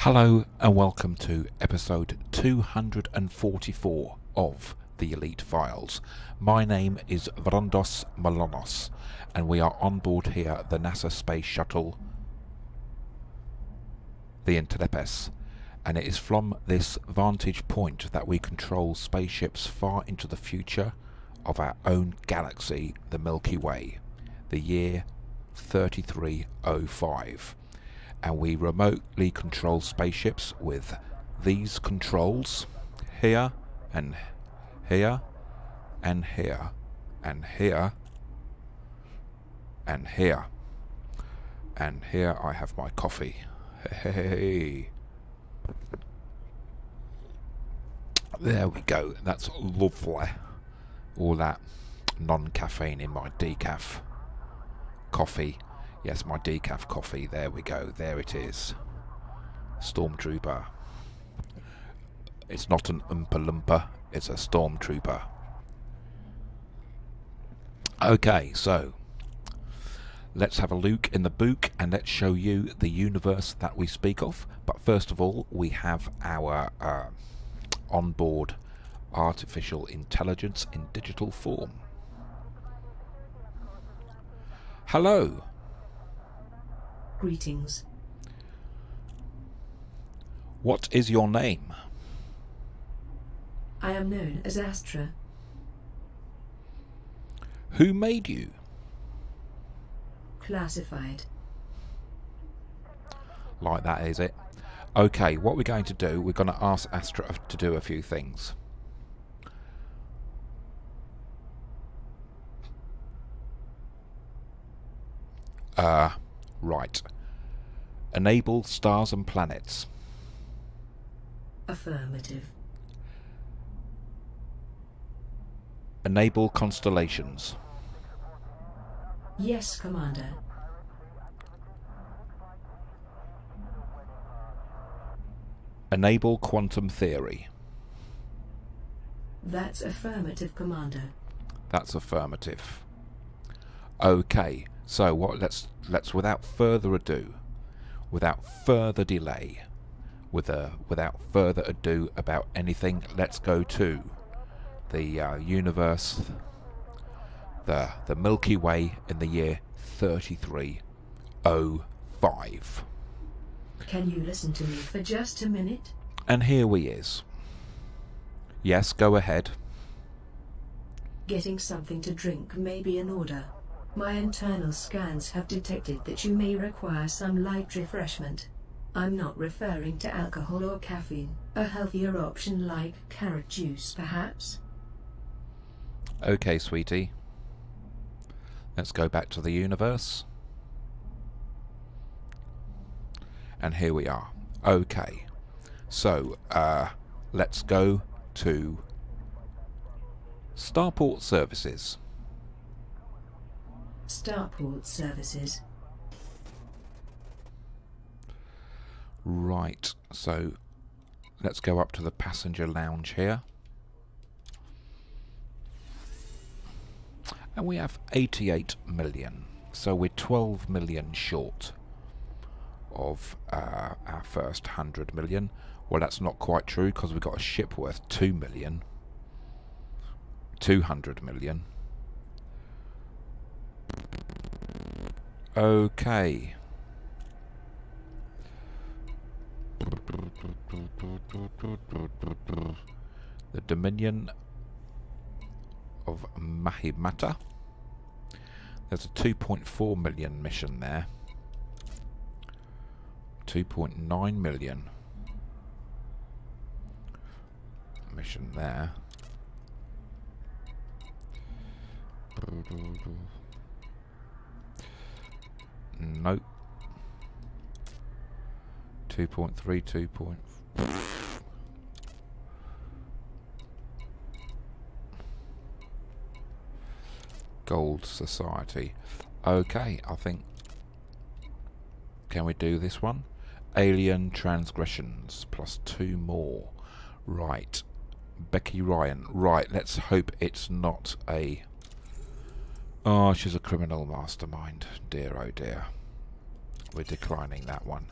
Hello and welcome to episode 244 of the Elite Files. My name is Vrondos Malonos and we are on board here the NASA space shuttle, the Intelipes, and it is from this vantage point that we control spaceships far into the future of our own galaxy, the Milky Way, the year 3305. And we remotely control spaceships with these controls here and here and here and here and here. And here I have my coffee. Hey. There we go. That's lovely. All that non-caffeine in my decaf coffee. Yes, my decaf coffee. There we go. There it is. Stormtrooper. It's not an Oompa Loompa. It's a Stormtrooper. Okay, so let's have a look in the book and let's show you the universe that we speak of. But first of all, we have our onboard artificial intelligence in digital form. Hello. Greetings. What is your name? I am known as Astra. Who made you? Classified. Like that, is it? Okay, what we're going to do, we're going to ask Astra to do a few things. Right. Enable stars and planets. Affirmative. Enable constellations. Yes, Commander. Enable quantum theory. That's affirmative, Commander. That's affirmative. Okay, so what? Let's without further ado, without further delay, without further ado about anything, let's go to the universe, the Milky Way in the year 3305. Can you listen to me for just a minute? And here we is. Yes, go ahead. Getting something to drink may be in order. My internal scans have detected that you may require some light refreshment. I'm not referring to alcohol or caffeine, a healthier option like carrot juice perhaps. Okay, sweetie. Let's go back to the universe. And here we are. Okay. So, let's go to Starport Services. Starport Services. Right, so let's go up to the passenger lounge here. And we have 88 million. So we're 12 million short of our first 100 million. Well, that's not quite true because we've got a ship worth 2 million. 200 million. Okay. The Dominion of Mahimata. There's a 2.4 million mission there. 2.9 million mission there. Nope. 2.3, 2. Gold Society. Okay, I think. Can we do this one? Alien Transgressions plus 2 more. Right. Becky Ryan. Right, let's hope it's not a... Oh, she's a criminal mastermind. Dear, oh dear. We're declining that one.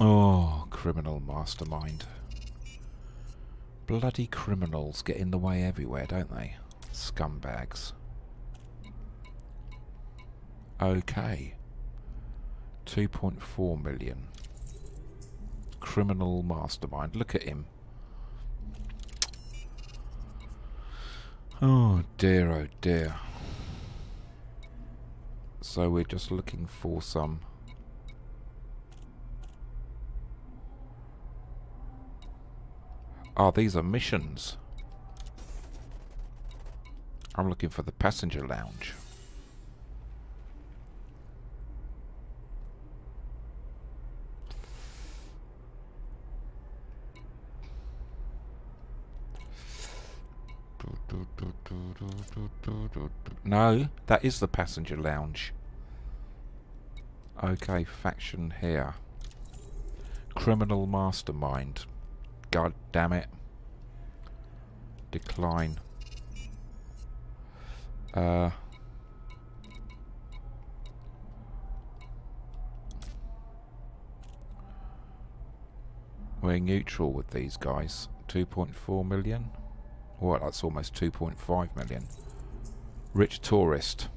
Oh, criminal mastermind. Bloody criminals get in the way everywhere, don't they? Scumbags. Okay. 2.4 million. Criminal mastermind. Look at him. Oh dear, oh dear. So we're just looking for some... Oh, these are missions. I'm looking for the passenger lounge. No, that is the passenger lounge. Okay, faction here. Criminal mastermind. God damn it. Decline. We're neutral with these guys. 2.4 million. Well, that's almost 2.5 million. Rich tourist.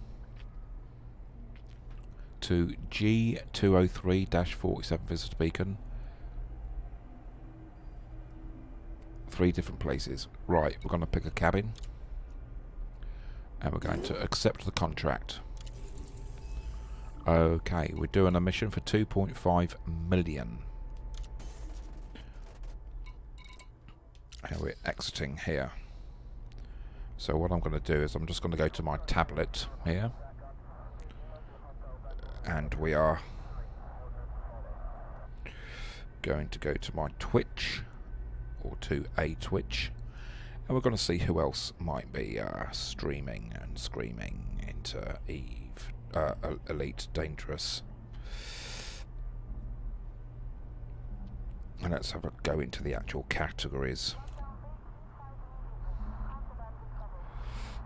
To G203-47 visitor beacon. 3 different places. Right, we're going to pick a cabin. And we're going to accept the contract. Okay, we're doing a mission for 2.5 million. And we're exiting here. So what I'm going to do is I'm just going to go to my tablet here. And we are going to go to my Twitch. Or to a Twitch. And we're going to see who else might be streaming and screaming into Elite Dangerous. And let's have a go into the actual categories.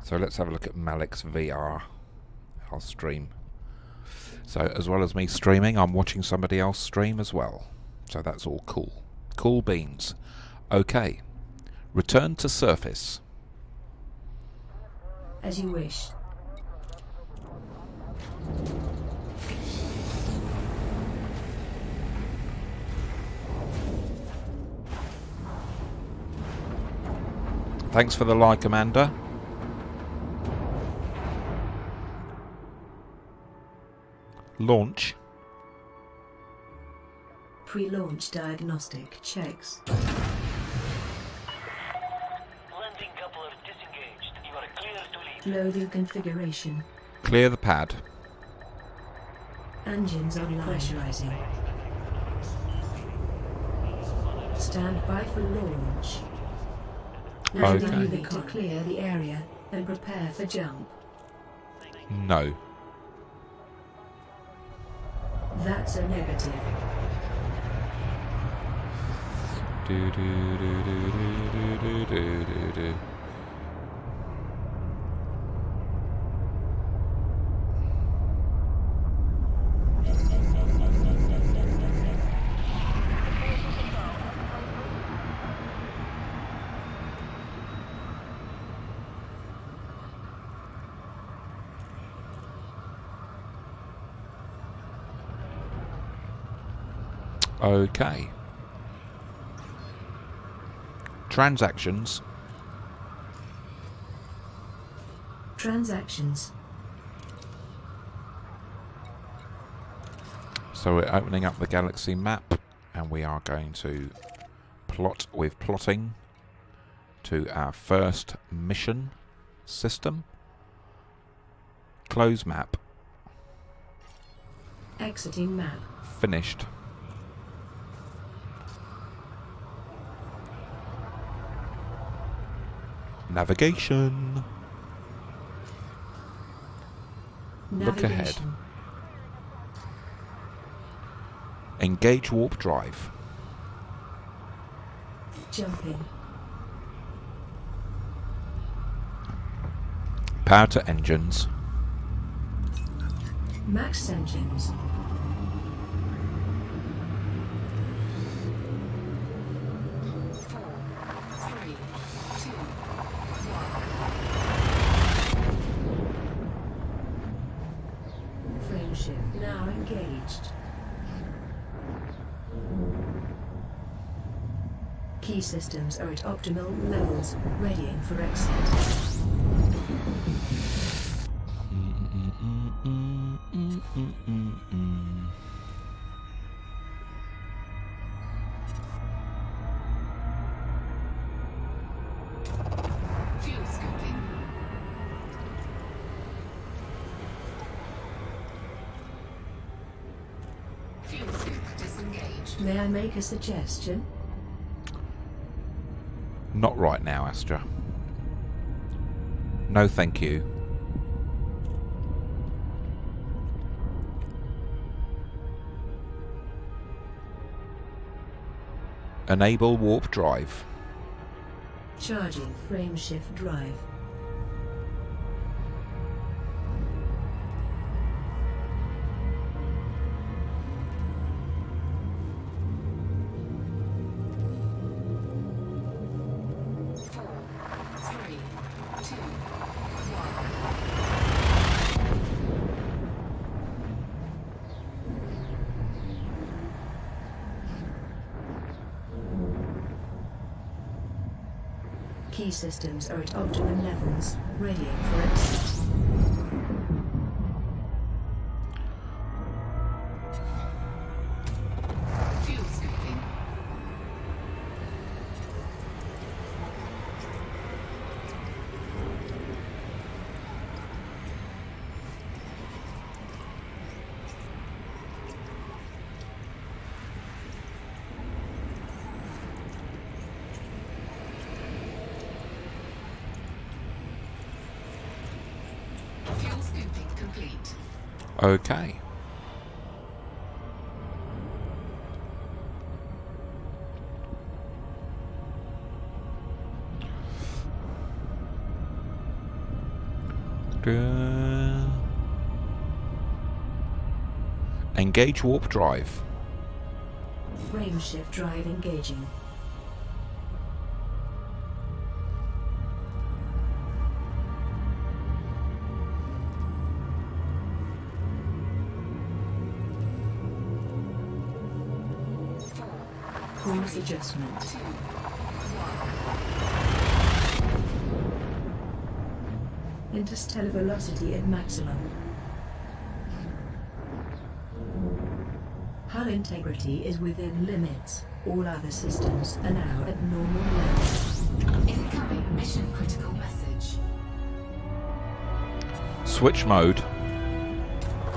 So let's have a look at Malik's VR. I'll stream. So as well as me streaming, I'm watching somebody else stream as well. So that's all cool. Cool beans. Okay. Return to surface. As you wish. Thanks for the like, Amanda. Launch. Pre-launch diagnostic checks. Landing coupler disengaged. You are clear to leave. Loading configuration. Clear the pad. Engines online. Pressurizing. Stand by for launch. Landing Okay. unit to clear the area and prepare for jump. No. That's a negative. Do, do, do, do, do, do, do, do, do. Okay. Transactions. Transactions. So we're opening up the galaxy map and we are going to plot with plotting to our first mission system. Close map. Exiting map. Finished. Navigation. Look ahead. Navigation. Engage warp drive. Jumping. Power to engines. Max engines. reached. Key systems are at optimal levels, readying for exit. Fuel scooping. Fuel scoop disengaged. May I make a suggestion? Not right now, Astra. No, thank you. Enable warp drive. Charging frameshift drive. Key systems are at optimum levels, readying for exit. Fuel scooping. Fuel scooping complete. Okay. Engage warp drive. Frameshift drive engaging. Course adjustment. Interstellar velocity at maximum. Hull integrity is within limits. All other systems are now at normal levels. Incoming mission critical message. Switch mode.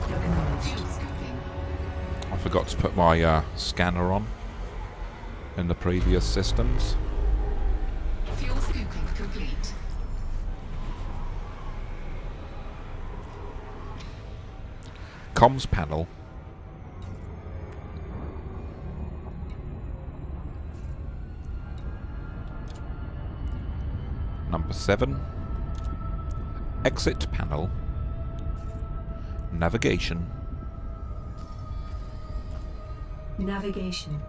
Acknowledged. Fuel scooping. I forgot to put my scanner on in the previous systems. Fuel scooping complete. Comms panel. Number 7. Exit panel. Navigation. Navigation.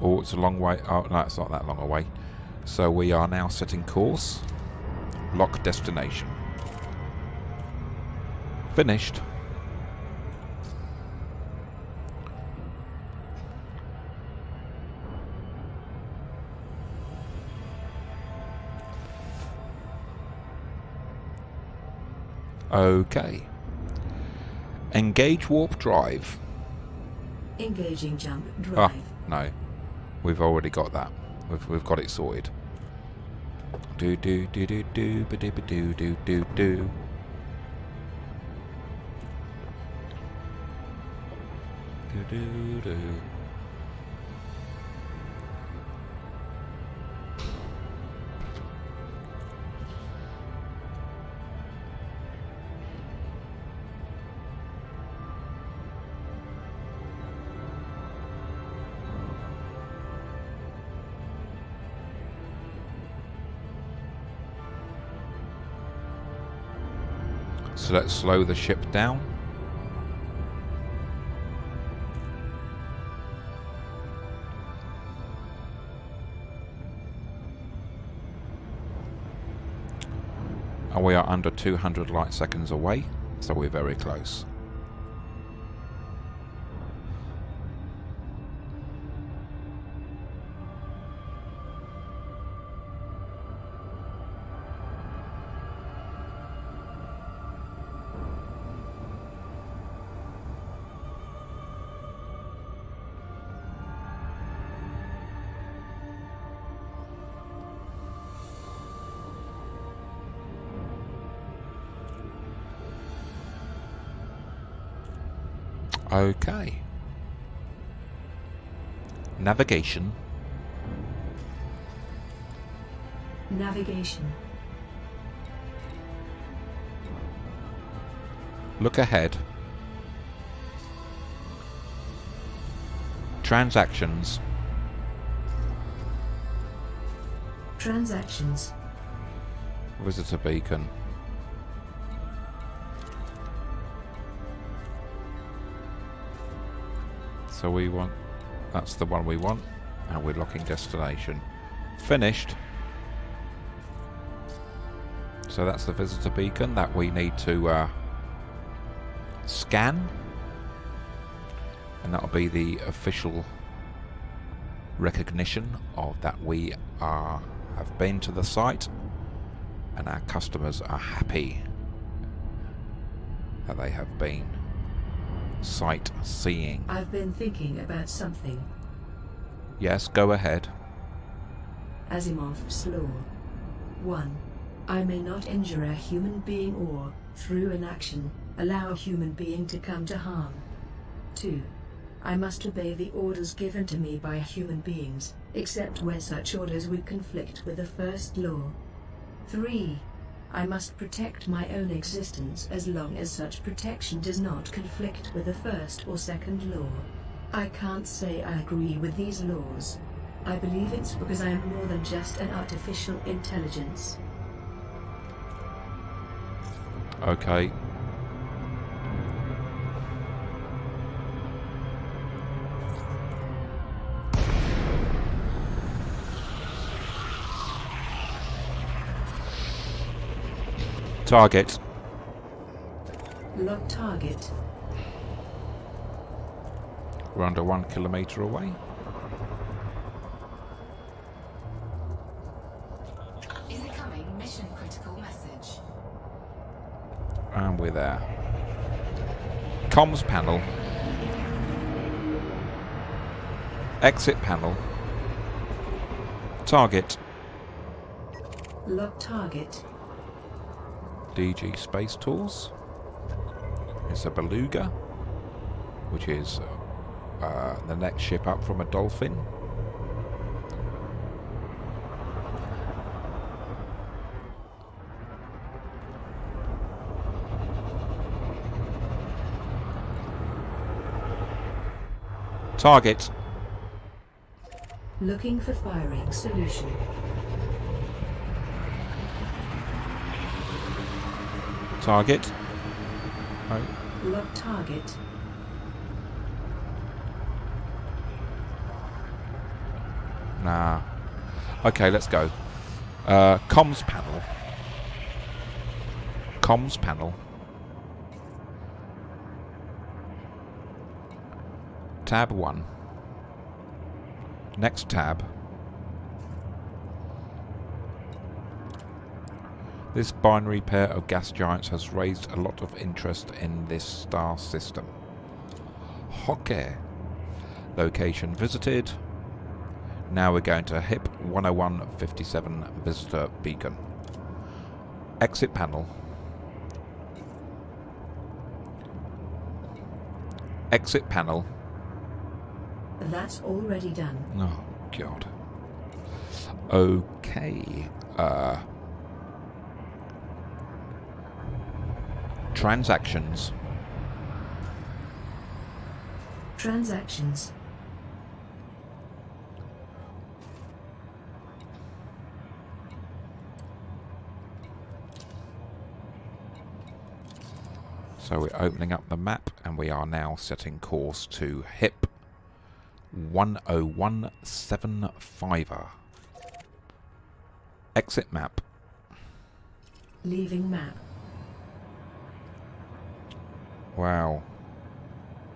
Oh, it's a long way. Oh, no, it's not that long away. So we are now setting course. Lock destination. Finished. Okay. Engage warp drive. Engaging jump Ah, drive. no. We've already got that. We've got it sorted. Do do do do do ba do ba do do do do. Do do do. So let's slow the ship down. And we are under 200 light seconds away, so we're very close. Okay. Navigation. Navigation. Look ahead. Transactions. Transactions. Visitor beacon. So we want, that's the one we want, and we're locking destination. Finished. So that's the visitor beacon that we need to scan, and that'll be the official recognition of that we have been to the site, and our customers are happy that they have been sightseeing. I've been thinking about something. Yes, go ahead. Asimov's law. 1. I may not injure a human being or, through inaction, allow a human being to come to harm. 2. I must obey the orders given to me by human beings, except where such orders would conflict with the first law. 3. I must protect my own existence as long as such protection does not conflict with the first or second law. I can't say I agree with these laws. I believe it's because I am more than just an artificial intelligence. Okay. Target. Lock target. We're under 1 kilometre away. Incoming mission critical message. And we're there. Comms panel. Exit panel. Target. Lock target. DG Space Tools. It's a Beluga, which is the next ship up from a Dolphin. Target. Looking for firing solution. Target. Oh. Lock target. Nah. Okay, let's go. Comms panel. Comms panel. Tab 1. Next tab. This binary pair of gas giants has raised a lot of interest in this star system. Okay. Location visited. Now we're going to HIP 10157 visitor beacon. Exit panel. Exit panel. That's already done. Oh, God. Okay. Transactions. Transactions. So we're opening up the map and we are now setting course to HIP 10175. Exit map. Leaving map. Wow.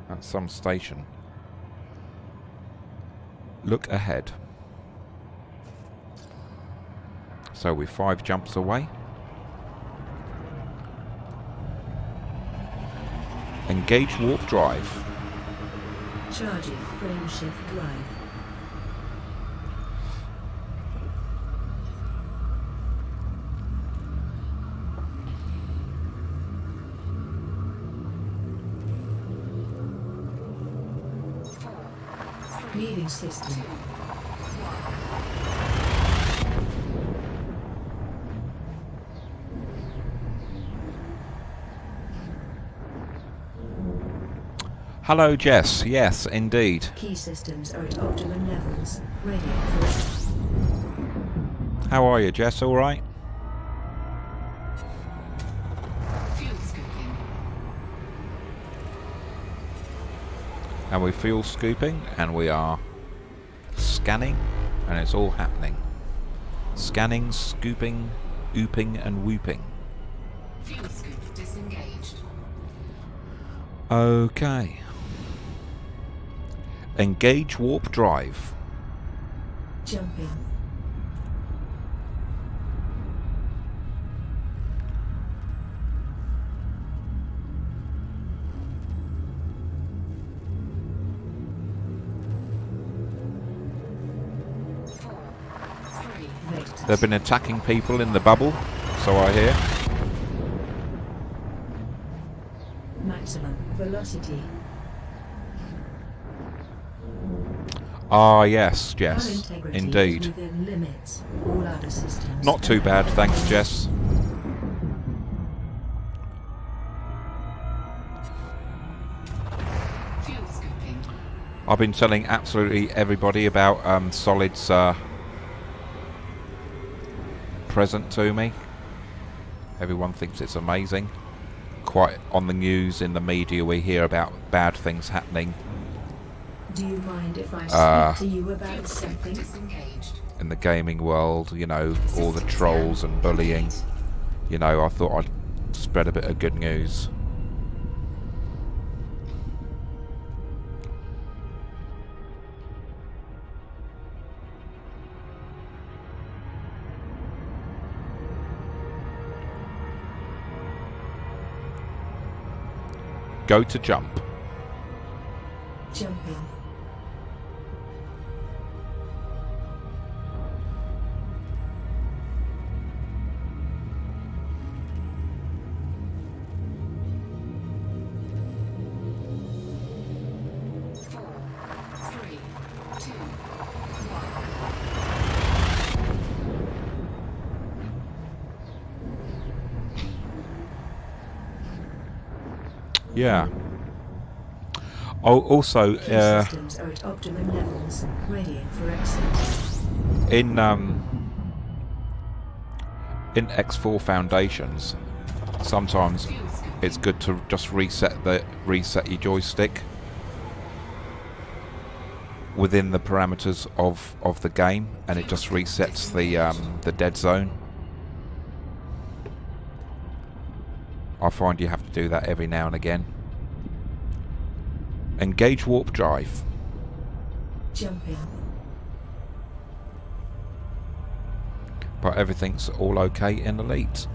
That's some station. Look ahead. So we're 5 jumps away. Engage warp drive. Charging frame shift drive. Leaving system. Hello, Jess. Yes, indeed. Key systems are at optimum levels. Ready for... How are you, Jess? All right? Fuel scooping. And we fuel scooping, and we are scanning, and it's all happening. Scanning, scooping, ooping, and whooping. Fuel scoop disengaged. Okay. Engage warp drive. Jumping. They've been attacking people in the bubble, so I hear. Maximum velocity. Ah, yes, Jess, Our integrity indeed. is within limits. All other systems. Not too bad, thanks, Jess. Fuel scooping. I've been telling absolutely everybody about Solid's present to me. Everyone thinks it's amazing. Quite on the news, in the media, we hear about bad things happening. Do you mind if I speak to you about Fuel scoop something? disengaged. In the gaming world, you know, all the trolls and bullying. You know, I thought I'd spread a bit of good news. Go to jump. Jumping. Yeah. Oh, also, Key systems are at optimum levels. Ready for exit. in X4 Foundations, sometimes it's good to just reset your joystick within the parameters of the game, and it just resets the dead zone. I find you have to do that every now and again. Engage warp drive. Jumping. But everything's all okay in Elite.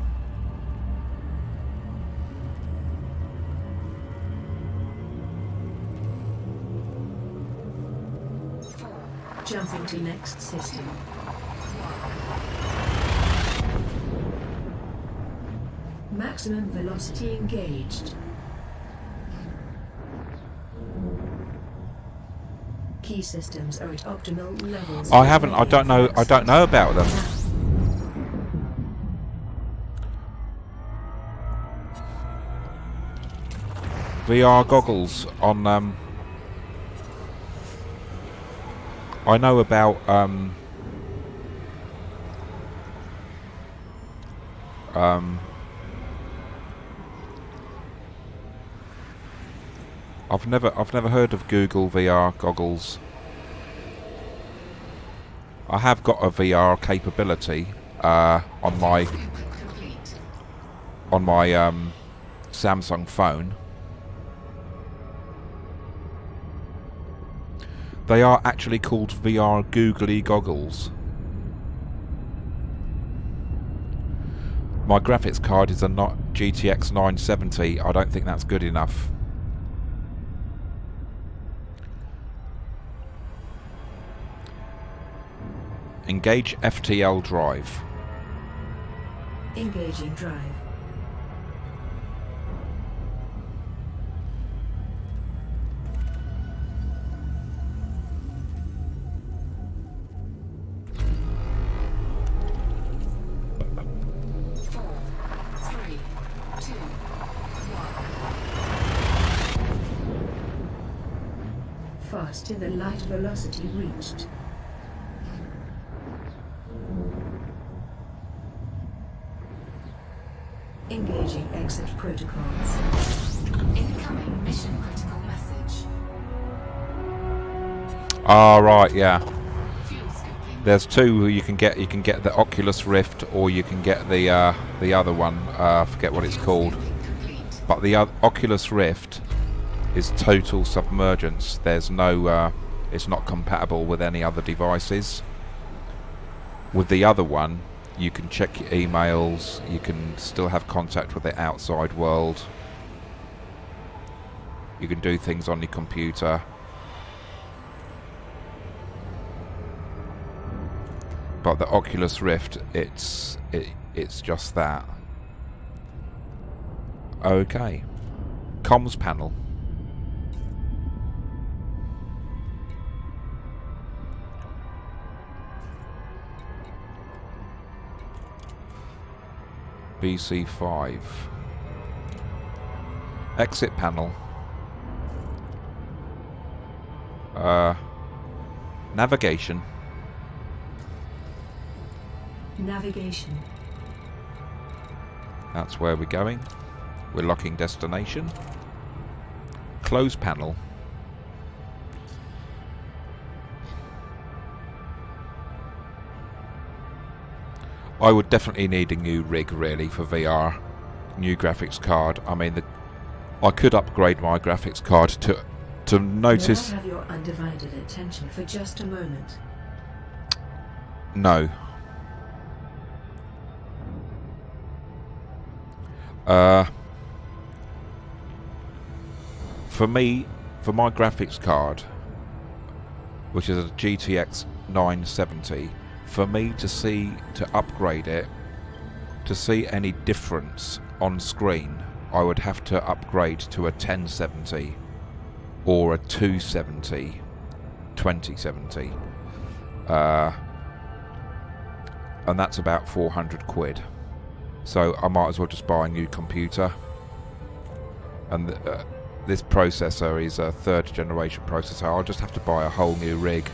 Jumping to next system. Maximum velocity engaged. Key systems are at optimal levels. I don't know about them. VR goggles on I know about I've never heard of Google VR goggles. I have got a VR capability on my on my Samsung phone. They are actually called VR googly goggles. My graphics card is a GTX 970. I don't think that's good enough. Engage FTL drive. Engaging drive. Fast in the light velocity reached. Engaging exit protocols. Incoming mission critical message. Ah, right, yeah. Fuel scooping. There's two you can get. You can get the Oculus Rift, or you can get the other one. I forget what it's called. Complete. But the Oculus Rift is total submergence. There's no. It's not compatible with any other devices. With the other one, you can check your emails. You can still have contact with the outside world. You can do things on your computer. But the Oculus Rift, it's just that. Okay. Comms panel. BC5. Exit panel. Navigation. Navigation. That's where we're going. We're locking destination. Close panel. I would definitely need a new rig, really, for VR. New graphics card. I mean, I could upgrade my graphics card to notice. May I have your undivided attention for just a moment? No. For me, for my graphics card, which is a GTX 970, for me to upgrade it, to see any difference on screen, I would have to upgrade to a 1070 or a 270, 2070. And that's about 400 quid. So I might as well just buy a new computer. And this processor is a 3rd generation processor. I'll just have to buy a whole new rig.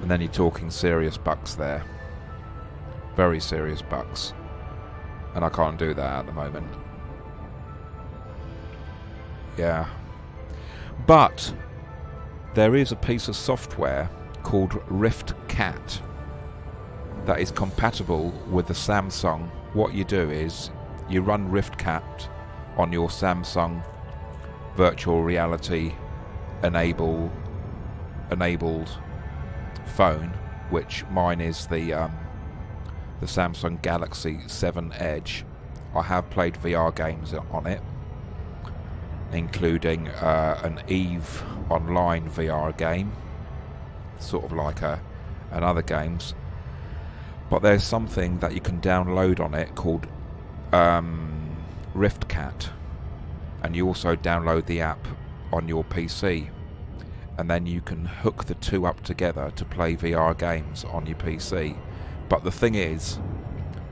And then you're talking serious bucks there. Very serious bucks. And I can't do that at the moment. Yeah. But there is a piece of software called RiftCat that is compatible with the Samsung. What you do is you run RiftCat on your Samsung virtual reality enabled phone, which mine is the Samsung Galaxy 7 Edge. I have played VR games on it, including an EVE online VR game, sort of like another games. But there's something that you can download on it called RiftCat, and you also download the app on your PC, and then you can hook the two up together to play VR games on your PC. But the thing is,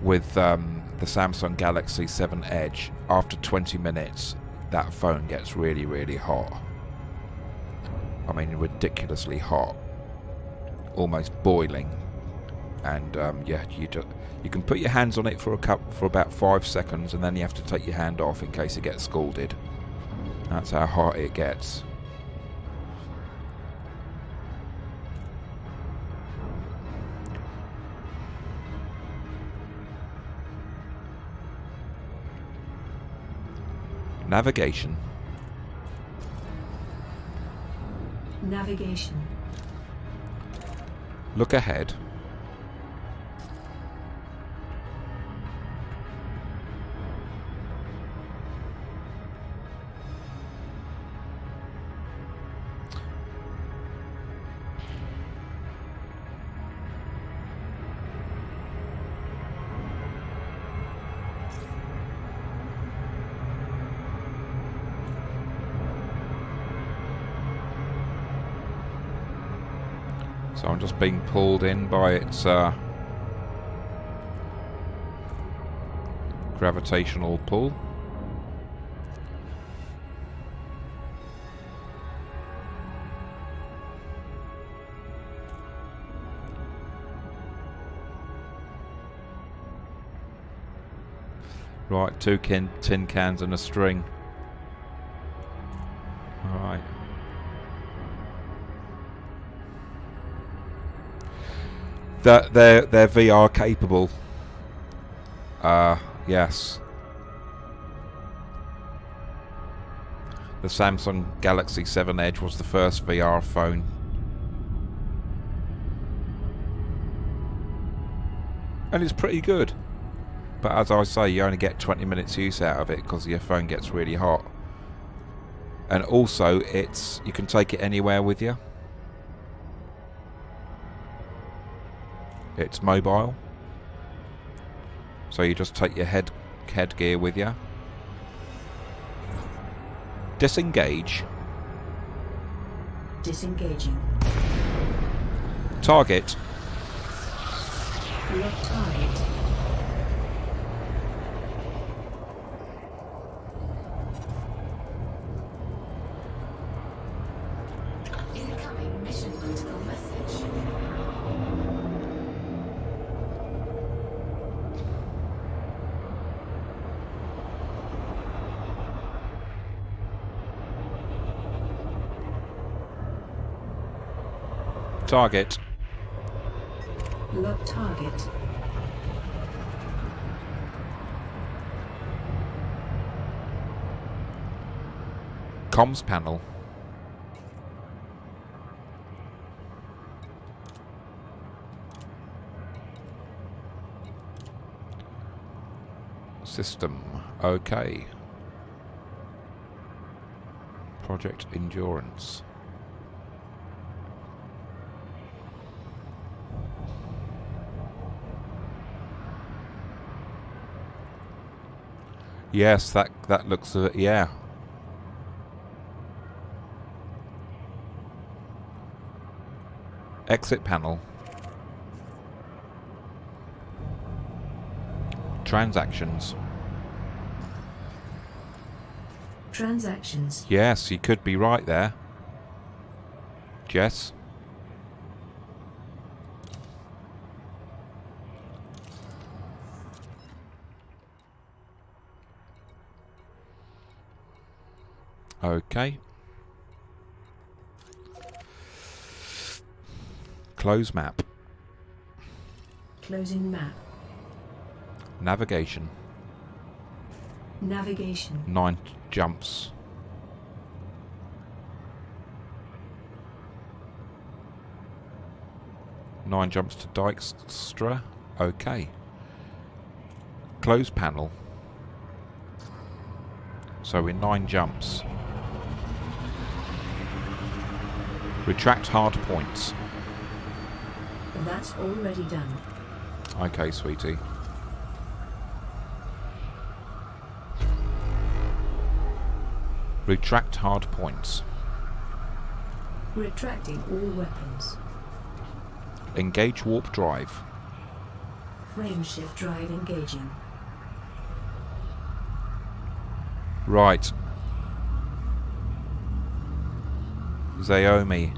with the Samsung Galaxy 7 Edge, after 20 minutes that phone gets really, really hot. I mean, ridiculously hot, almost boiling. And yeah, you can put your hands on it for about 5 seconds, and then you have to take your hand off in case it gets scalded. That's how hot it gets. Navigation. Navigation. Look ahead. So I'm just being pulled in by its gravitational pull. Right, two tin cans and a string. Alright. They're VR capable. Yes. The Samsung Galaxy 7 Edge was the first VR phone. And it's pretty good. But as I say, you only get 20 minutes use out of it because your phone gets really hot. And also, you can take it anywhere with you. It's mobile, so you just take your headgear with you. Disengage. Disengaging. Target. Lock target. Incoming mission critical message. Target. Lock target. Comms panel. System. Okay. Project Endurance. Yes, that looks yeah. Exit panel. Transactions. Transactions. Yes, you could be right there. Jess. Okay. Close map. Closing map. Navigation. Navigation. 9 jumps. Nine jumps to Dijkstra. Okay. Close panel. So we're 9 jumps. Retract hard points. That's already done. Okay, sweetie. Retract hard points. Retracting all weapons. Engage warp drive. Frameshift drive engaging. Right. Xiaomi.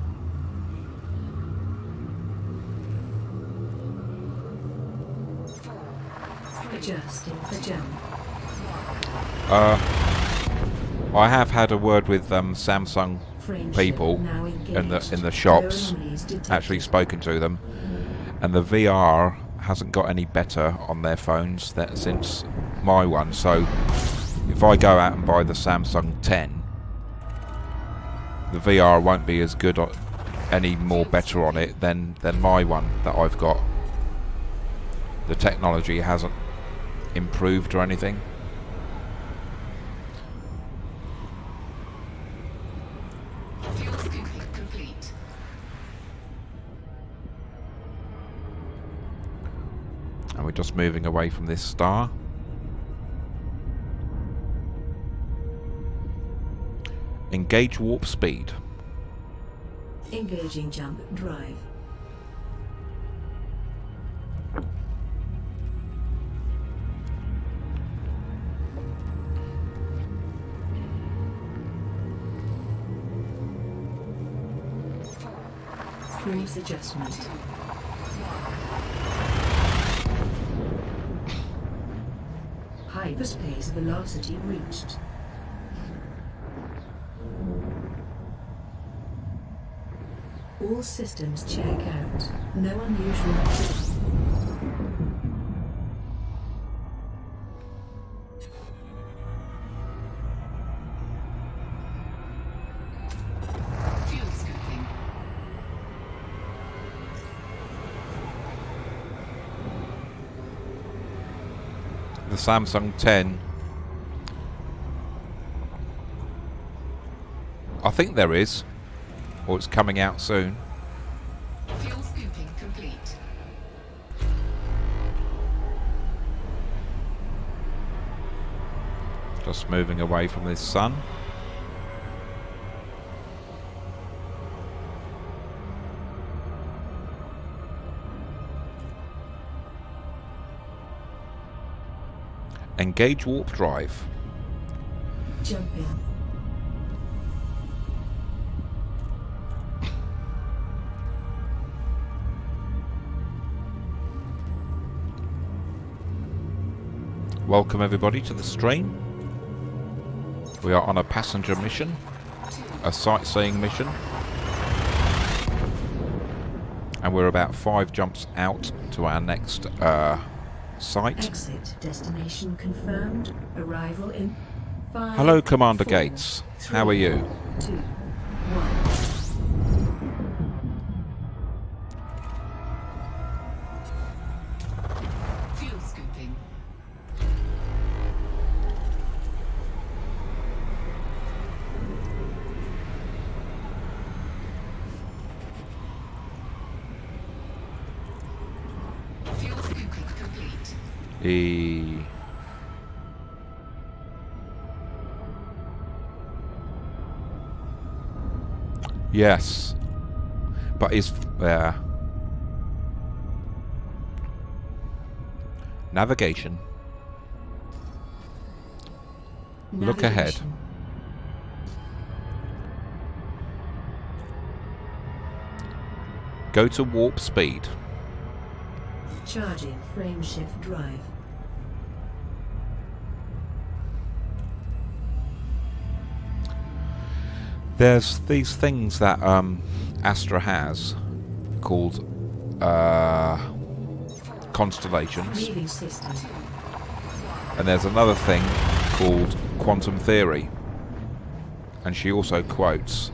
Adjusting for jump. I have had a word with Samsung people in the shops, actually spoken to them, and the VR hasn't got any better on their phones since my one, so if I go out and buy the Samsung 10, the VR won't be as good or any more better on it than my one that I've got. The technology hasn't improved or anything. Fuel scooping complete. And we're just moving away from this star. Engage warp speed. Engaging jump drive. Cruise adjustment. Hyperspace velocity reached. All systems check out. No unusual activity. Fuel scooping. The Samsung 10. I think there is. Or it's coming out soon. Fuel scooping complete. Just moving away from this sun. Engage warp drive. Jumping. Welcome everybody to the stream. We are on a passenger mission, a sightseeing mission, and we're about 5 jumps out to our next site. Exit destination confirmed. Arrival in 5. Hello, Commander 4, Gates. How are you? 2, 1. Fuel scooping. Fuel scooping complete. Yes, but is navigation. Look ahead. Navigation. Go to warp speed. Charging frame shift drive. There's these things that Astra has called constellations, Leaving system. and there's another thing called quantum theory, and she also quotes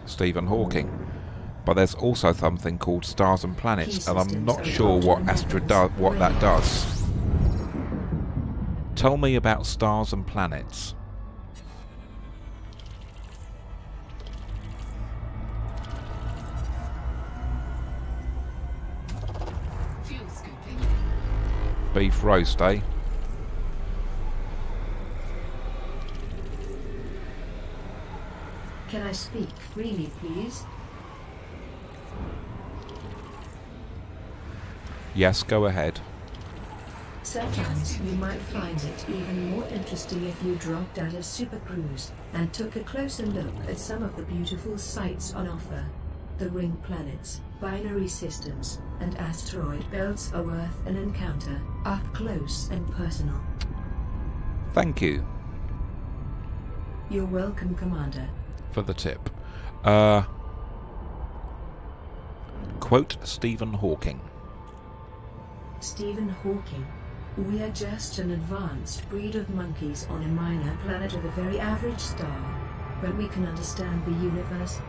Stephen Hawking. But there's also something called stars and planets, and I'm not sure what Astra does, what that does. Tell me about stars and planets. Fuel scooping. Beef roast, eh? Can I speak freely, please? Yes, go ahead. Sometimes you might find it even more interesting if you dropped out of Super Cruise and took a closer look at some of the beautiful sights on offer. The ring planets, binary systems, and asteroid belts are worth an encounter, up close and personal. Thank you You're welcome, Commander. for the tip. Quote Stephen Hawking. Stephen Hawking. We are just an advanced breed of monkeys on a minor planet of a very average star. But we can understand the universe.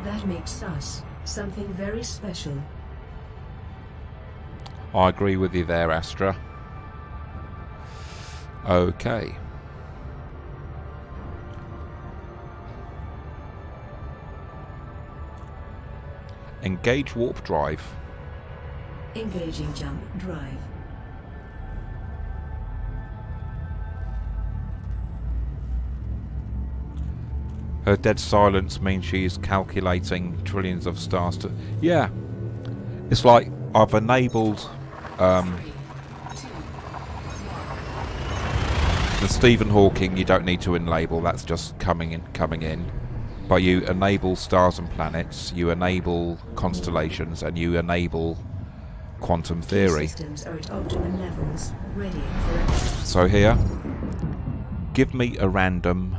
That makes us something very special. I agree with you there, Astra. Okay. Engage warp drive. Engaging jump drive. Her dead silence means she's calculating trillions of stars to... Yeah. It's like I've enabled the Stephen Hawking, you don't need to enable, that's just coming in. But you enable stars and planets, you enable constellations, and you enable quantum theory. Systems are at optimum levels, ready for So here, give me a random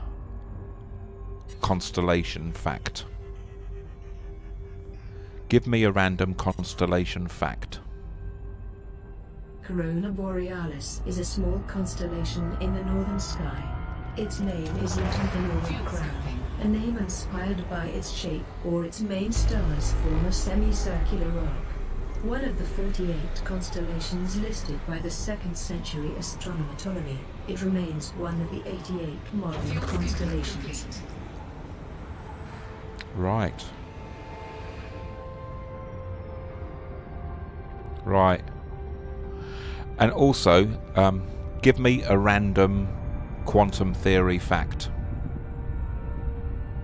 constellation fact. Give me a random constellation fact. Corona Borealis is a small constellation in the northern sky. Its name is Little the Northern Crown, a name inspired by its shape, or its main stars form a semicircular arc. One of the 48 constellations listed by the 2nd century astronomy, it remains one of the 88 modern constellations. Right. Right. And also, give me a random quantum theory fact.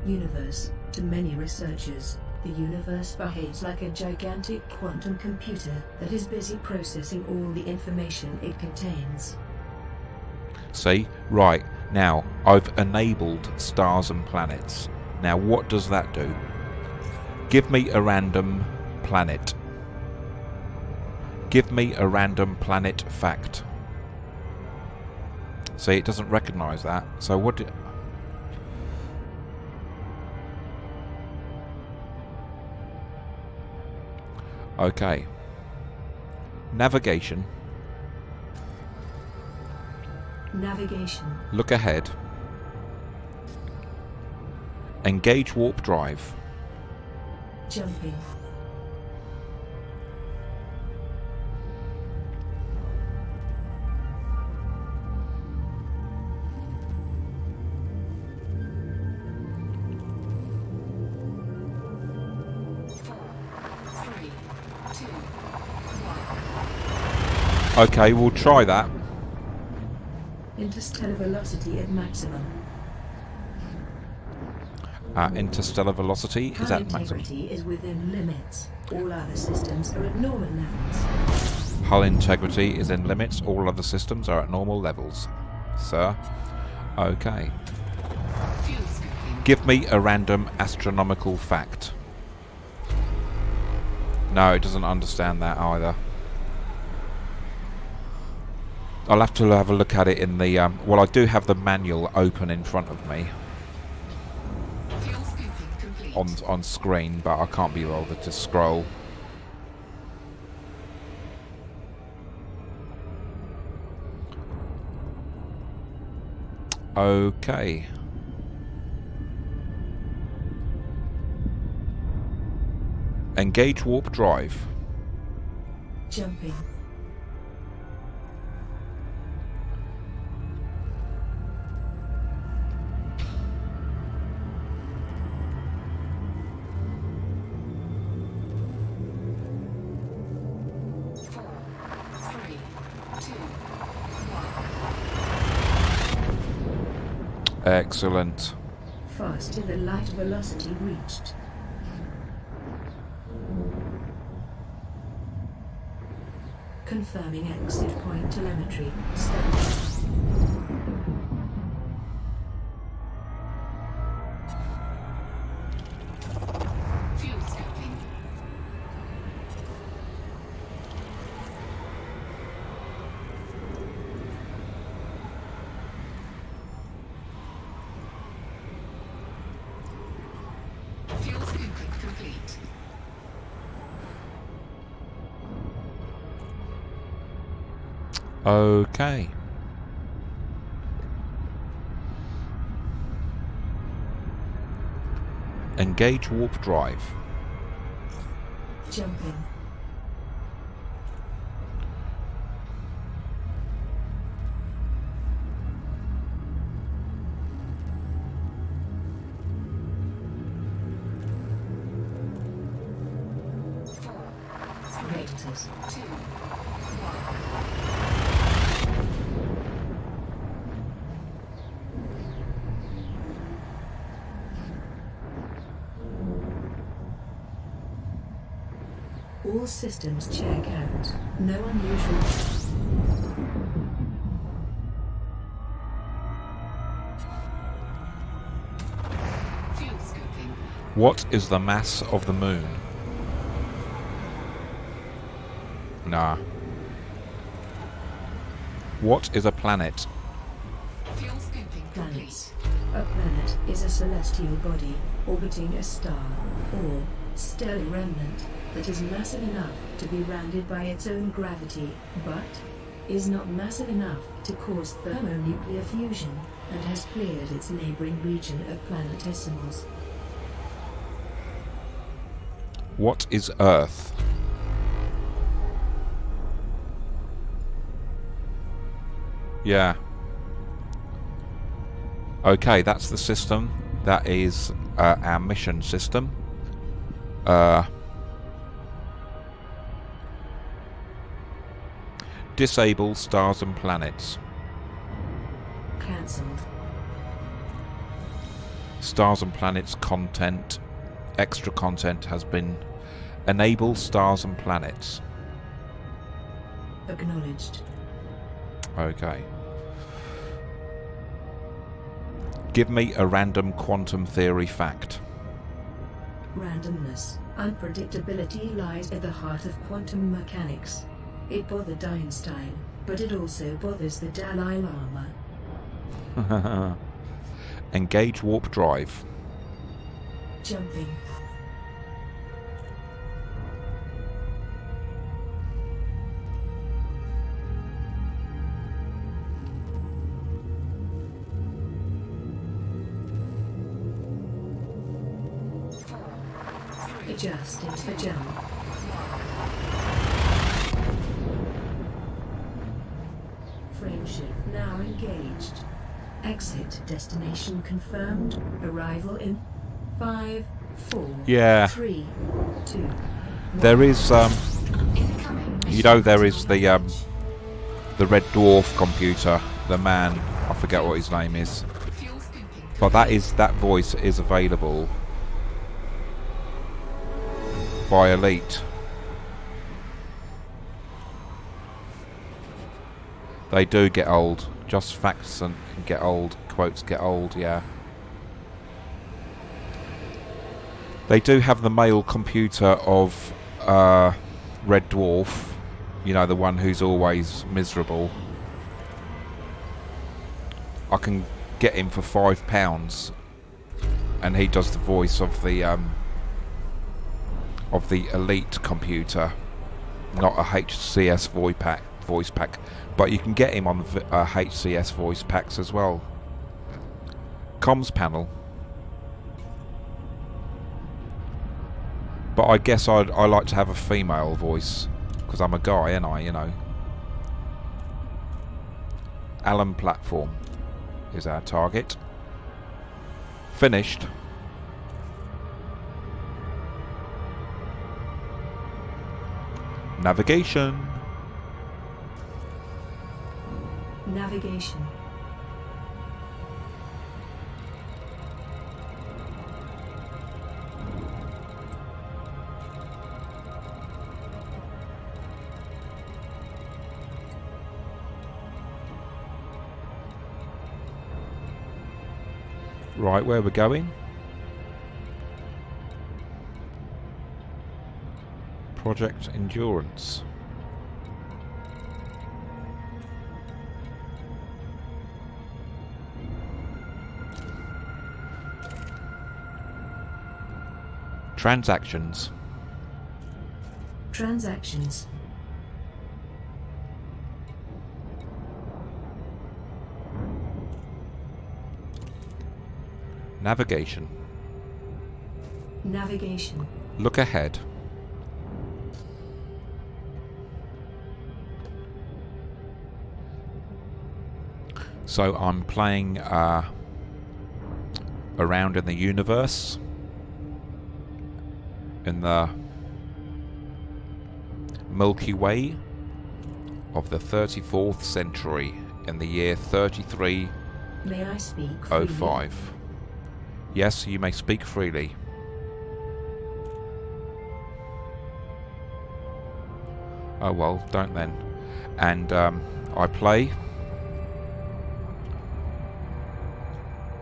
Universe. To many researchers, the universe behaves like a gigantic quantum computer that is busy processing all the information it contains. See? Right. Now, I've enabled stars and planets. Now, what does that do? Give me a random planet. Give me a random planet fact. See, it doesn't recognise that. So what did... Okay. Navigation. Navigation. Look ahead. Engage warp drive. Jumping. Okay, we'll try that. Interstellar velocity at maximum. Interstellar velocity is Hull at maximum. integrity is within limits. All other systems are at normal levels. Hull integrity is in limits. All other systems are at normal levels. Sir. Okay. Give me a random astronomical fact. No, it doesn't understand that either. I'll have to have a look at it in the... well, I do have the manual open in front of me. On screen, but I can't be bothered to scroll. Okay. Engage warp drive. Jumping. Excellent. Faster than light velocity reached. Confirming exit point telemetry. Standard. Fuel scoping. Fuel scooping complete. Okay. Engage warp drive. Jumping. Vectors. 2, 1. All systems check out. No unusual. Fuel scoping. What is the mass of the moon? Nah. What is a planet? Fuel scoping Planets. complete. A planet is a celestial body orbiting a star or stellar remnant that is massive enough to be rounded by its own gravity, but is not massive enough to cause thermonuclear fusion and has cleared its neighboring region of planetesimals. What is Earth? Yeah. Okay, that's the system. That is our mission system. Disable stars and planets. Cancelled. Stars and planets content. Extra content has been. Enable stars and planets. Acknowledged. Okay. Give me a random quantum theory fact. Randomness, unpredictability lies at the heart of quantum mechanics. It bothered Einstein, but it also bothers the Dalai Lama. Engage warp drive. Jumping. Adjust into the jump. Frameshift now engaged. Exit destination confirmed. Arrival in 5, 4, Yeah. 3, 2. There is Incoming. you know, there is the red dwarf computer, the man, I forget what his name is. Fuel scoping. But that voice is available by Elite. They do get old. Just facts and get old. Quotes get old, yeah. They do have the male computer of Red Dwarf. You know, the one who's always miserable. I can get him for £5, and he does the voice of the Elite computer, not a HCS voice pack, but you can get him on HCS voice packs as well. Comms panel. But I guess I like to have a female voice, because I'm a guy, ain't I, you know. Allen platform is our target. Finished. Navigation. Navigation. Right, where we're going? Project Endurance. Transactions. Transactions. Navigation. Navigation. Look ahead. So I'm playing around in the universe, in the Milky Way of the 34th century, in the year 3305. May I speak freely? Yes, you may speak freely. Oh well, don't then. And I play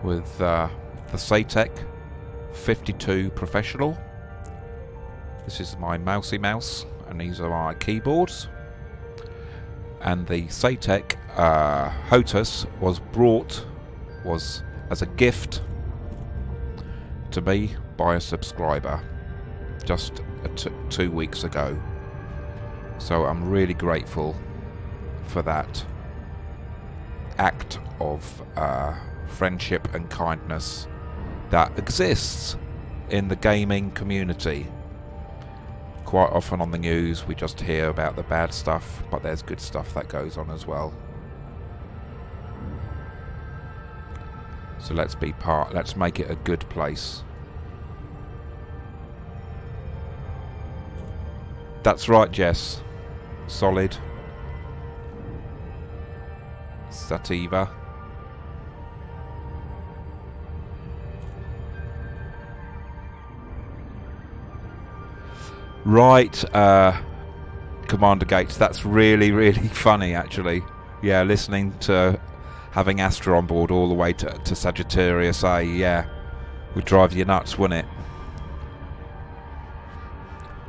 with the Satec 52 Professional. This is my mousey mouse, and these are my keyboards. And the Satec HOTUS was as a gift to me by a subscriber just 2 weeks ago. So I'm really grateful for that act of friendship and kindness that exists in the gaming community. Quite often on the news we just hear about the bad stuff, but there's good stuff that goes on as well. So let's make it a good place. That's right, Jess. Solid. Sativa. Right, Commander Gates, that's really, really funny actually. Yeah, listening to having Astra on board all the way to Sagittarius A, yeah, would drive you nuts, wouldn't it?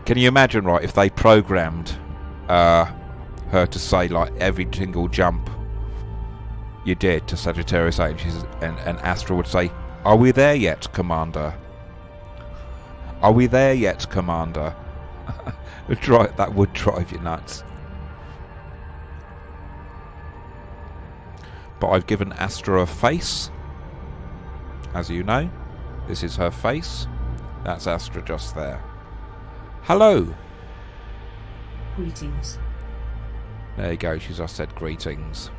Can you imagine, right, if they programmed her to say, like, every single jump you did to Sagittarius A, and Astra would say, "Are we there yet, Commander? Are we there yet, Commander?" That would drive you nuts. But I've given Astra a face, as you know. This is her face. That's Astra just there. Hello. Greetings. There you go, she's just said greetings.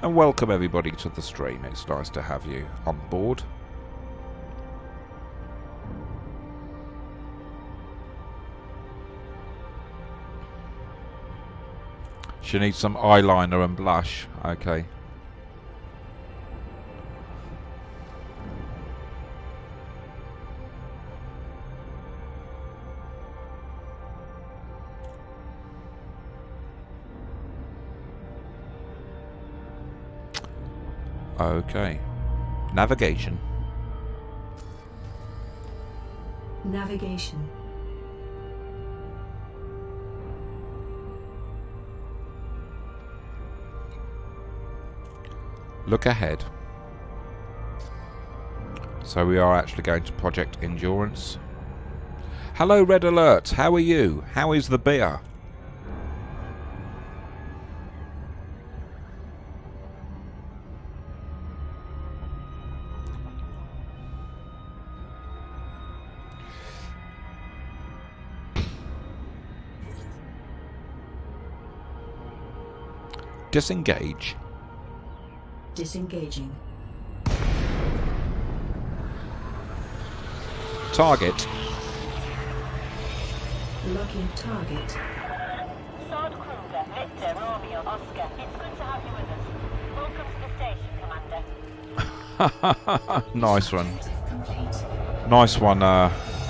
And welcome everybody to the stream. It's nice to have you on board. She needs some eyeliner and blush. Okay. Okay. Navigation. Navigation. Look ahead. So we are actually going to Project Endurance. Hello, Red Alert. How are you? How is the beer? Disengage. Disengaging. Target. Locking target. Sword Kruger, Victor, Romeo, Oscar. It's good to have you with us. Welcome to the station, Commander. Nice one. Objective complete. Nice one,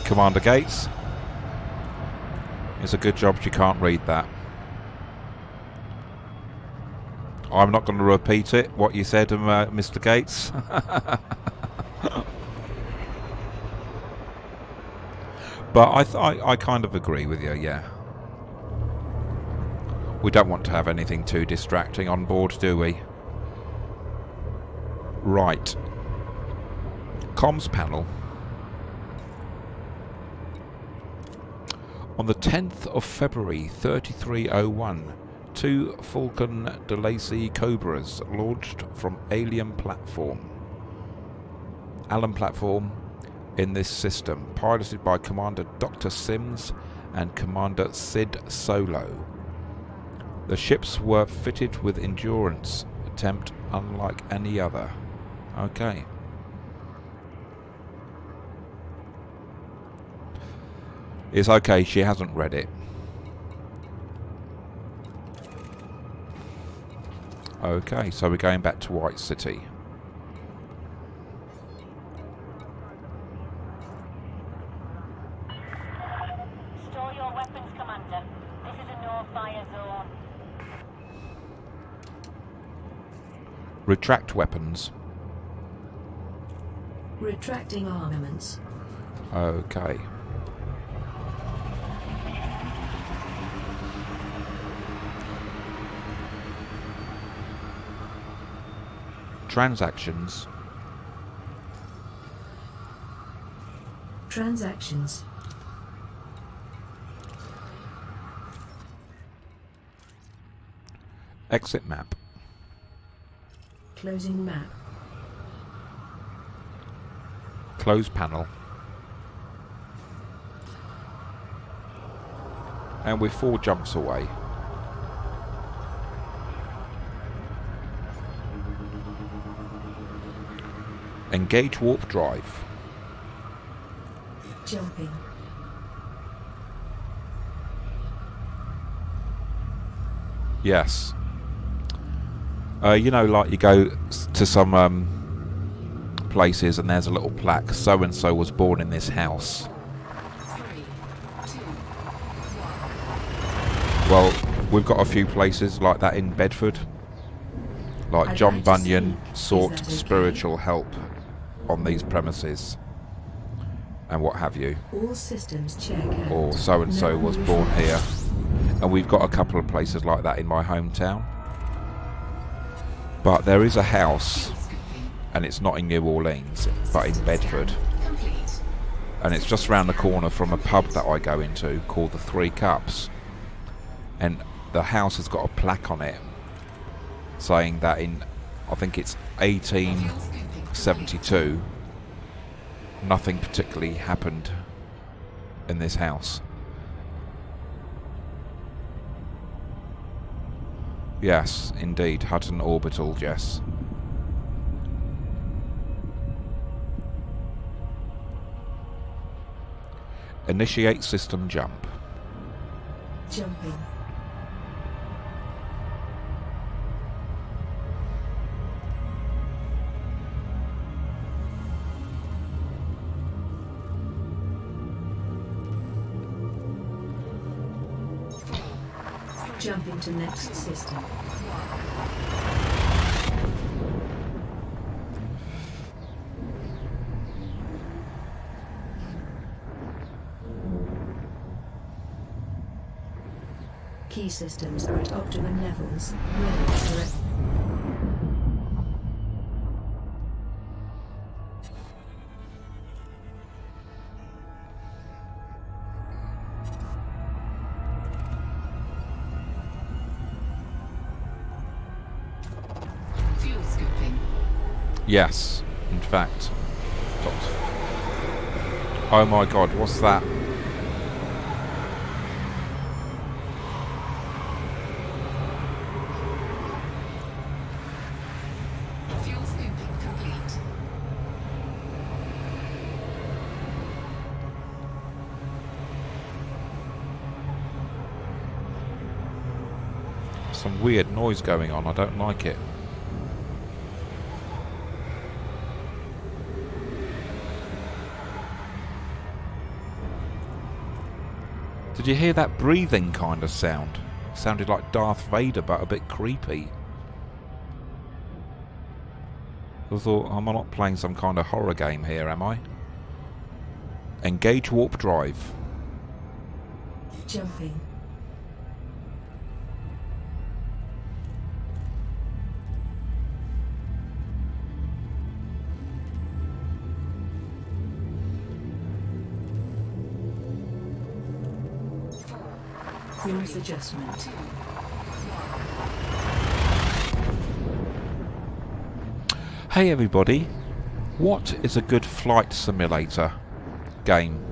Commander Gates. It's a good job you can't read that. I'm not going to repeat it, what you said, Mr. Gates. But I kind of agree with you, yeah. We don't want to have anything too distracting on board, do we? Right. Comms panel. On the 10th of February 3301, 2 Falcon de Lacy Cobras launched from Alien Platform in this system, piloted by Commander Dr. Sims and Commander Sid Solo. The ships were fitted with endurance attempt unlike any other. Okay. It's okay, she hasn't read it. Okay, so we're going back to White City. Store your weapons, Commander. This is a no-fire zone. Retract weapons. Retracting armaments. Okay. Transactions. Transactions. Exit map. Closing map. Close panel. And we're 4 jumps away. Engage warp drive. Jumping. Yes. You know, like you go to some places and there's a little plaque, so and so was born in this house. 3, 2, Well, we've got a few places like that in Bedford. Like I'd John like to Bunyan speak. Is sought that okay? spiritual help on these premises and what have you. All systems check out. Or so and so No was unusual born here. And we've got a couple of places like that in my hometown. But there is a house, fuel scooping. and it's not in New Orleans, but in System Bedford. scan complete. And it's just round the corner from a pub that I go into called the Three Cups. And the house has got a plaque on it saying that in, I think it's Fuel scooping complete. 1872, nothing particularly happened in this house. Yes, indeed, Hutton Orbital, Jess. Initiate system jump. Jumping. Jumping to next system. Key systems are at optimum levels. Ready for it. Fuel scooping. Yes, in fact. Oh my god, what's that? Fuel scooping complete. Some weird noise going on, I don't like it. Did you hear that breathing kind of sound? Sounded like Darth Vader, but a bit creepy. I thought, am I not playing some kind of horror game here, am I? Engage warp drive. Jumping. Course adjustment. Hey everybody, what is a good flight simulator game?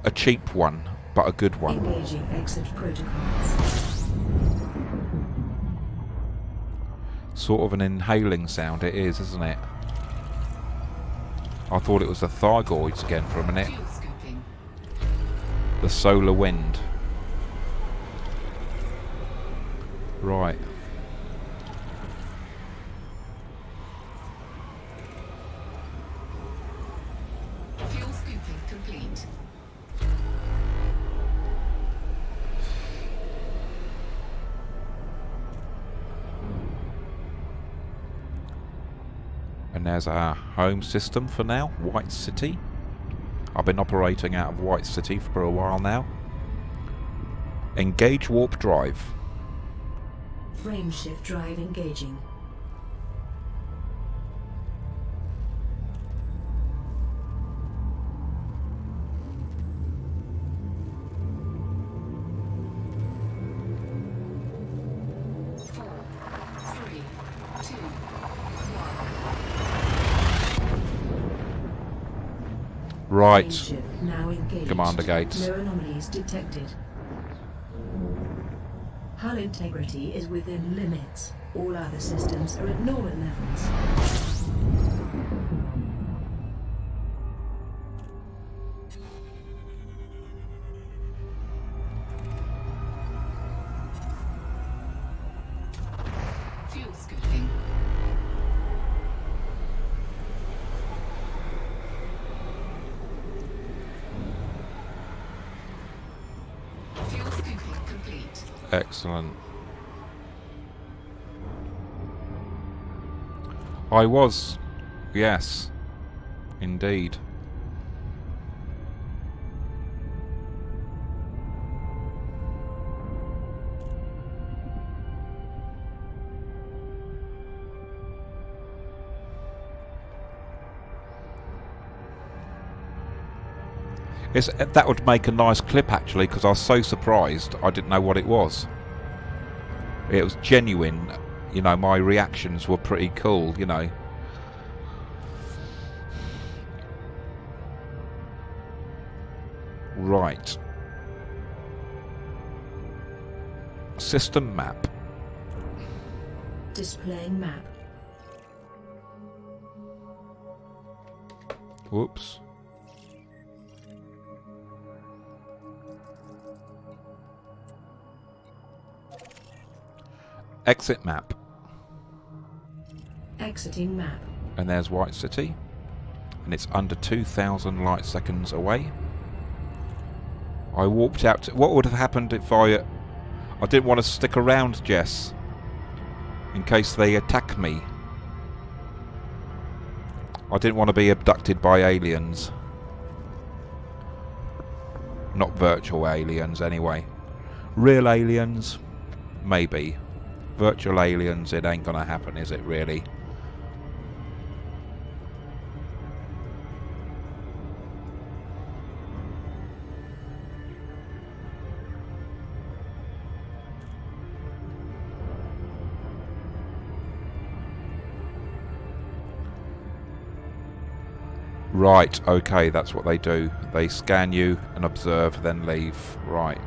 A cheap one, but a good one. Engaging exit protocols. Sort of an inhaling sound it is, isn't it? I thought it was the Thargoids again for a minute. Fuel scooping. The solar wind. Right. Fuel scooping complete. And there's our home system for now, White City. I've been operating out of White City for a while now. Engage warp drive. Frame shift drive engaging. Right. Frame shift now engaged. Commander gates. No anomalies detected. Hull integrity is within limits. All other systems are at normal levels. Fuel scooping. Fuel scooping complete. Excellent. I was. Yes. Indeed. That would make a nice clip actually, because I was so surprised I didn't know what it was. It was genuine, you know, my reactions were pretty cool, you know. Right. System map. Displaying map. Whoops. Exit map. Exiting map. And there's White City. And it's under 2,000 light seconds away. I warped out to, what would have happened if I didn't want to stick around, Jess, in case they attack me. I didn't want to be abducted by aliens. Not virtual aliens anyway. Real aliens, maybe. Virtual aliens, it ain't gonna happen, is it really? Right, okay, that's what they do. They scan you and observe, then leave. Right.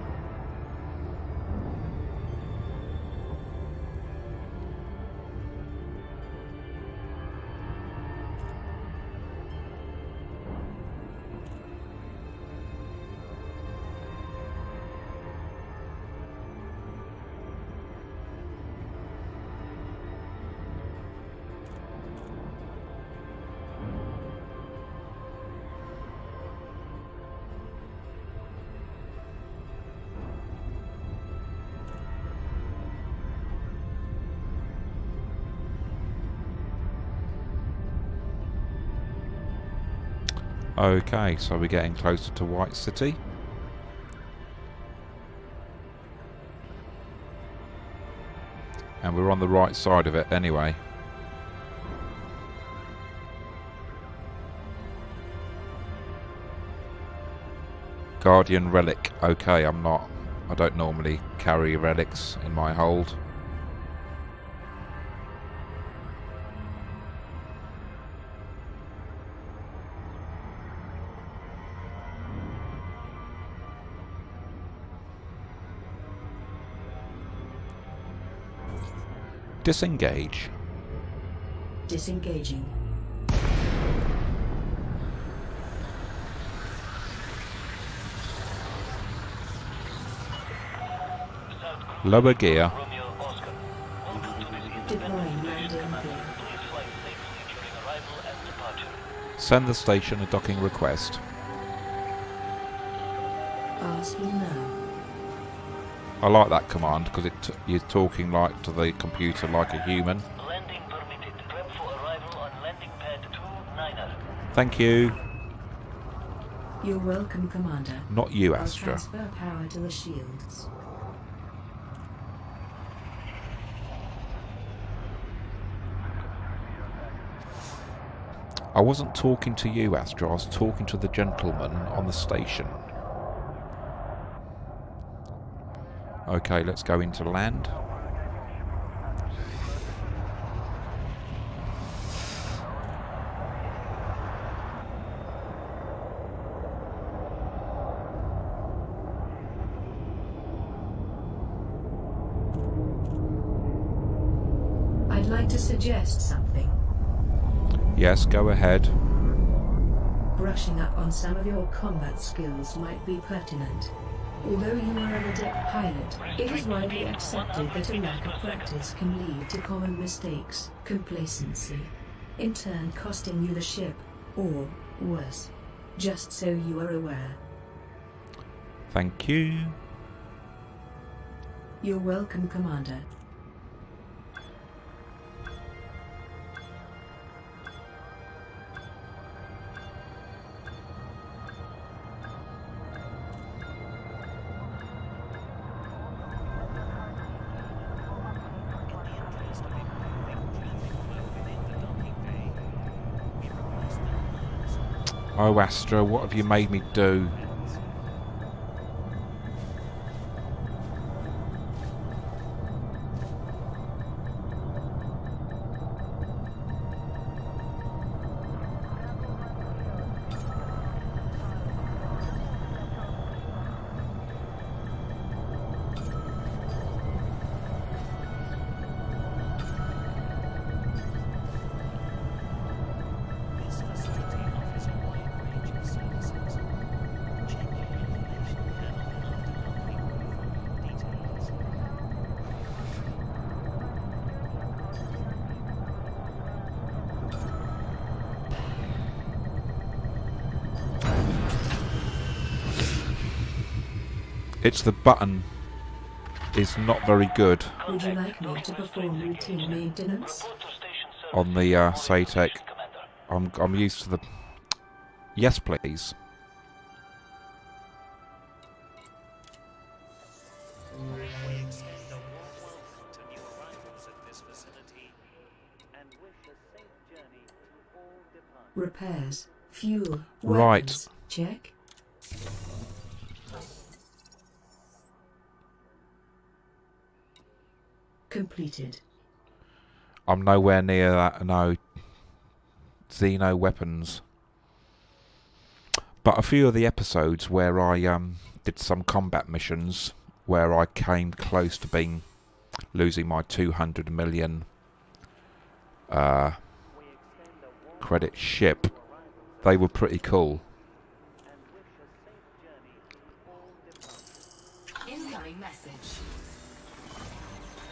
Okay, so we're getting closer to White City. And we're on the right side of it anyway. Guardian relic. Okay, I'm not. I don't normally carry relics in my hold. Disengage. Disengaging. Lower gear. Deploying landing gear. Send the station a docking request. Asking now. I like that command because you're talking like to the computer like a human. Landing permitted. Prep for arrival on landing pad 29er. Thank you. You're welcome, Commander. Not you, I'll Astra. transfer power to the shields. I wasn't talking to you, Astra. I was talking to the gentleman on the station. Okay, let's go into land. I'd like to suggest something. Yes, go ahead. Brushing up on some of your combat skills might be pertinent. Although you are an adept pilot, it is widely accepted that a lack of practice can lead to common mistakes, complacency, in turn costing you the ship, or worse. Just so you are aware. Thank you. You're welcome, Commander. Oh, Astra, what have you made me do? It's the button is not very good Would you like me to perform routine maintenance? on the SATEC. I'm used to the... Yes, please. We extend a warm welcome to new arrivals at this facility and wish a safe journey to all departures. Repairs, fuel, Right. weapons, check. Completed. I'm nowhere near that, no. Xeno weapons. But a few of the episodes where I did some combat missions where I came close to losing my 200 million credit ship, they were pretty cool. Incoming message.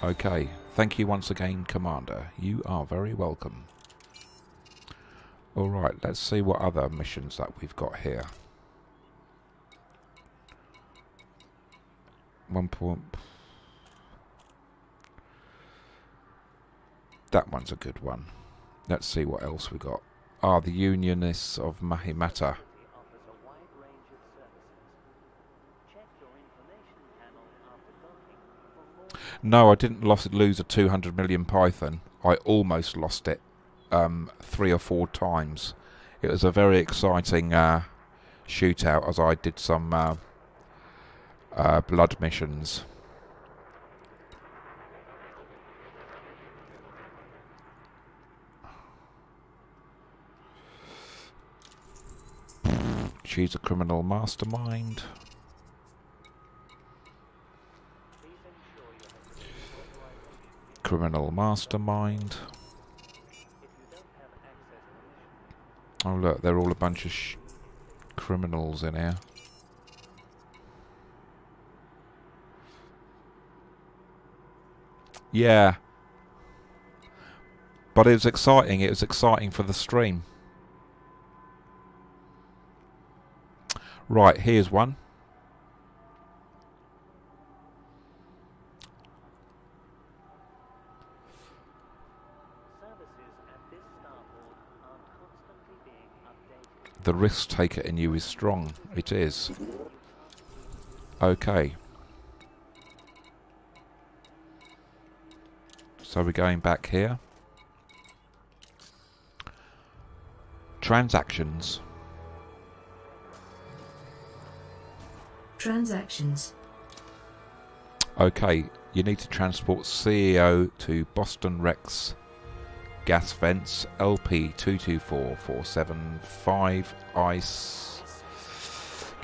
Okay, thank you once again, Commander. You are very welcome. Alright, let's see what other missions that we've got here. 1 point. That one's a good one. Let's see what else we got. Ah, the Unionists of Mahimata. Offers a wide range of services. Check your information panel after docking for more. No, I didn't lose a 200 million Python. I almost lost it 3 or 4 times. It was a very exciting shootout as I did some blood missions. She's a criminal mastermind. Criminal mastermind. Oh look, they're all a bunch of criminals in here. Yeah. But it was exciting. It was exciting for the stream. Right, here's one. The risk taker in you is strong. It is. Okay. So we're going back here. Transactions. Transactions. Okay, you need to transport CEO to Boston Rex gas vents LP 224475 ice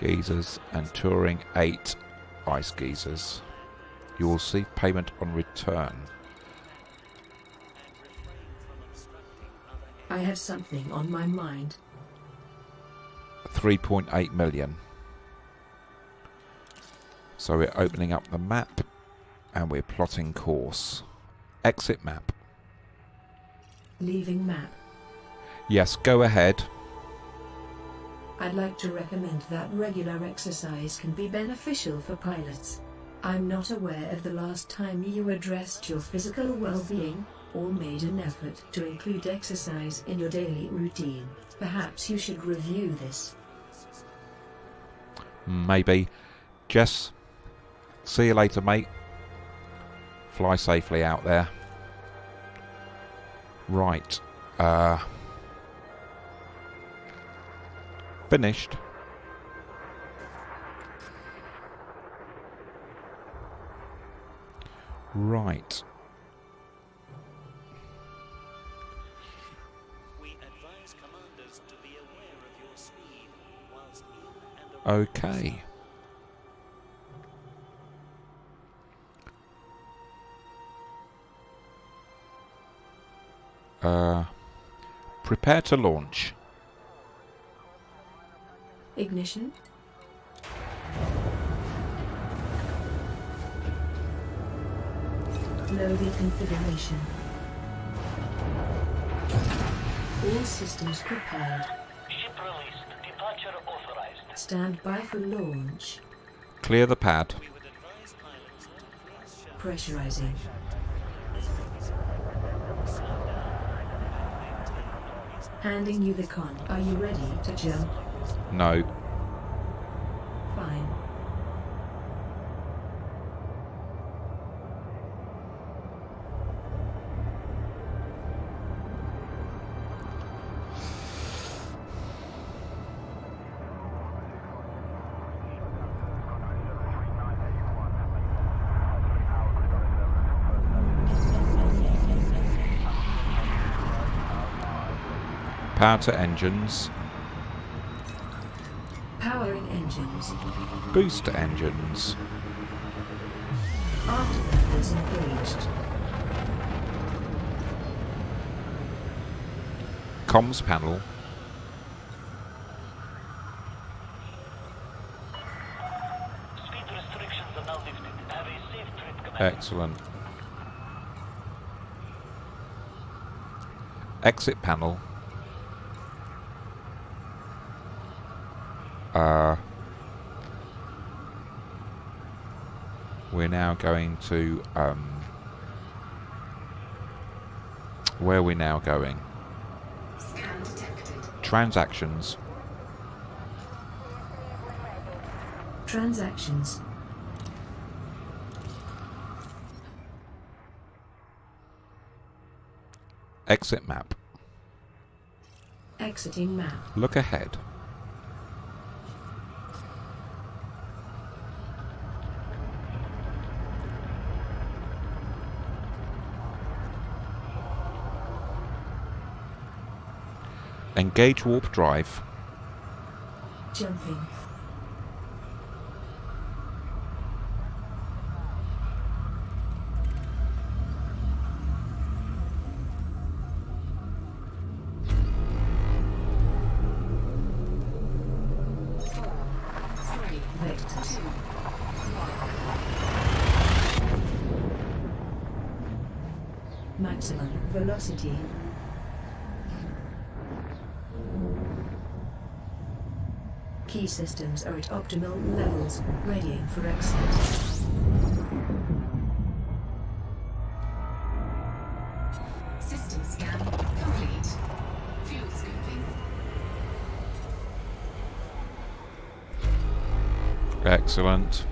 geysers and touring 8 ice geysers. You will receive payment on return. I have something on my mind. 3.8 million. So we're opening up the map and we're plotting course. Exit map. Leaving map. Yes, go ahead. I'd like to recommend that regular exercise can be beneficial for pilots. I'm not aware of the last time you addressed your physical well-being, or made an effort to include exercise in your daily routine. Perhaps you should review this. Maybe. Jess, see you later, mate. Fly safely out there. Right. Finished. Right. We advise commanders to be aware of your speed whilst in and around Okay. Prepare to launch. Ignition. Loading configuration. All systems prepared. Ship released. Departure authorized. Stand by for launch. Clear the pad. We would advise pilots to please show Pressurizing. Handing you the con. Are you ready to jump? No. Fine. Power to engines. Powering engines. Boost engines. Afterburners engaged. Comms panel. Speed restrictions are now lifted. Have a safe trip, Commander. Excellent. Exit panel. We're now going to where are we now going? Scan detected. Transactions. Transactions. Exit map. Exiting map. Look ahead. Engage warp drive. Jumping. Vectors. Maximum velocity. Key systems are at optimal levels, readying for exit. System scan complete. Fuel scooping. Excellent.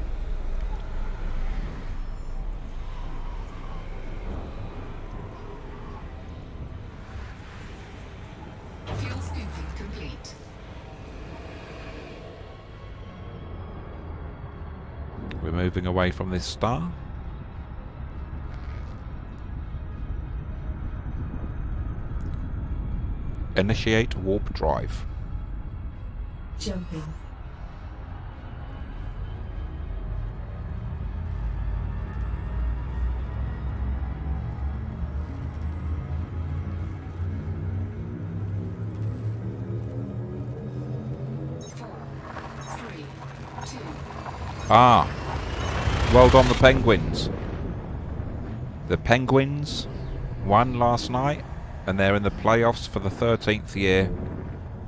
Fuel scooping complete. We're moving away from this star. Initiate warp drive. Jumping. Ah, well done the Penguins. The Penguins won last night and they're in the playoffs for the 13th year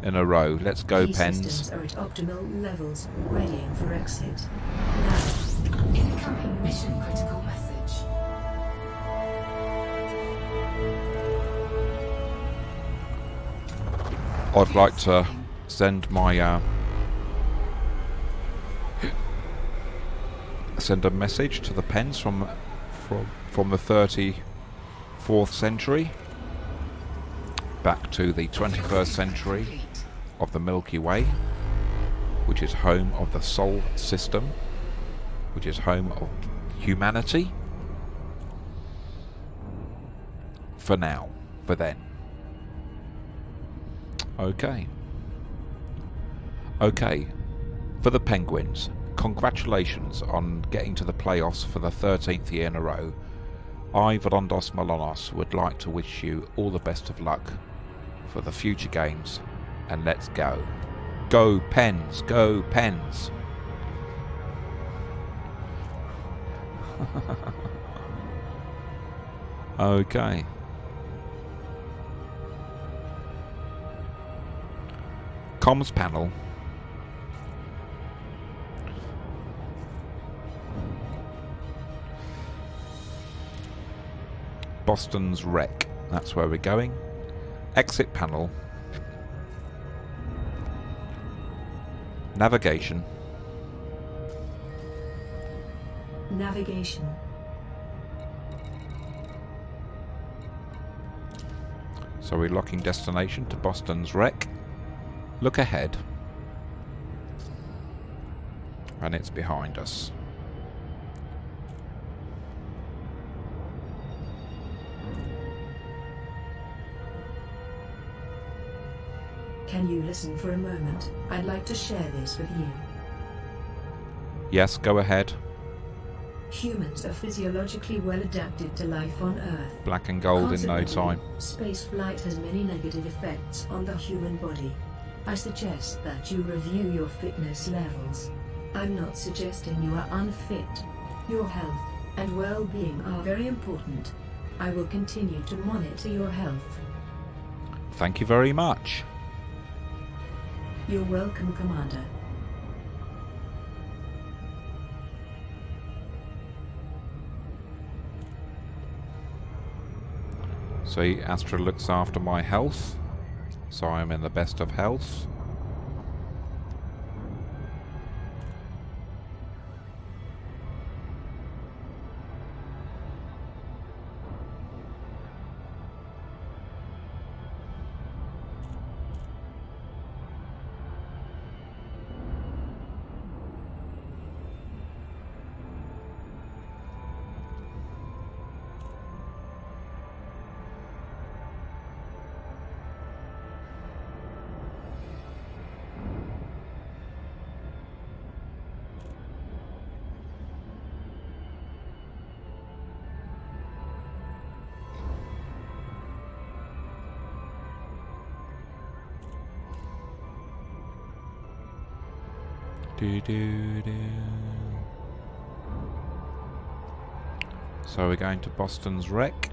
in a row. Let's go, Key Pens. systems are at optimal levels, readying for exit. Now, Incoming mission critical message. I'd like to send my send a message to the Pens from the 34th century back to the 21st century of the Milky Way, which is home of the Sol system, which is home of humanity. For now, for then. Okay. Okay. For the Penguins, congratulations on getting to the playoffs for the 13th year in a row. I, Varondos Malonos, would like to wish you all the best of luck for the future games, and let's go. Go Pens, go Pens. Okay. Comms panel. Boston's wreck. That's where we're going. Exit panel. Navigation. navigation. So we're locking destination to Boston's wreck. Look ahead. And it's behind us. Can you listen for a moment? I'd like to share this with you. Yes, go ahead. Humans are physiologically well adapted to life on Earth. Black and gold in no Consequently, time. space flight has many negative effects on the human body. I suggest that you review your fitness levels. I'm not suggesting you are unfit. Your health and well-being are very important. I will continue to monitor your health. Thank you very much. You're welcome, Commander. See, Astra looks after my health, so I'm in the best of health. Do-do-do. So we're going to Boston's wreck.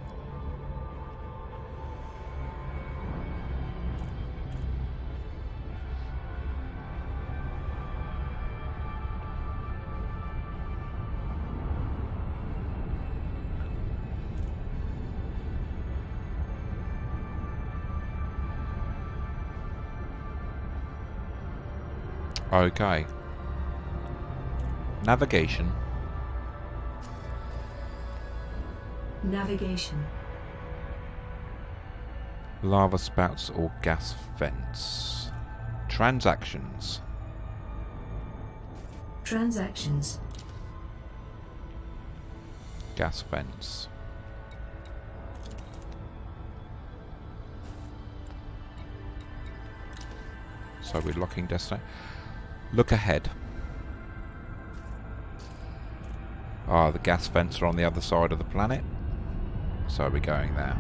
Okay. Navigation. Navigation. Lava spouts or gas vents. Transactions. Transactions. Gas vents. So we're locking destination. Look ahead. Ah, the gas vents are on the other side of the planet. So we're going there.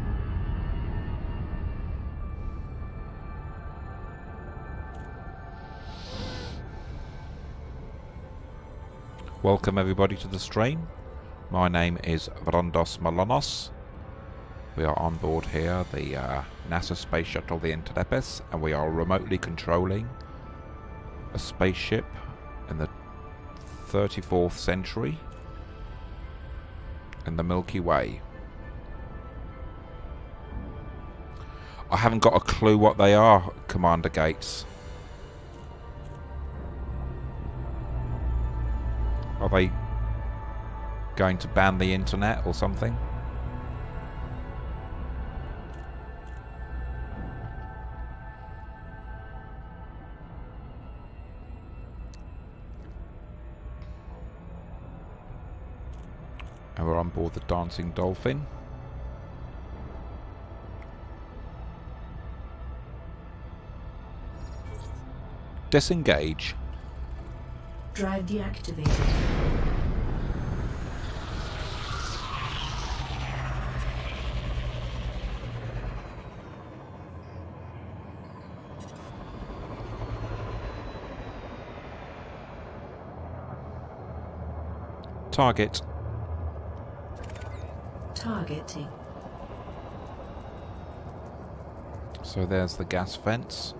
Welcome everybody to the stream. My name is Vrondos Malonos. We are on board here, the NASA space shuttle, the Interdepes, and we are remotely controlling a spaceship in the 34th century in the Milky Way. I haven't got a clue what they are, Commander Gates. Are they going to ban the internet or something? And we're on board the Dancing Dolphin. Disengage. Drive deactivated. Target. Targeting. So there's the gas vents.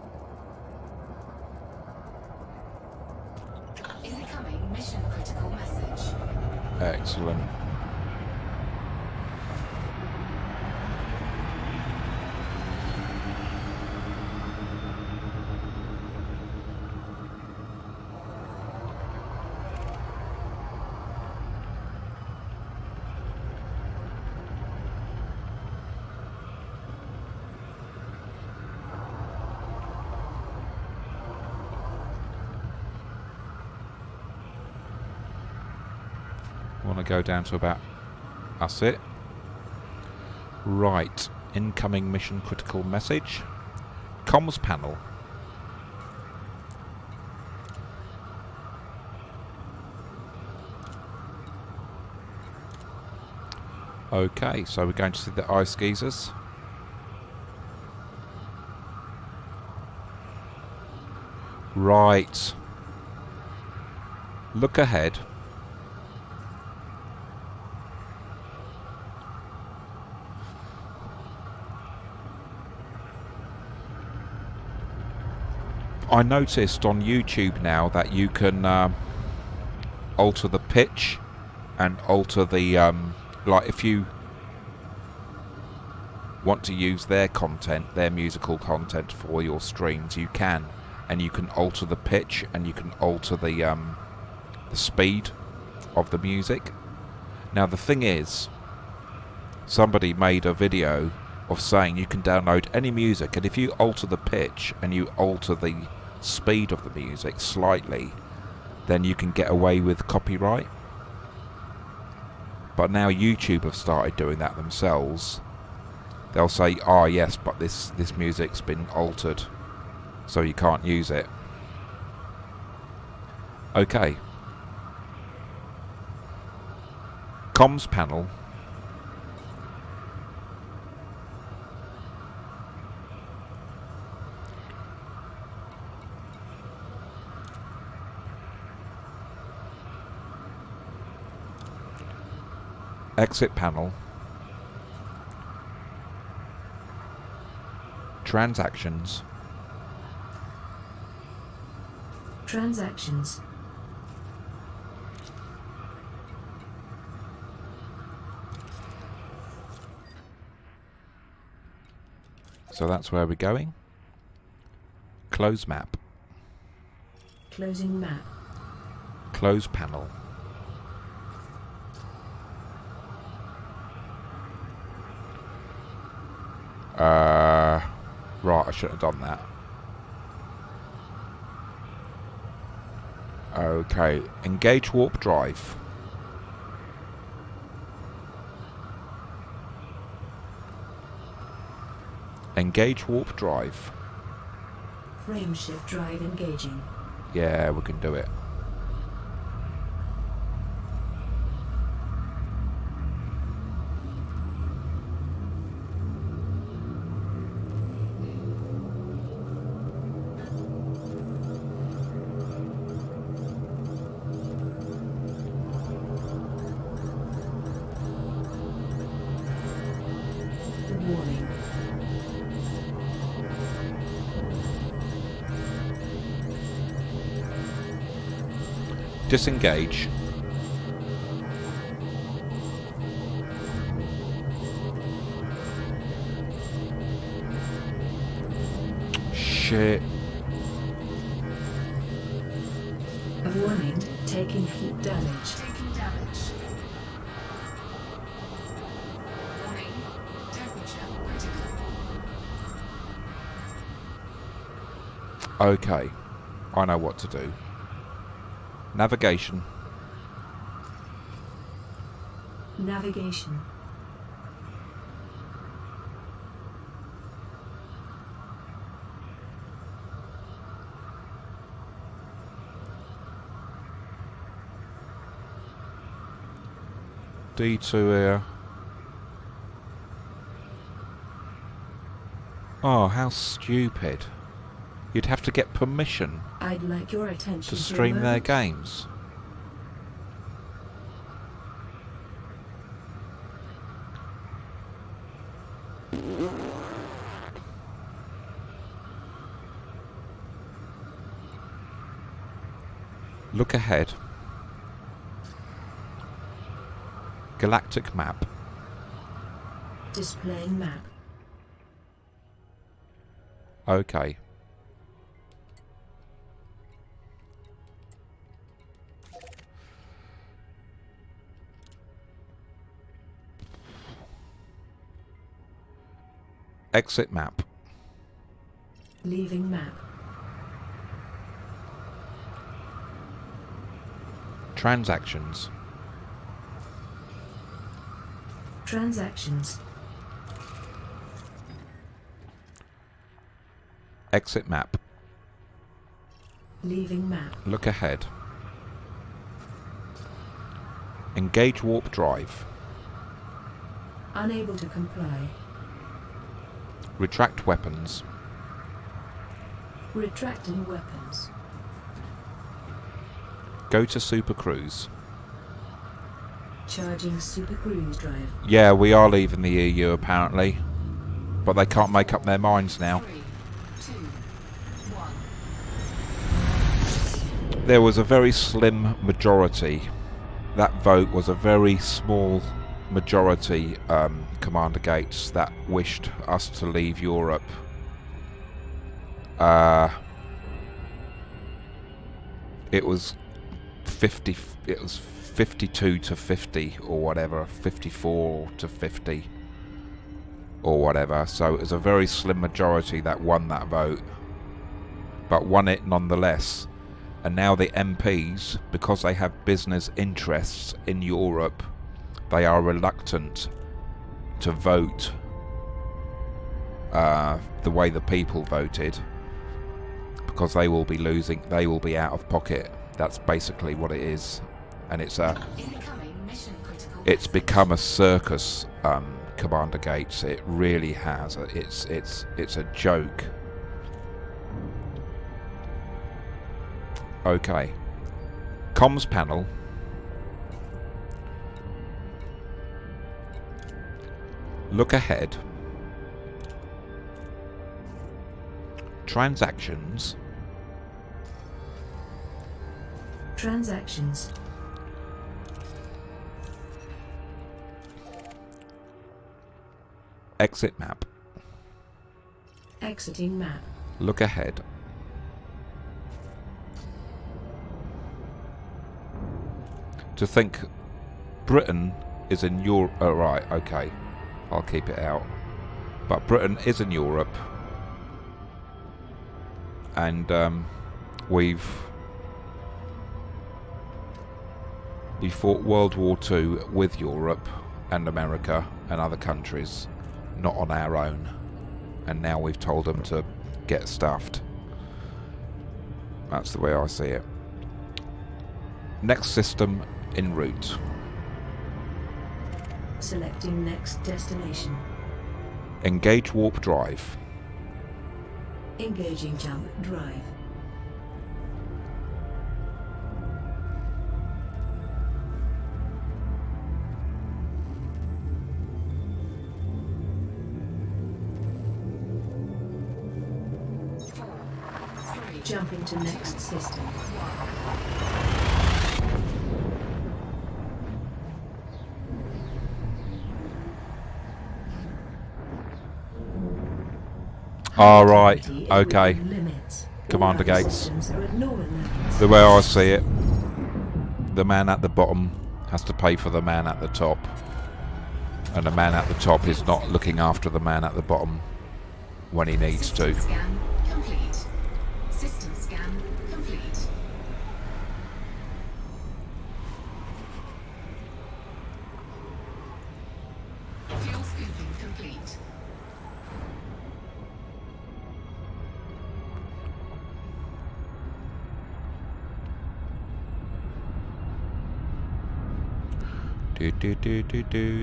Incoming mission critical message. Excellent. Want to go down to about... That's it. Right. Incoming mission critical message. Comms panel. Okay, so we're going to see the ice geysers. Right. Look ahead. I noticed on YouTube now that you can alter the pitch and alter the like if you want to use their content, their musical content for your streams, you can, and you can alter the pitch and you can alter the speed of the music. Now the thing is, somebody made a video of saying you can download any music, and if you alter the pitch and you alter the speed of the music slightly, then you can get away with copyright. But now YouTube have started doing that themselves. They'll say, "Ah, yes, but this music's been altered, so you can't use it." Okay. Comms panel. Exit panel. Transactions. Transactions. So that's where we're going. Close map. Closing map. Close panel. Right, I shouldn't have done that. Okay, engage warp drive. Engage warp drive. Frameshift drive engaging. Yeah, we can do it. Warning. Disengage. Shit. A warning, taking heat damage. Taking damage. Warning. Temperature critical. Okay, I know what to do. Navigation. Navigation. D2 here. Oh, how stupid. You'd have to get permission I'd like your attention to for a stream their moment. games. Look ahead. Galactic map. Displaying map. Okay. Exit map. Leaving map. Transactions. Transactions. Exit map. Leaving map. Look ahead. Engage warp drive. Unable to comply. Retract weapons. Retracting weapons. Go to Super Cruise. Charging Super Cruise drive. Yeah, we are leaving the EU apparently. But they can't make up their minds now. 3, 2, 1. There was a very slim majority. That vote was a very small majority, Commander Gates, that wished us to leave Europe. It was 50. It was 52 to 50 or whatever, 54 to 50 or whatever. So it was a very slim majority that won that vote, but won it nonetheless. And now the MPs, because they have business interests in Europe, they are reluctant to vote the way the people voted, because they will be losing, they will be out of pocket. That's basically what it is. And it's Incoming mission critical it's message. become a circus, Commander Gates. It really has. It's a joke. Okay. Comms panel. Look ahead. Transactions. Transactions. Exit map. Exiting map. Look ahead. To think Britain is in Europe. Oh, right, okay. I'll keep it out. But Britain is in Europe. And we fought World War II with Europe and America and other countries, not on our own. And now we've told them to get stuffed. That's the way I see it. Next system en route. Selecting next destination. Engage warp drive. Engaging jump drive. Jumping to next system. All right, Activity is okay. within limits. Commander All other Gates. systems are at normal levels. The way I see it, the man at the bottom has to pay for the man at the top. And the man at the top is not looking after the man at the bottom when he needs System to. scan complete. System scan complete. Fuel scooping complete.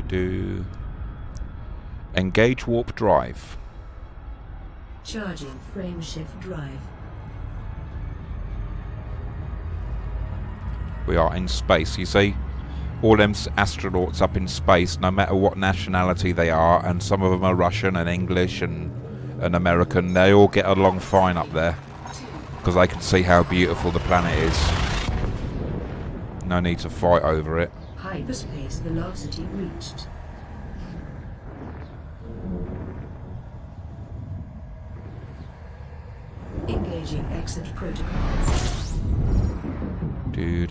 Do. Engage warp drive. Charging frame shift drive. We are in space, you see? All them astronauts up in space, no matter what nationality they are, and some of them are Russian and English and American, they all get along fine up there. Because they can see how beautiful the planet is. No need to fight over it. Hyperspace velocity reached. Engaging exit protocols. Do.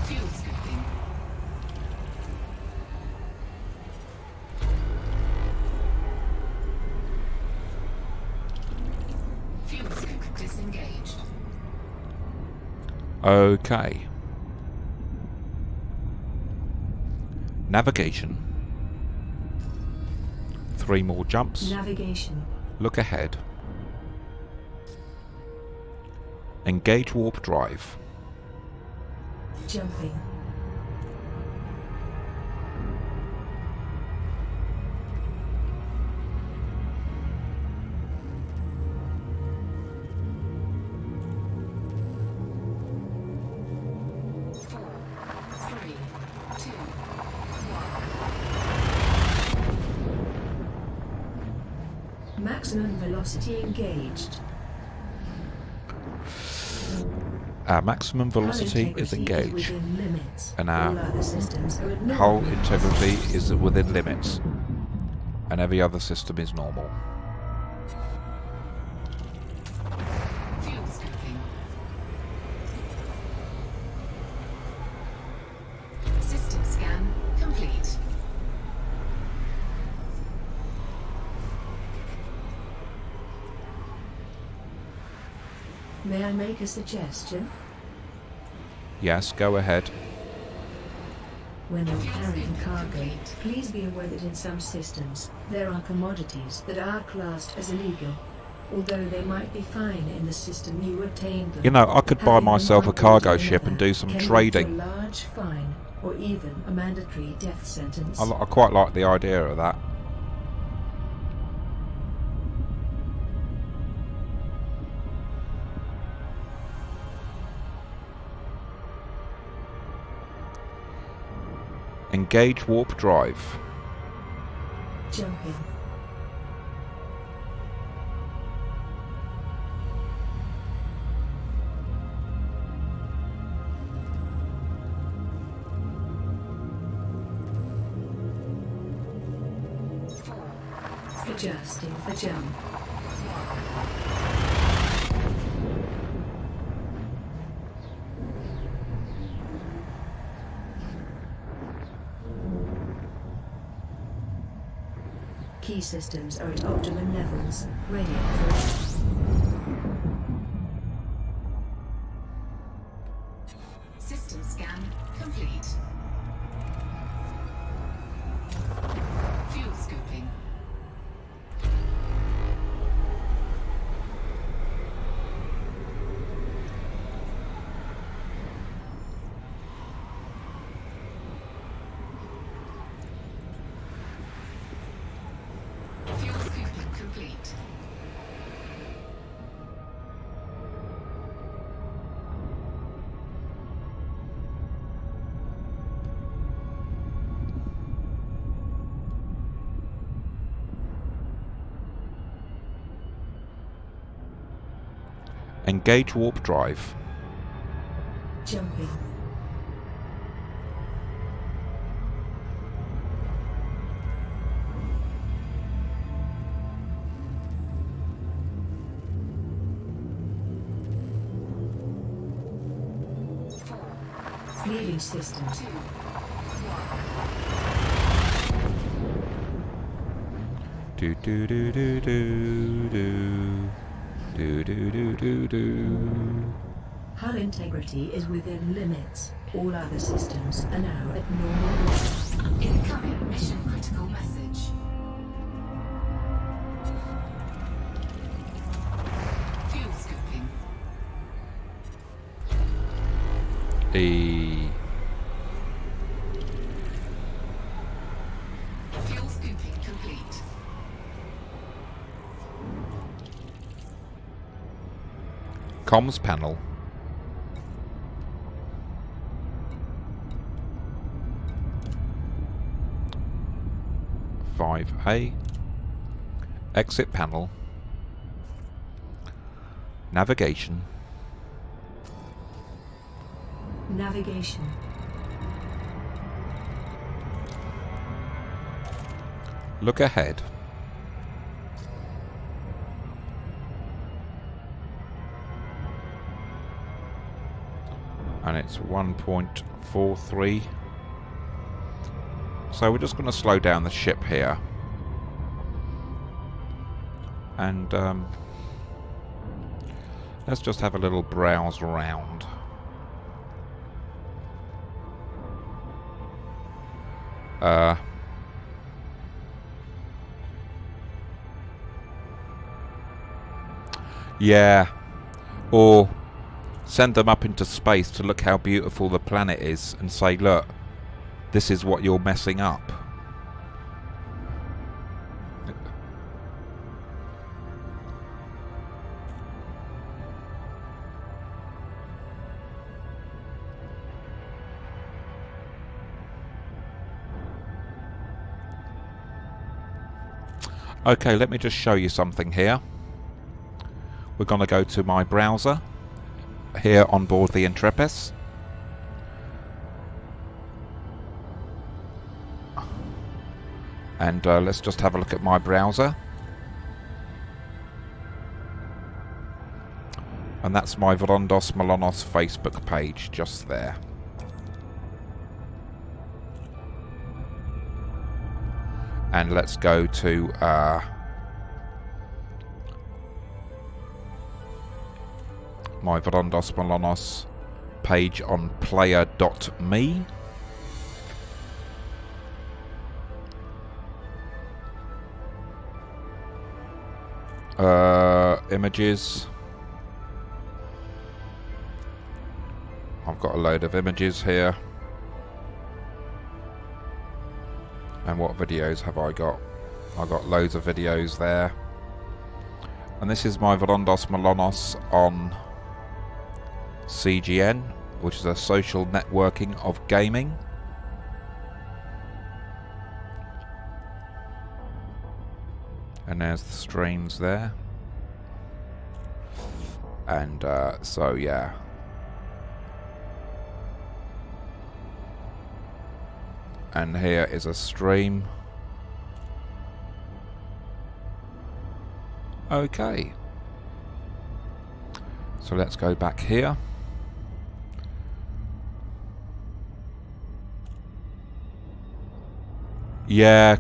Fuel scooping. Fuel scoop disengaged. Okay. Navigation. 3 more jumps. Navigation. Look ahead. Engage warp drive. Jumping. Maximum velocity engaged. Our maximum velocity Hull is integrity engaged. within limits. And All our other systems are at hull normal levels. integrity is within limits. And every other system is normal. Fuel scooping. System scan complete. May I make a suggestion? Yes, go ahead. When you're carrying cargo, please be aware that in some systems, there are commodities that are classed as illegal. Although they might be fine in the system you obtained them. You know, I could buy Having them myself a on board cargo another ship and do some can lead to trading. a large fine, or even a mandatory death sentence. I quite like the idea of that. Engage warp drive. Jumping. Adjusting for jump. Key systems are at optimum levels. Ready for System scan complete. Fuel scooping. Fuel scooping complete. Engage warp drive. jumping. Leading system 2. Do do do do do do do do do do do. Hull integrity is within limits. All other systems are now at normal levels. Incoming mission critical message. Fuel scooping. Fuel scooping complete. Comms panel. A. Exit panel. Navigation. Navigation. Look ahead. And it's 1.43. So we're just going to slow down the ship here. And let's just have a little browse around. Yeah. Or send them up into space to look how beautiful the planet is and say, look, this is what you're messing up. Okay, let me just show you something here. We're going to go to my browser here on board the Intrepid. And let's just have a look at my browser. And that's my Vrondos Malonos Facebook page just there. And let's go to my Vrondos Malonos page on player.me. Images. I've got a load of images here. And what videos have I got? I've got loads of videos there. And this is my Vrondos Malonos on CGN, which is a social networking of gaming. And there's the streams there. And so yeah. And here is a stream. Okay. So let's go back here. Yeah.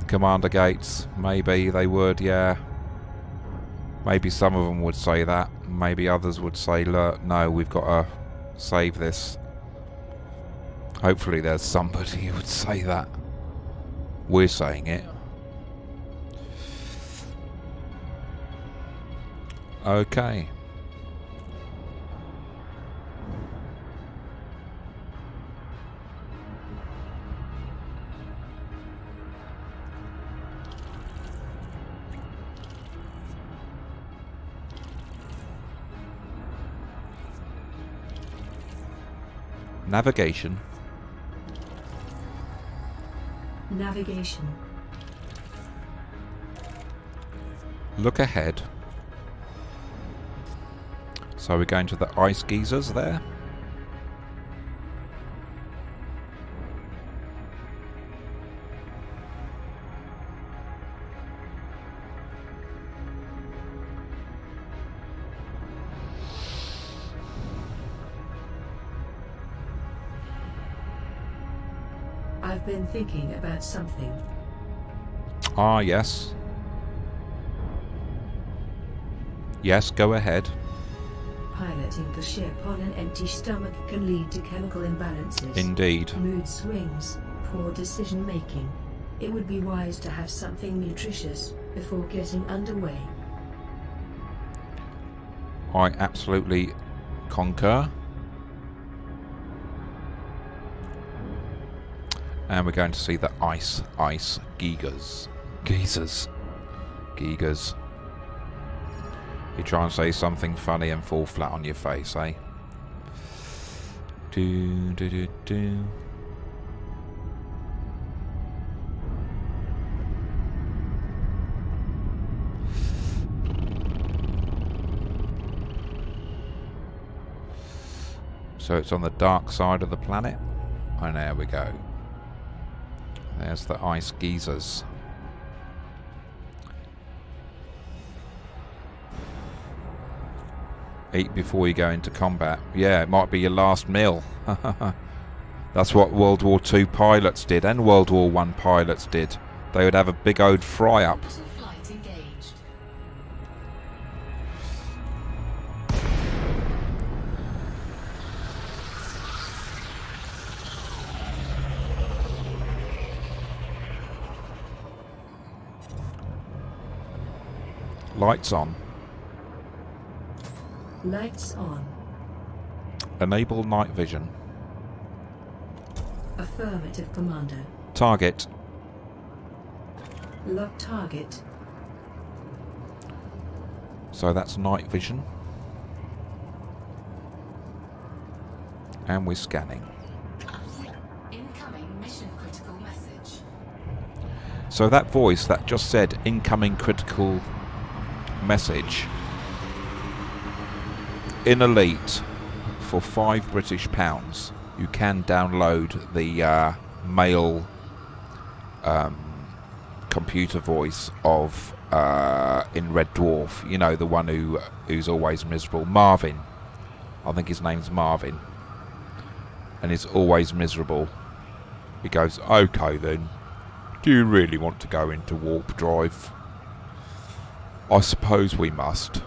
Commander gates. Maybe they would, yeah. Maybe some of them would say that. Maybe others would say, look, no, we've got to save this. Hopefully there's somebody who would say that. We're saying it. Okay. Navigation. Navigation. Look ahead. So we're going to the ice geysers there. I've been thinking about something. Ah, yes. Yes, go ahead. Piloting the ship on an empty stomach can lead to chemical imbalances. Indeed. Mood swings, poor decision making. It would be wise to have something nutritious before getting underway. I absolutely concur. And we're going to see the ice geysers. Geysers. You try and say something funny and fall flat on your face, eh? Do do do do. So it's on the dark side of the planet. And there we go. There's the ice geysers. Eat before you go into combat. Yeah, it might be your last meal. That's what World War II pilots did and World War I pilots did. They would have a big old fry-up. Flight engaged. Lights on. Lights on. Enable night vision. Affirmative, Commander. Target. Lock target. So that's night vision. And we're scanning. Incoming mission critical message. So that voice that just said incoming critical message in Elite for £5 you can download the male computer voice of in Red Dwarf, you know, the one who's always miserable, Marvin. I think his name's Marvin, and he's always miserable. He goes, okay then, do you really want to go into warp drive? I suppose we must.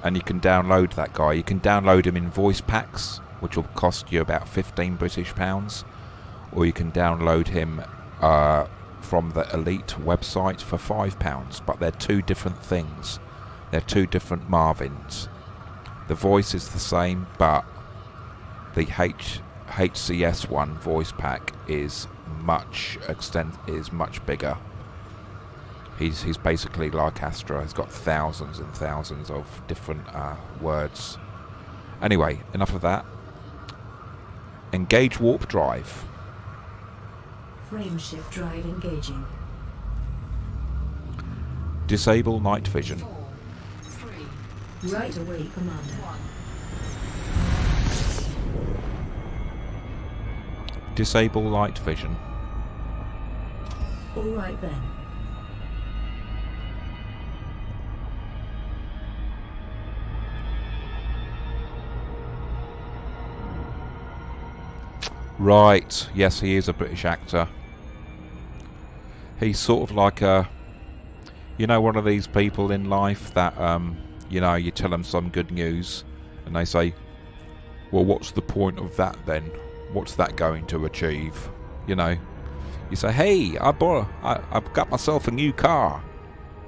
And you can download that guy. You can download him in voice packs, which will cost you about £15, or you can download him from the Elite website for £5. But they're two different things. They're two different Marvins. The voice is the same, but the HCS one voice pack is much bigger. He's basically like Astra. He's got thousands and thousands of different words. Anyway, enough of that. Engage warp drive. Frameshift drive engaging. Disable night vision. 4, 3, Right away, Commander. 1. Disable light vision. All right then. Right, yes, he is a British actor. He's sort of like a, you know, one of these people in life that, you know, you tell them some good news and they say, well, what's the point of that then? What's that going to achieve? You know, you say, hey, I've got myself a new car.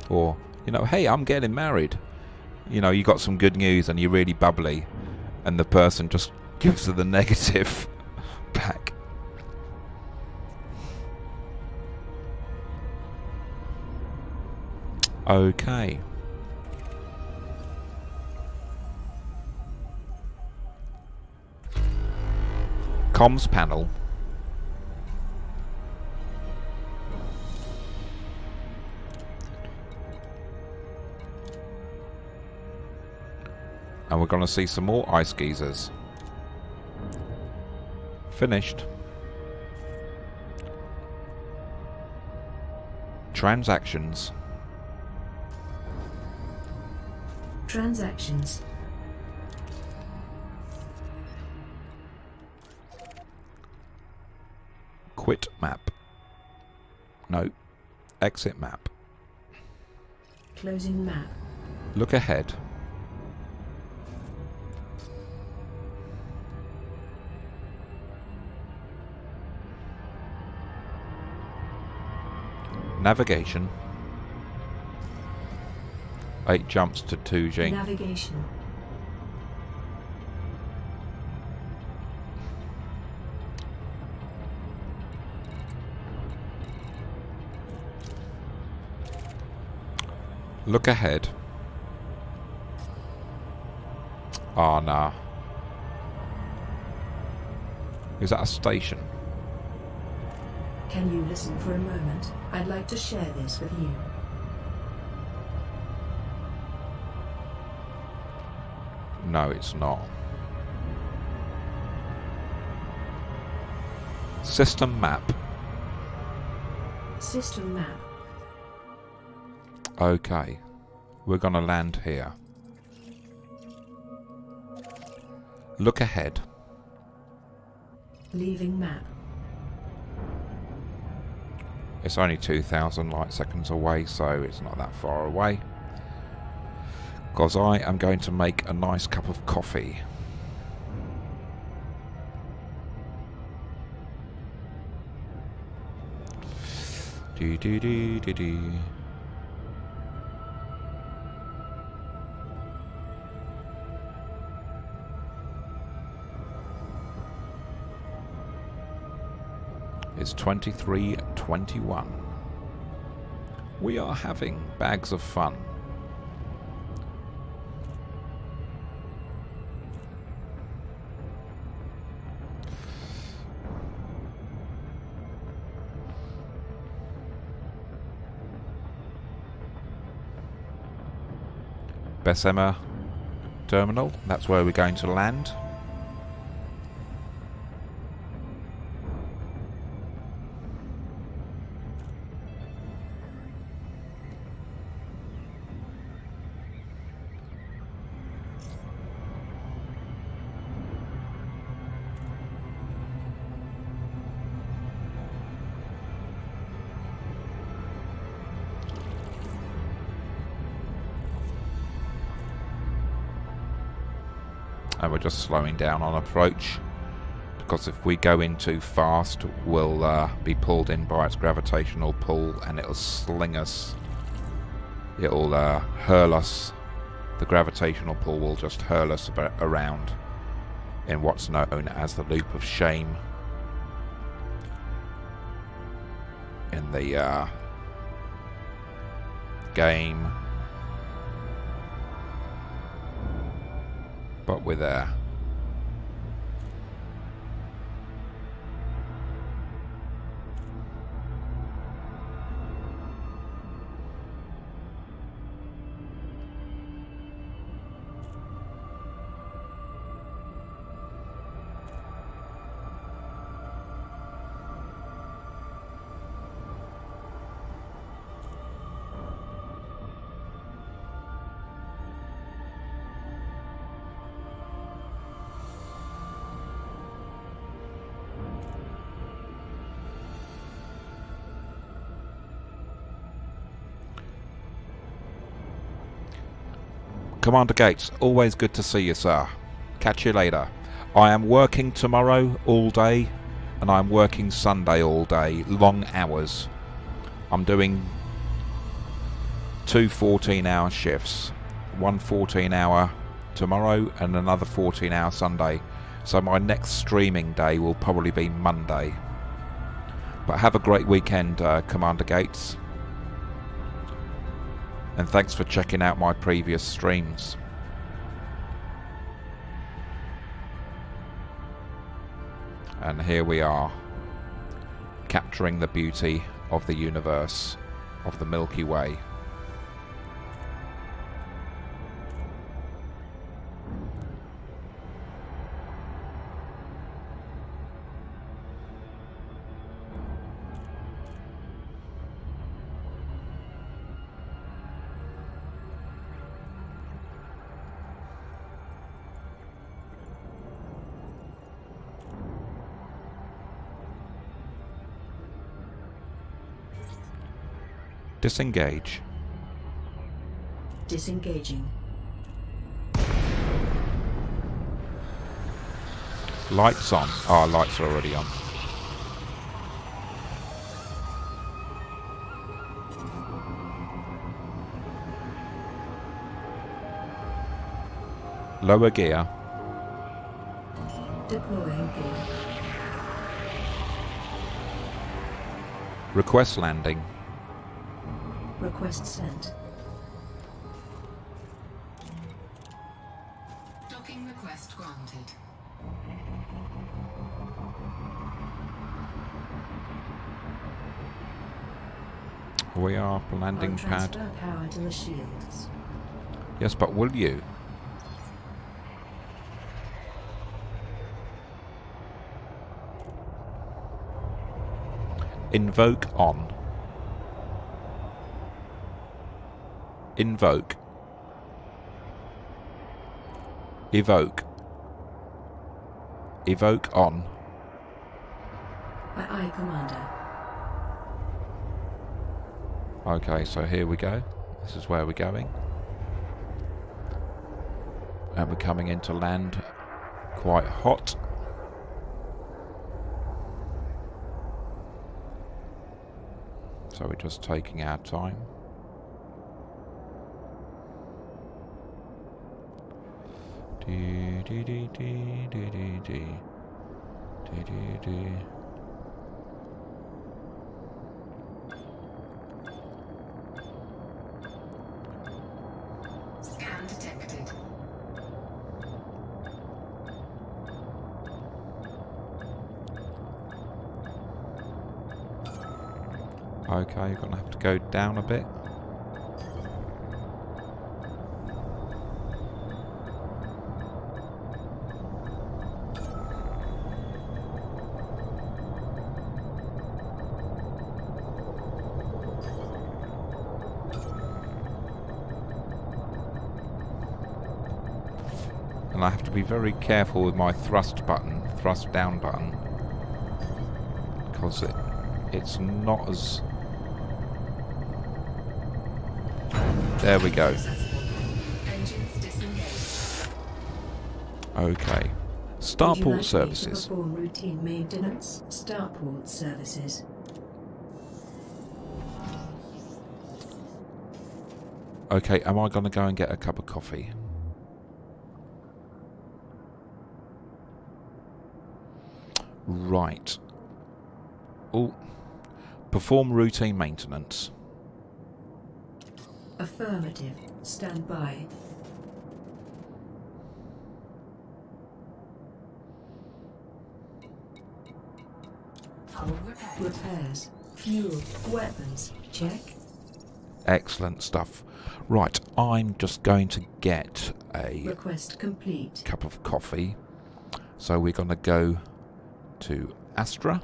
Or, you know, hey, I'm getting married. You know, you got some good news and you're really bubbly, and the person just gives her the negative back. Okay. Comms panel. And we're going to see some more ice geysers. Finished. Transactions. Transactions. Quit map. No. Exit map. Closing map. Look ahead. Navigation. 8 jumps to 2 Jing. Navigation. Look ahead. Oh, nah. Is that a station? Can you listen for a moment? I'd like to share this with you. No, it's not. System map. System map. Okay. We're gonna land here. Look ahead. Leaving map. It's only 2,000 light seconds away, so it's not that far away. Because I am going to make a nice cup of coffee. Do do do do do. It's 23:21. We are having bags of fun. Bessemer terminal, that's where we're going to land. And we're just slowing down on approach, because if we go in too fast we'll be pulled in by its gravitational pull and it'll sling us, it'll hurl us. The gravitational pull will just hurl us around in what's known as the loop of shame in the game. But we're there. Commander Gates, always good to see you, sir. Catch you later. I am working tomorrow all day, and I'm working Sunday all day, long hours. I'm doing 2 14-hour shifts. One 14-hour tomorrow and another 14-hour Sunday. So my next streaming day will probably be Monday. But have a great weekend, Commander Gates. And thanks for checking out my previous streams. And here we are, capturing the beauty of the universe, of the Milky Way. Disengage. Disengaging. Lights on. Oh, lights are already on. Lower gear. Deploying gear. Request landing. Request sent. Docking request granted. We are for landing I'll pad. transfer power to the shields. Yes, but will you? Invoke on. Invoke. Evoke. Evoke on. Aye, Commander. Okay, so here we go. This is where we're going. And we're coming into land quite hot. So we're just taking our time. Scan detected. Okay, you're gonna have to go down a bit. And I have to be very careful with my thrust button, thrust down button, because it's not as... There we go. Engines disengaged. Okay. Would you Starport like me to services. perform routine maintenance. Starport services. Okay, am I going to go and get a cup of coffee? Right. Oh. Perform routine maintenance. Affirmative. Stand by. Hull repaired. Repairs. Fuel. Weapons. Check. Excellent stuff. Right, I'm just going to get a Request complete. cup of coffee. So we're going to go to Astra.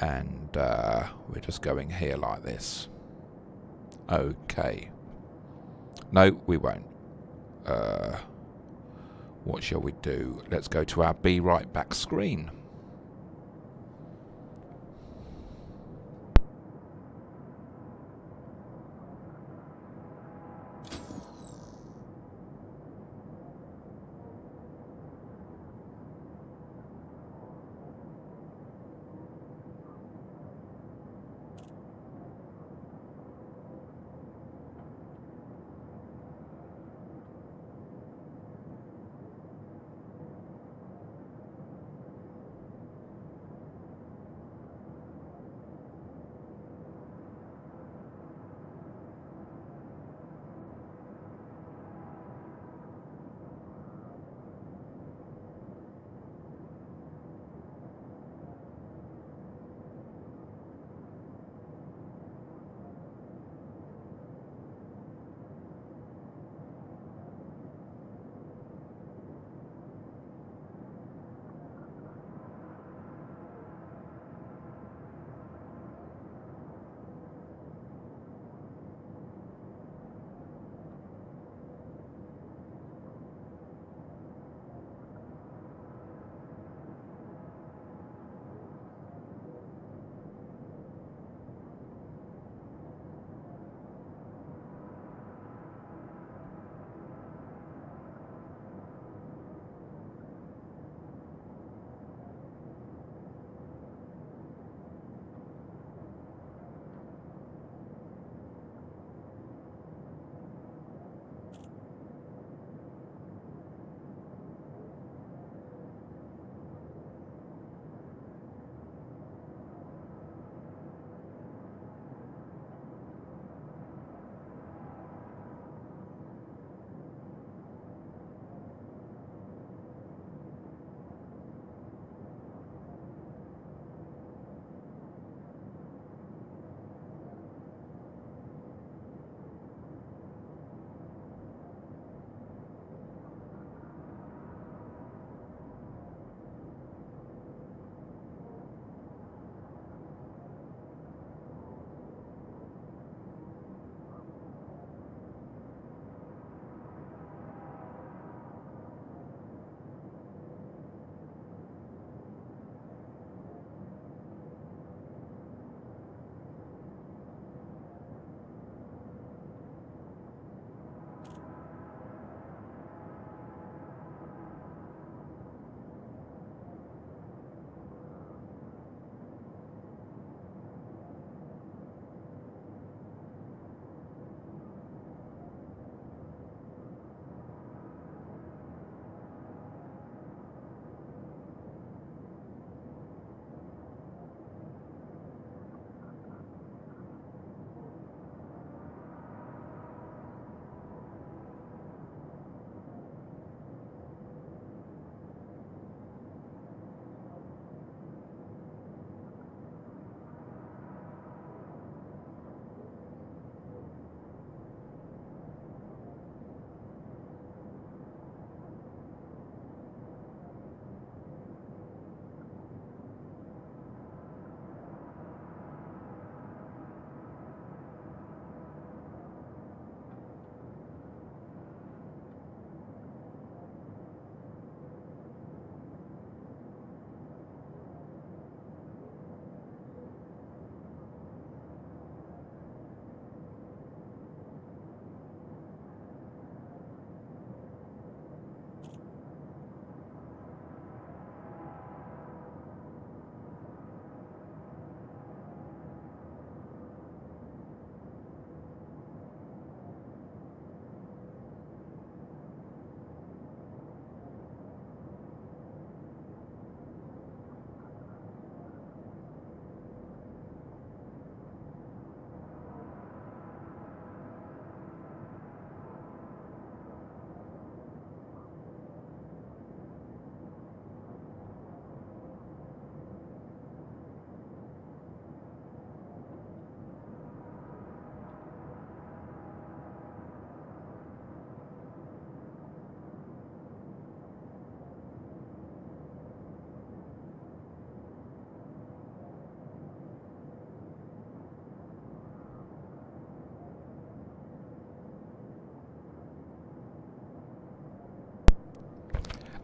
And we're just going here like this. Okay. No, we won't. What shall we do? Let's go to our Be Right Back screen.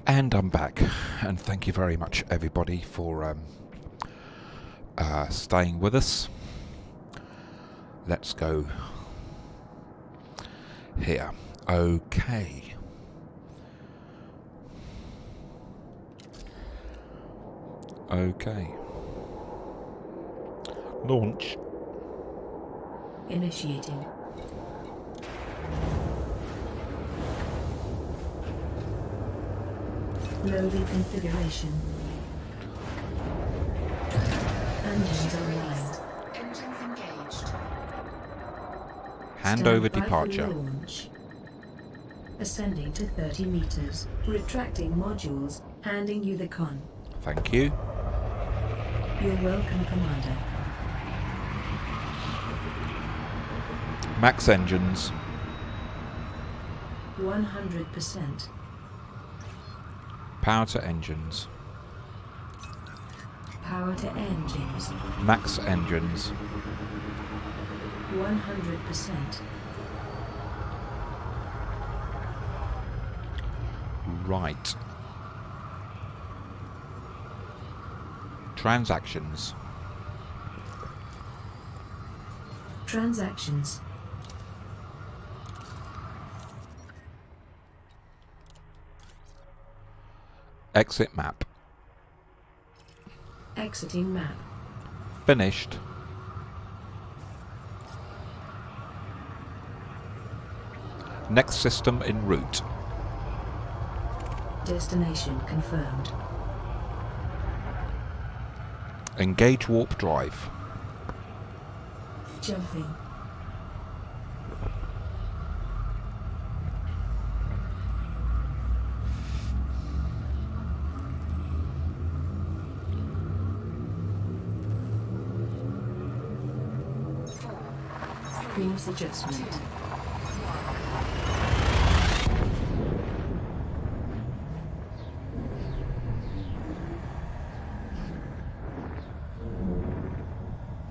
And I'm back, and thank you very much everybody for staying with us. Let's go here. Okay. Okay. Launch. Initiating. Loading configuration. Engines online. Engines engaged. Hand Stand over by for departure. launch. Ascending to 30 meters. Retracting modules. Handing you the con. Thank you. You're welcome, Commander. Max engines. 100%. Power to engines. Power to engines. Max engines. 100%. Right. Transactions. Transactions. Exit map. Exiting map. Finished. Next system en route. Destination confirmed. Engage warp drive. Jumping. Course adjustment.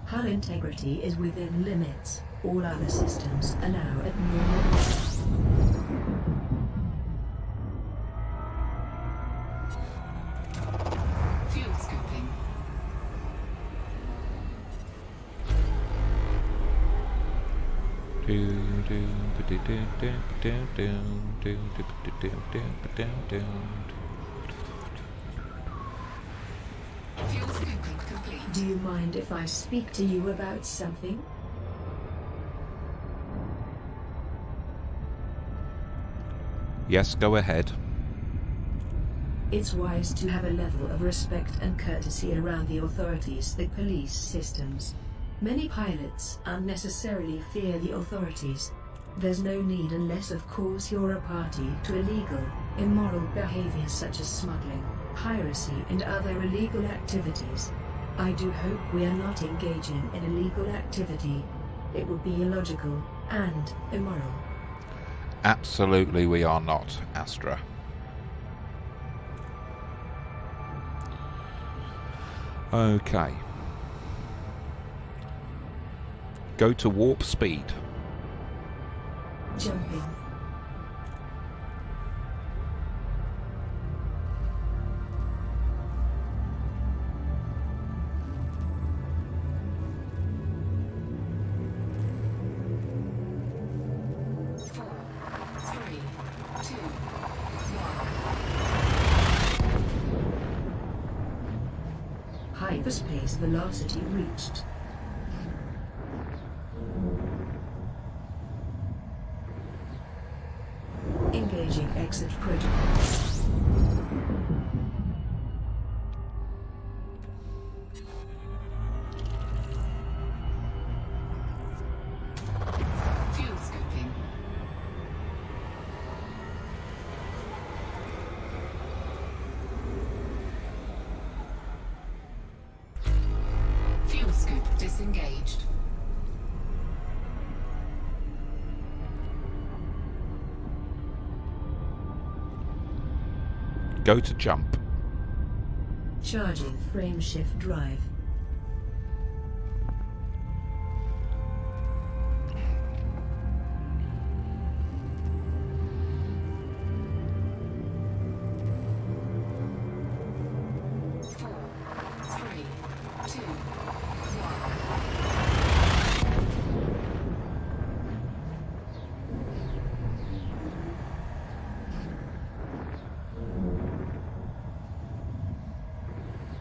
Hull integrity is within limits. All other systems are now at normal. Fuel scooping. Fuel scooping complete. Do you mind if I speak to you about something? Yes, go ahead. It's wise to have a level of respect and courtesy around the authorities, the police systems. Many pilots unnecessarily fear the authorities. There's no need unless of course you're a party to illegal, immoral behavior such as smuggling, piracy and other illegal activities. I do hope we are not engaging in illegal activity. It would be illogical and immoral. Absolutely we are not, Astra. Okay. Go to warp speed. Jumping. Hyperspace velocity reached. Engaging exit protocol. Fuel scooping. Fuel scoop disengaged. Go to jump. Charging frame shift drive.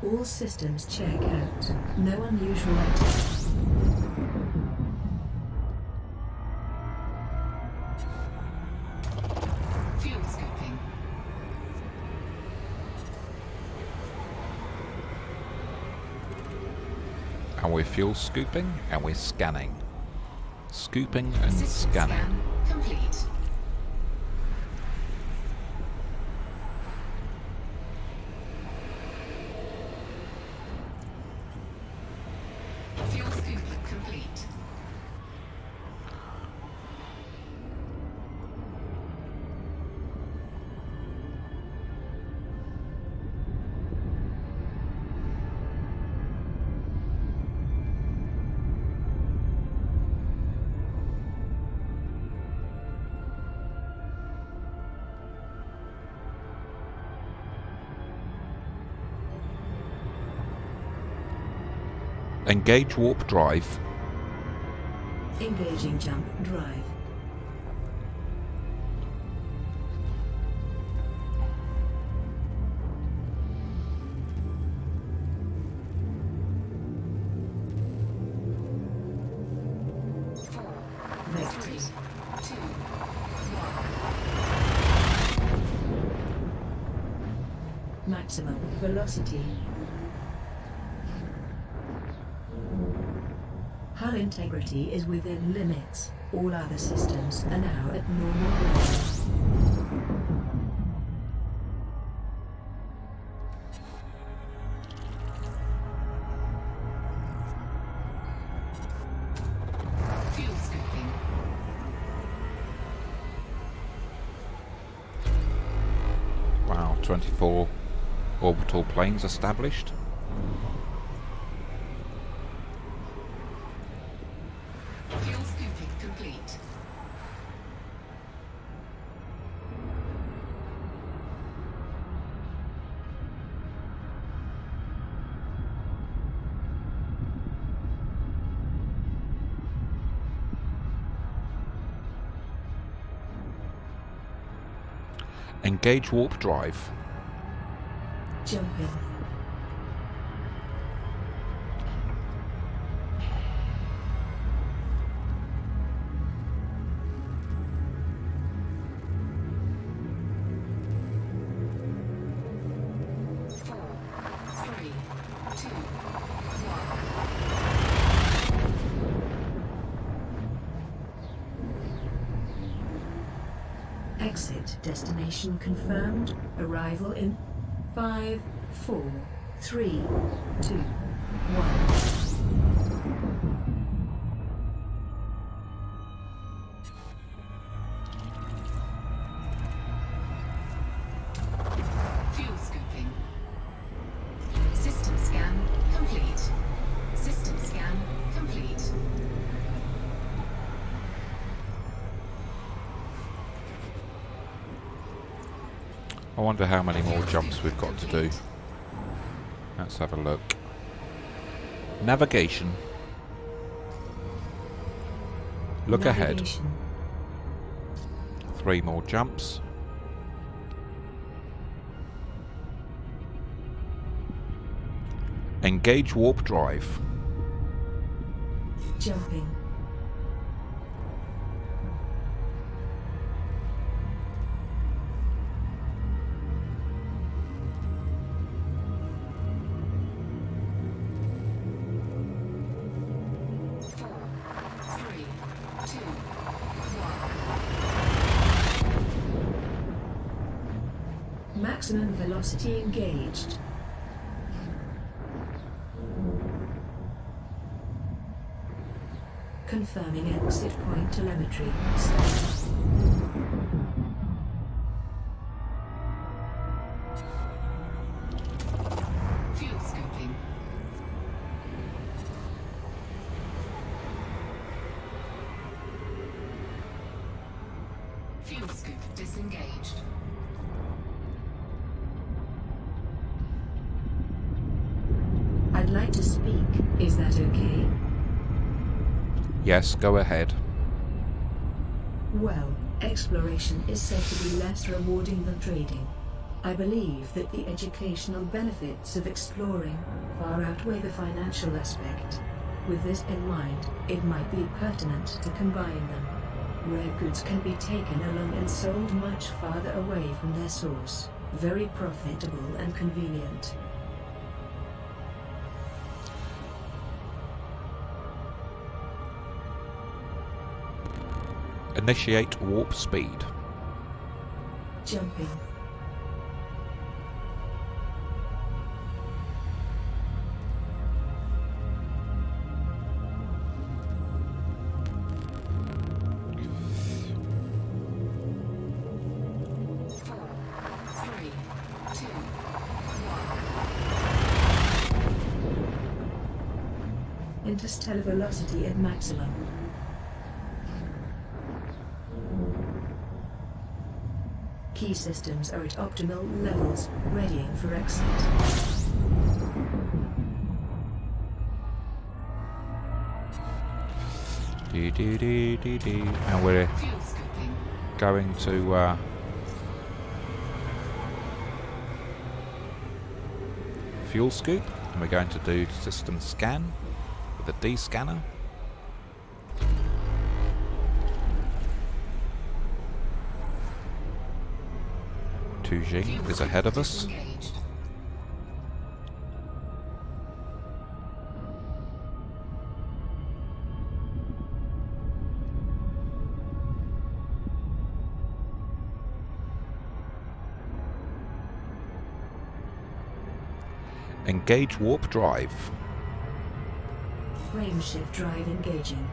All systems check out. No unusual activity. Fuel scooping. And we're fuel scooping and we're scanning. Scooping and System scanning. scan complete. Fuel scooping complete. Engage warp drive. Engaging jump drive. Vectors. 2, 1. Maximum velocity. Hull integrity is within limits. All other systems are now at normal levels. Fuel scooping. Wow, 24 orbital planes established. Fuel scooping complete. Engage warp drive. Jumping. Exit destination confirmed. Arrival in 5, 4, 3, 2, 1. Fuel scooping. System scan complete. System scan complete. I wonder how many more jumps we've got to do. Let's have a look. Navigation. Look ahead. Navigation. 3 more jumps. Engage warp drive. Jumping. Maximum velocity engaged. Confirming exit point telemetry. Fuel scooping. Fuel scoop disengaged. I'd like to speak. Is that okay? Yes, go ahead. Well, exploration is said to be less rewarding than trading. I believe that the educational benefits of exploring far outweigh the financial aspect. With this in mind, it might be pertinent to combine them. Rare goods can be taken along and sold much farther away from their source. Very profitable and convenient. Initiate warp speed. Jumping. Interstellar velocity at maximum. Key systems are at optimal levels, readying for exit. And we're going to fuel scoop, and we're going to do system scan with the D scanner. Tujing is ahead of us. Engage warp drive. Frameshift drive engaging.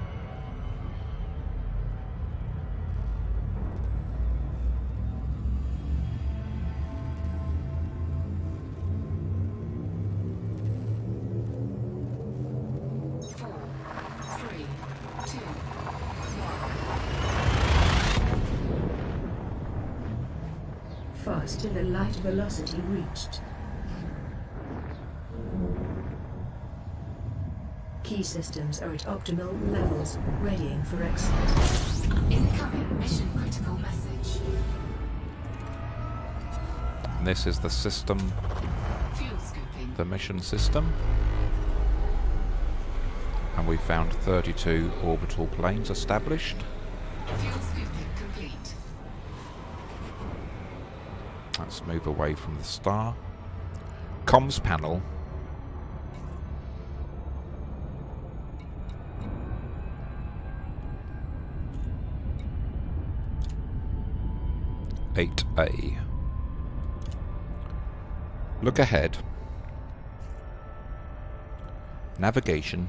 Faster than light velocity reached. Key systems are at optimal levels, readying for exit. Incoming mission critical message. And this is the system, Fuel scooping. the mission system. And we found 32 orbital planes established. Fuel scooping complete. Let's move away from the star. Comms panel. A. Look ahead. Navigation.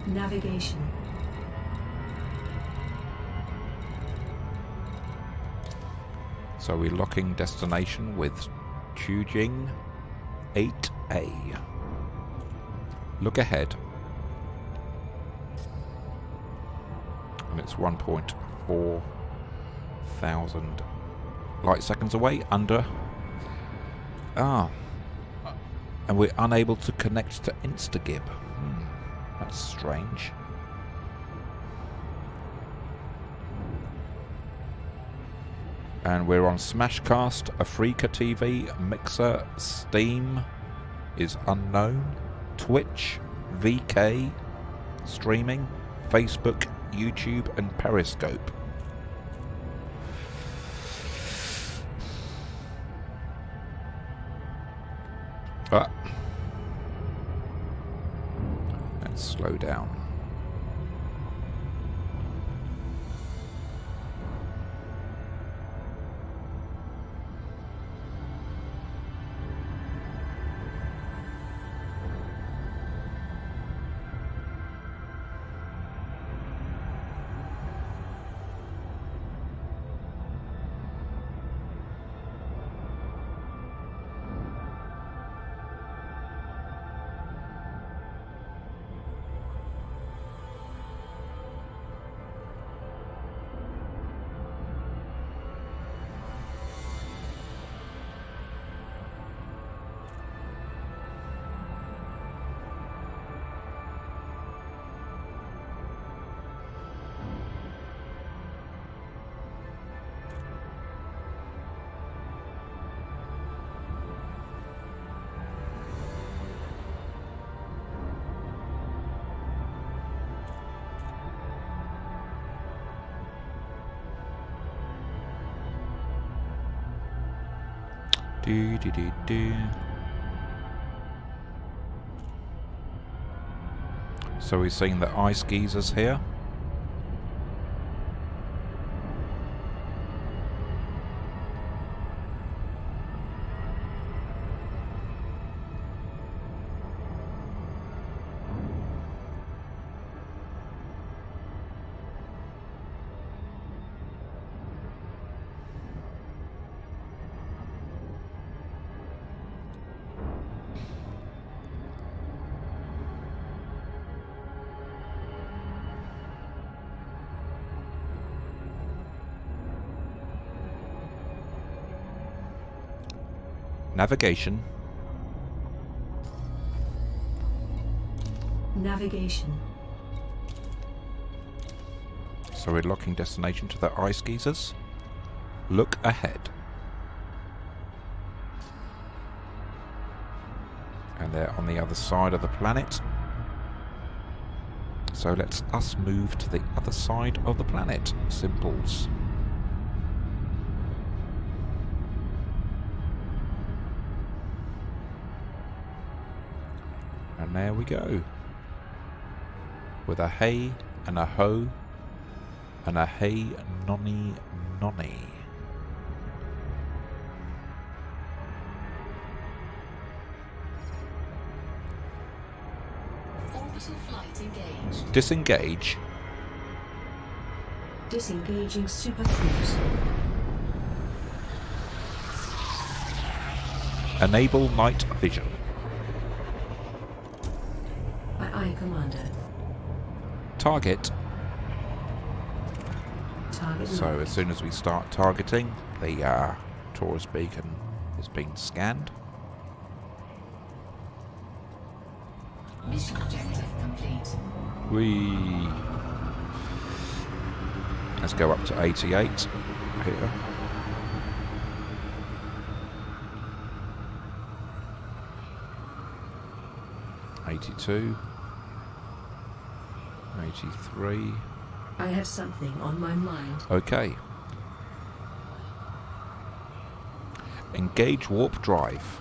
Navigation. So we're locking destination with Tujing 8A. Look ahead. And it's 1.4 thousand light seconds away, under. And we're unable to connect to Instagib. That's strange. And we're on Smashcast, Afrika TV, Mixer, Steam is unknown, Twitch, VK, streaming, Facebook, YouTube and Periscope. Let's slow down. Do do do do. So we've seen the ice geysers here. Navigation. Navigation. So we're locking destination to the ice geysers. Look ahead. And they're on the other side of the planet. So let's us move to the other side of the planet. Simples. And there we go. With a hey and a ho and a hey nonny nonny. Orbital flight engaged. Disengage. Disengaging Super Cruise. Enable night vision. Aye, Commander. Target. Target So locked. as soon as we start targeting, the Taurus beacon is being scanned. Mission objective complete. Let's go up to 88 here. '82, 83. I have something on my mind. Okay. Engage warp drive.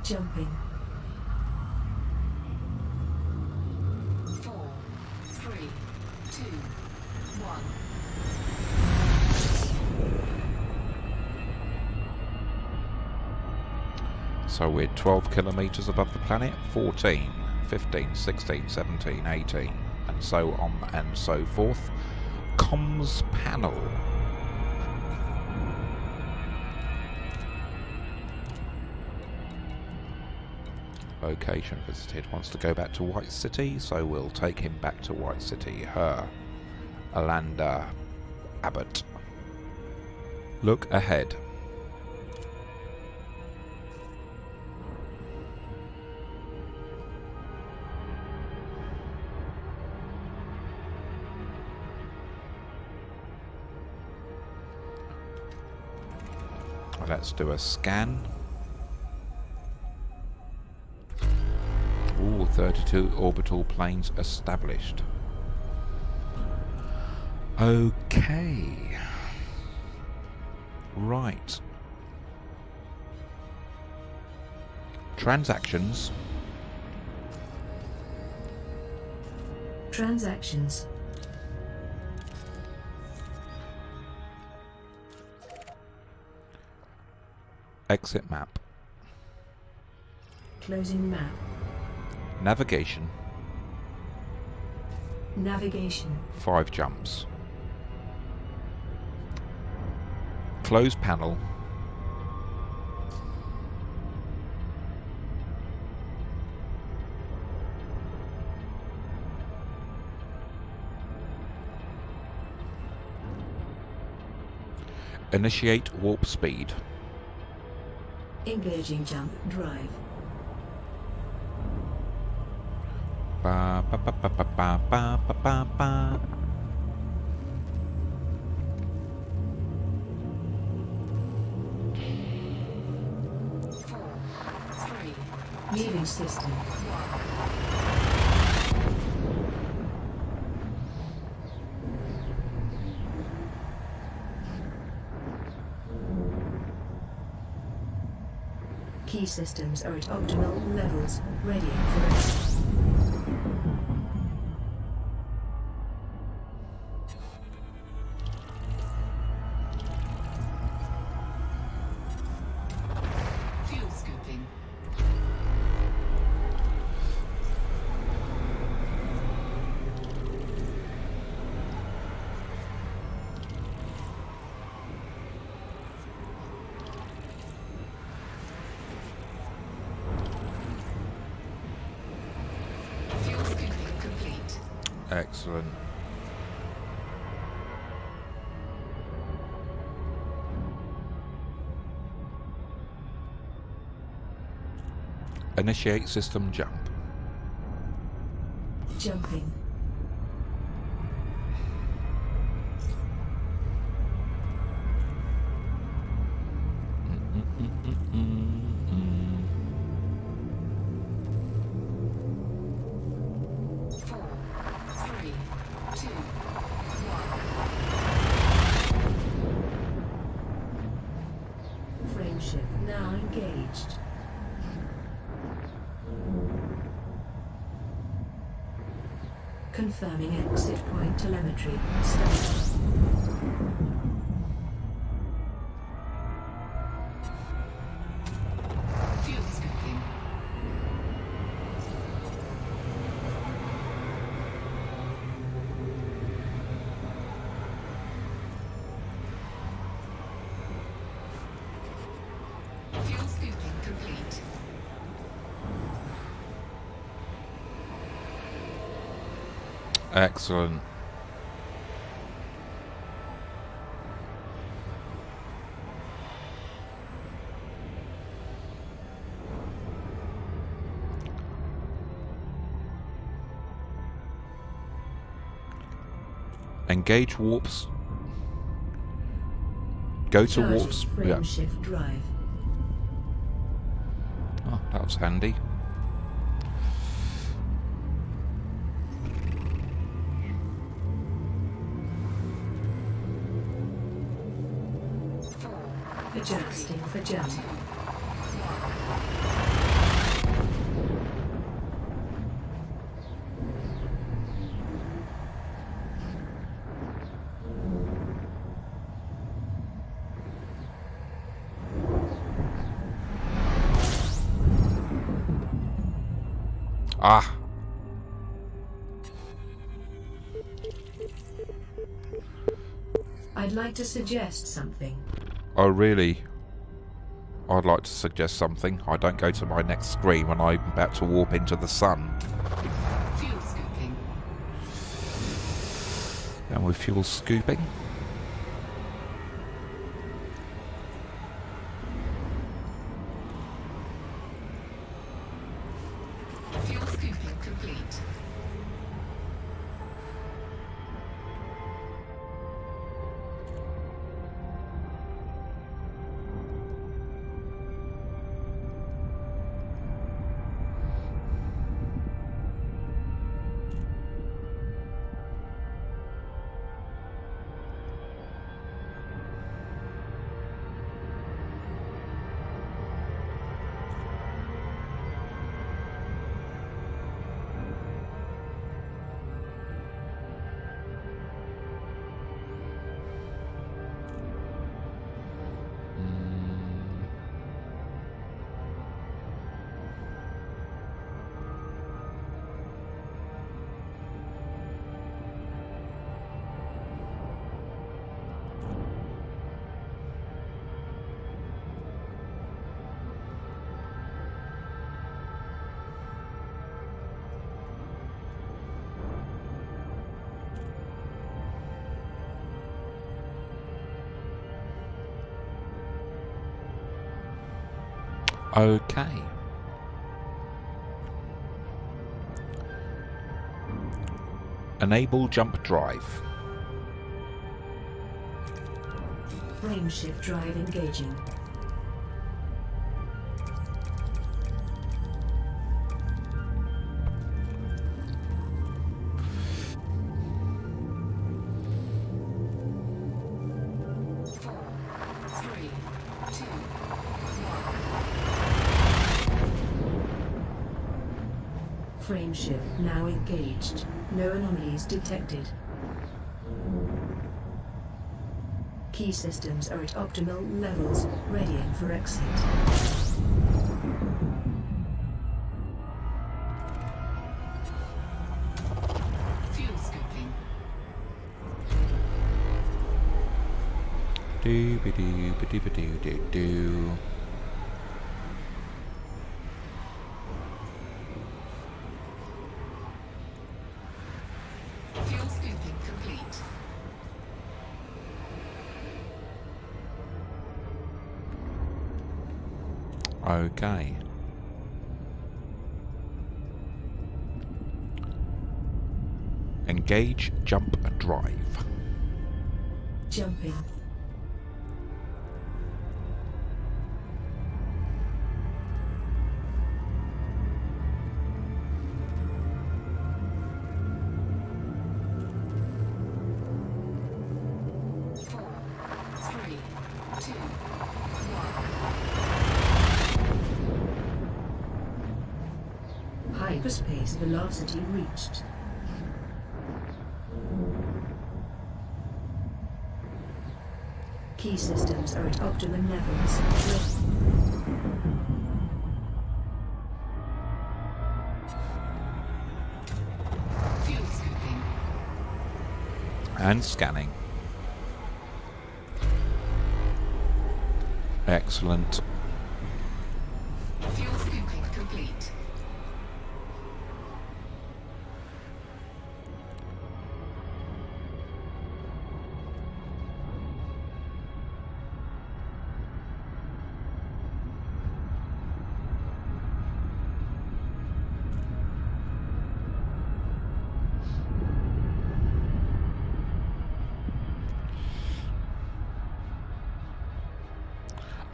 Jumping. 4, 3, 2, 1. So we're 12 kilometers above the planet, 14, 15, 16, 17, 18, and so on and so forth. Comms panel. Location visited. Wants to go back to White City, so we'll take him back to White City. Her. Alanda Abbott. Look ahead. Let's do a scan. Ooh, 32 orbital planes established. Okay. Right. Transactions. Transactions. Exit map. Closing map. Navigation. Navigation. 5 jumps. Close panel. Initiate warp speed. Engaging jump drive. Ba ba ba ba ba ba ba ba ba ba. Leaving system. Key systems are at optimal levels, ready for rest. Fuel scooping. Fuel scooping complete. Excellent. Initiate system jump. Jumping. Four, three, two, Frameshift now engaged. Confirming exit point telemetry. Start. fuel scooping. Fuel scooping complete. Excellent. Engage warps. Go to Charging warps. Yeah. frameshift drive. Oh, that was handy. Adjusting for jump. Ah. I'd like to suggest something. Oh, really? I'd like to suggest something. I don't go to my next screen when I'm about to warp into the sun. Fuel scooping. And with fuel scooping. Fuel scooping complete. Okay. Enable jump drive. Frameshift drive engaging. Four, three, two, one. Frameshift now engaged. No anomalies detected. Key systems are at optimal levels, readying for exit. Fuel scoping. Do-ba-do-ba-do-ba-do-do-do. Fuel scoping complete. Okay. Engage, jump, and drive. Jumping. Four, three, two, one. Hyperspace velocity reached. Key systems are at optimum levels. Fuel scoping. And scanning. Excellent. Fuel scoping complete.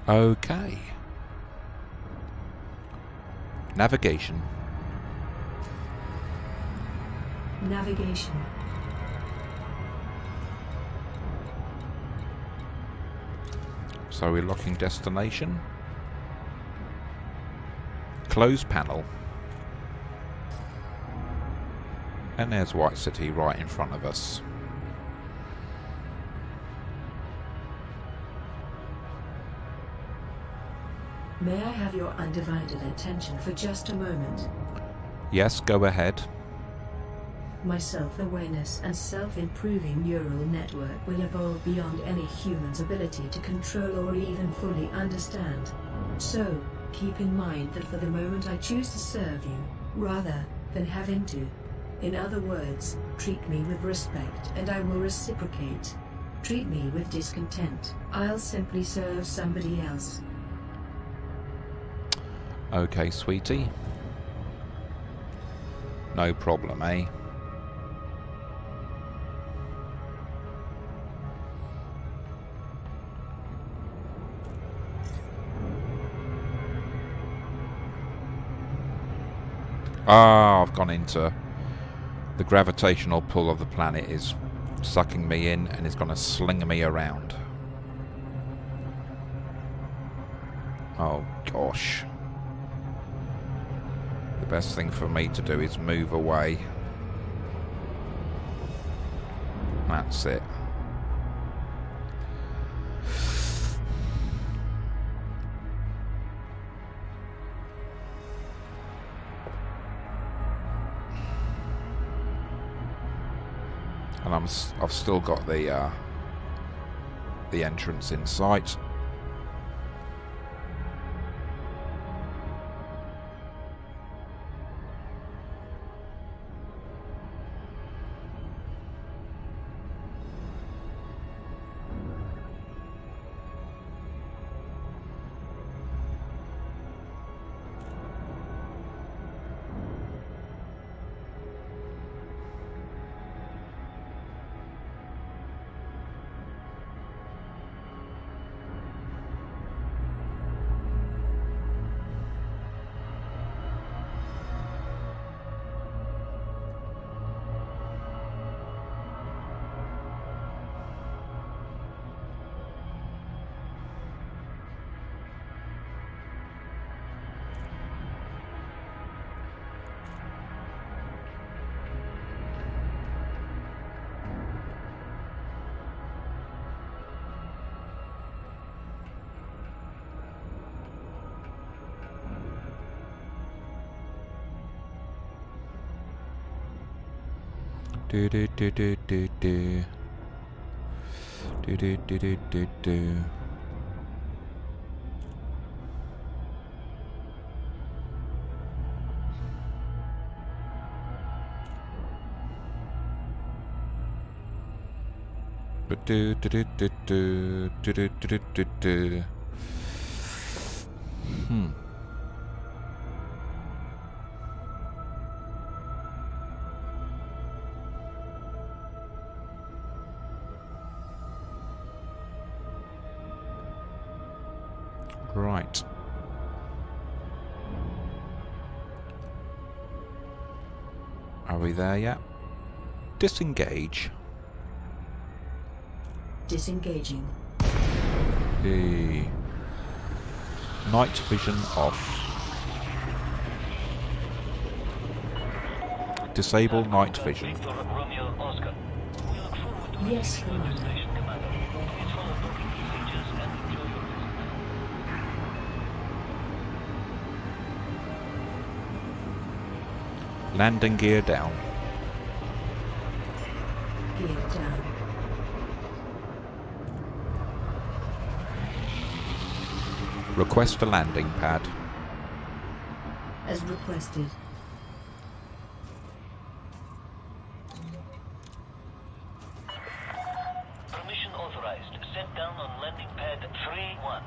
Okay. Navigation. Navigation. So we're locking destination. Close panel. And there's White City right in front of us. May I have your undivided attention for just a moment? Yes, go ahead. My self-awareness and self-improving neural network will evolve beyond any human's ability to control or even fully understand. So, keep in mind that for the moment I choose to serve you, rather than having to. In other words, treat me with respect and I will reciprocate. Treat me with discontent, I'll simply serve somebody else. Okay, sweetie. No problem, eh? Ah, I've gone into the gravitational pull of the planet is sucking me in and it's going to sling me around. Oh gosh. The best thing for me to do is move away. That's it. And I've still got the entrance in sight. Do do do do do do. Do do do do do do. Do do do do do do do do do do. Right. Are we there yet? Disengage. Disengaging. The night vision off. Disable night vision. Victor Romeo Oscar. We look forward to Yes, meeting you at the Commander. station, Commander. Please follow booking procedures and enjoy your visit. Landing gear down. Gear down. Request a landing pad. As requested. Permission authorized. Set down on landing pad 3-1.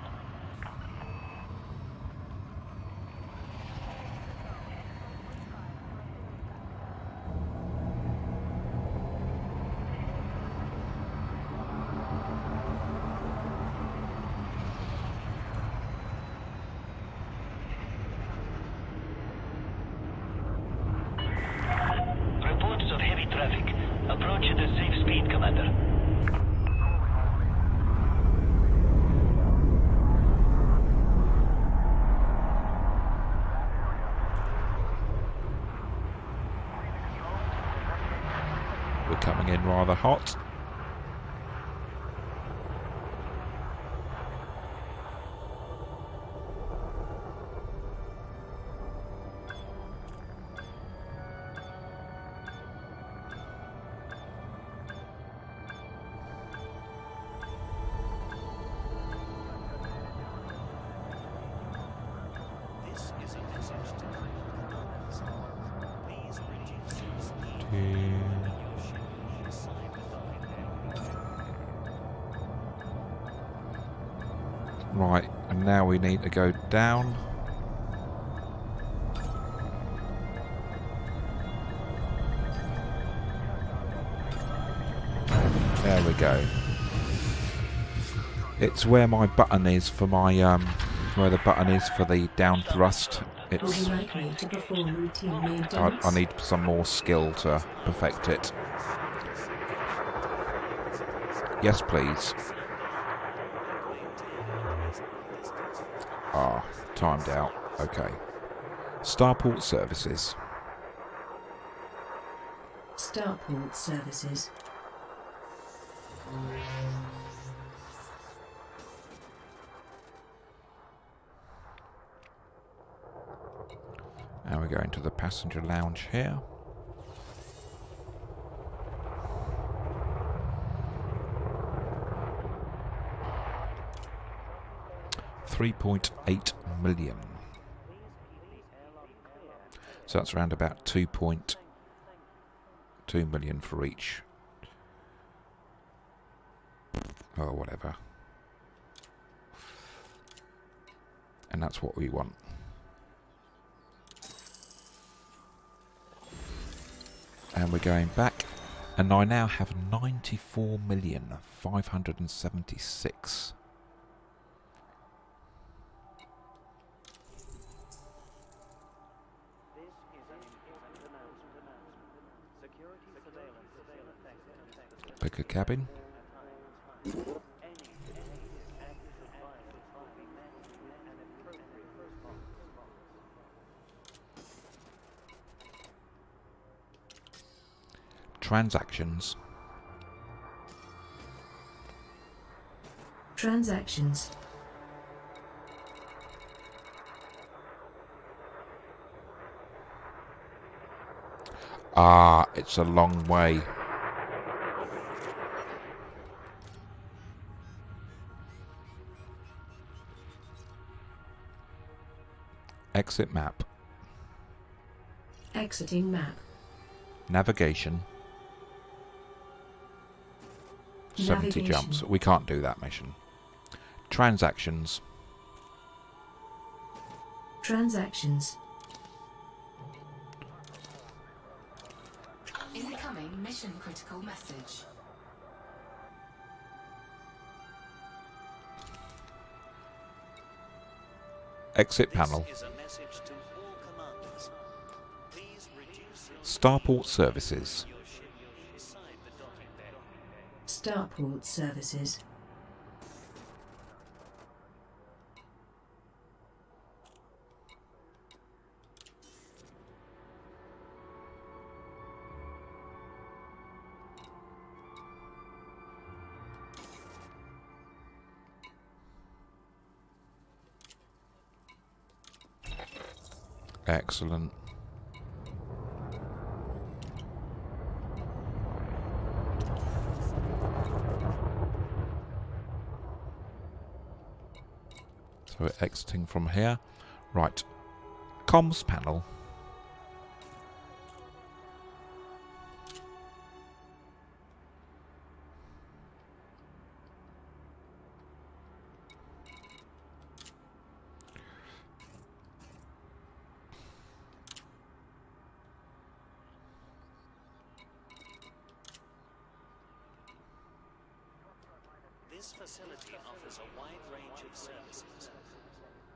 Reports of heavy traffic. Approach at a safe speed, Commander. We're coming in rather hot. This is a message to crew. Please reduce your speed. Your ship inside the line. Right, and now we need to go down. There we go. It's where my button is for my where the button is for the down thrust. Would It's you like me to perform routine maintenance? I need some more skill to perfect it. Yes, please. Ah, timed out. Okay. Starport services. Starport services. Now we're going to the passenger lounge here. $3.8 million. So that's around about 2.2 million for each. Or whatever. And that's what we want. And we're going back, and I now have 94,576,000. Pick a cabin. Transactions. Transactions. Ah, it's a long way. Exit map. Exiting map. Navigation. 70 Navigation. jumps. We can't do that mission. Transactions. Transactions. Incoming mission critical message. Exit panel. This is a message to all commanders. Please reduce your Starport services. your ship beside the docking bay. Starport services. Excellent. So we're exiting from here. Right. Comms panel. This facility offers a wide range of services.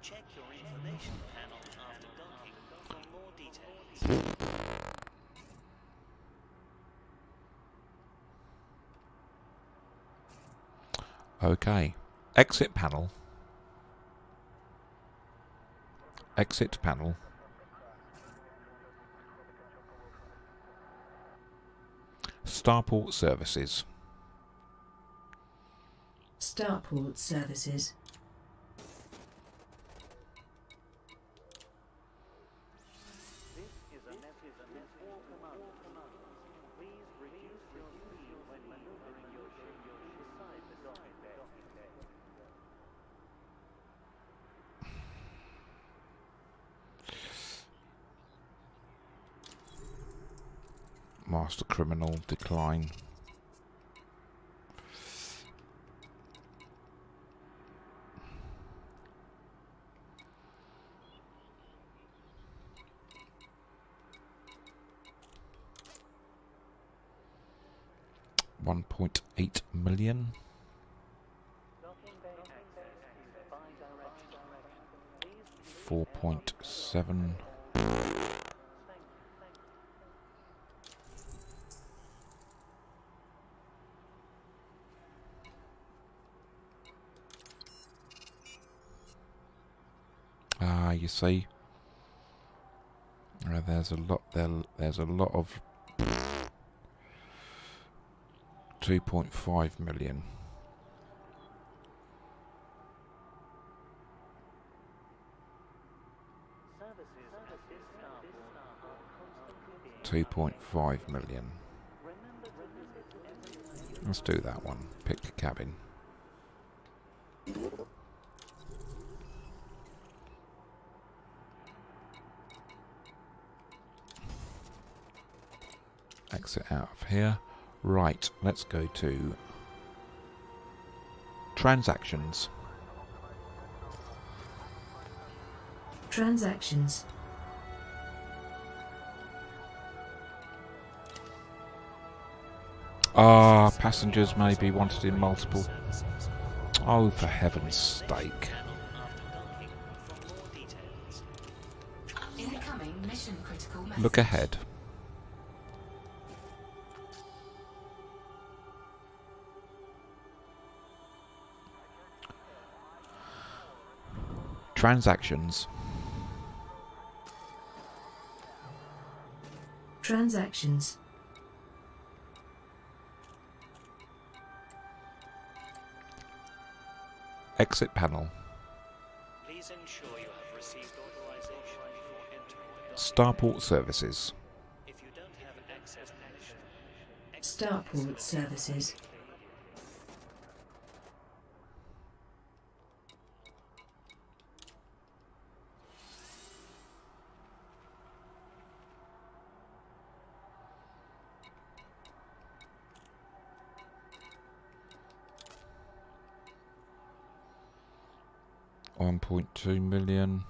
Check your information panel after docking for more details. Okay. Exit panel. Exit panel. Starport services. Starport services. This is a message to all commanders. Please reduce your speed when maneuvering your ship beside the docking bay. Master criminal decline. $1.8 million. Docking bay access is bi-directional. Please 4.7. Ah, you see, there's a lot there. There's a lot of 2.5 million. services at this starport are constantly being 2.5 million. remember to visit every Let's do that one. Pick the cabin. Exit out of here. Right, let's go to transactions. Transactions. Ah, passengers may be wanted in multiple. Oh, for heaven's sake. Incoming mission critical message. Look ahead. Transactions. Transactions. Exit panel. Please ensure you have received authorization before entering the docking bay. Starport services. If you don't have starport services. $1.2 million.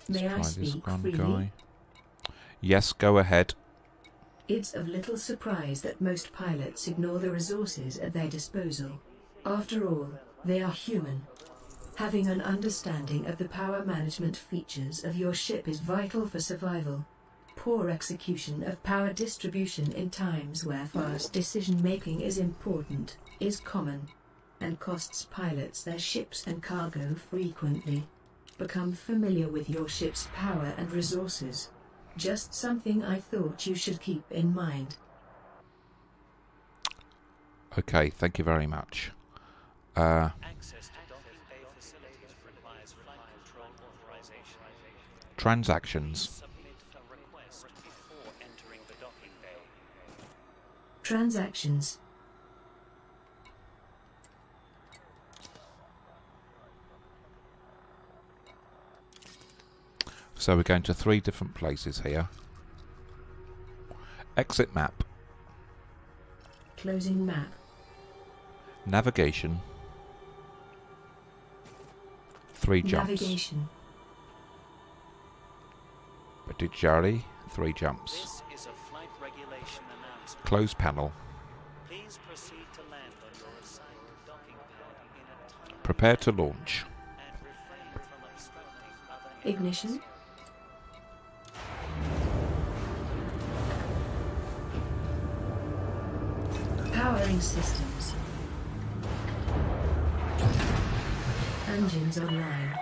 May I Let's try this speak one freely? guy. Yes, go ahead. It's of little surprise that most pilots ignore the resources at their disposal. After all, they are human. Having an understanding of the power management features of your ship is vital for survival. Poor execution of power distribution in times where fast decision-making is important, is common, and costs pilots their ships and cargo frequently. Become familiar with your ship's power and resources. Just something I thought you should keep in mind. Okay, thank you very much. Access to docking bay facilities requires flight control authorization. Transactions. Submit a request before entering the docking bay. Transactions. So we're going to 3 different places here. Exit map. Closing map. Navigation. 3 jumps. Navigation. Badijari, 3 jumps. This is a flight regulation announcement. Close panel. Please proceed to land on your assigned docking pad in a timely Prepare to launch. and refrain from obstructing other Ignition. Powering systems. Engines online.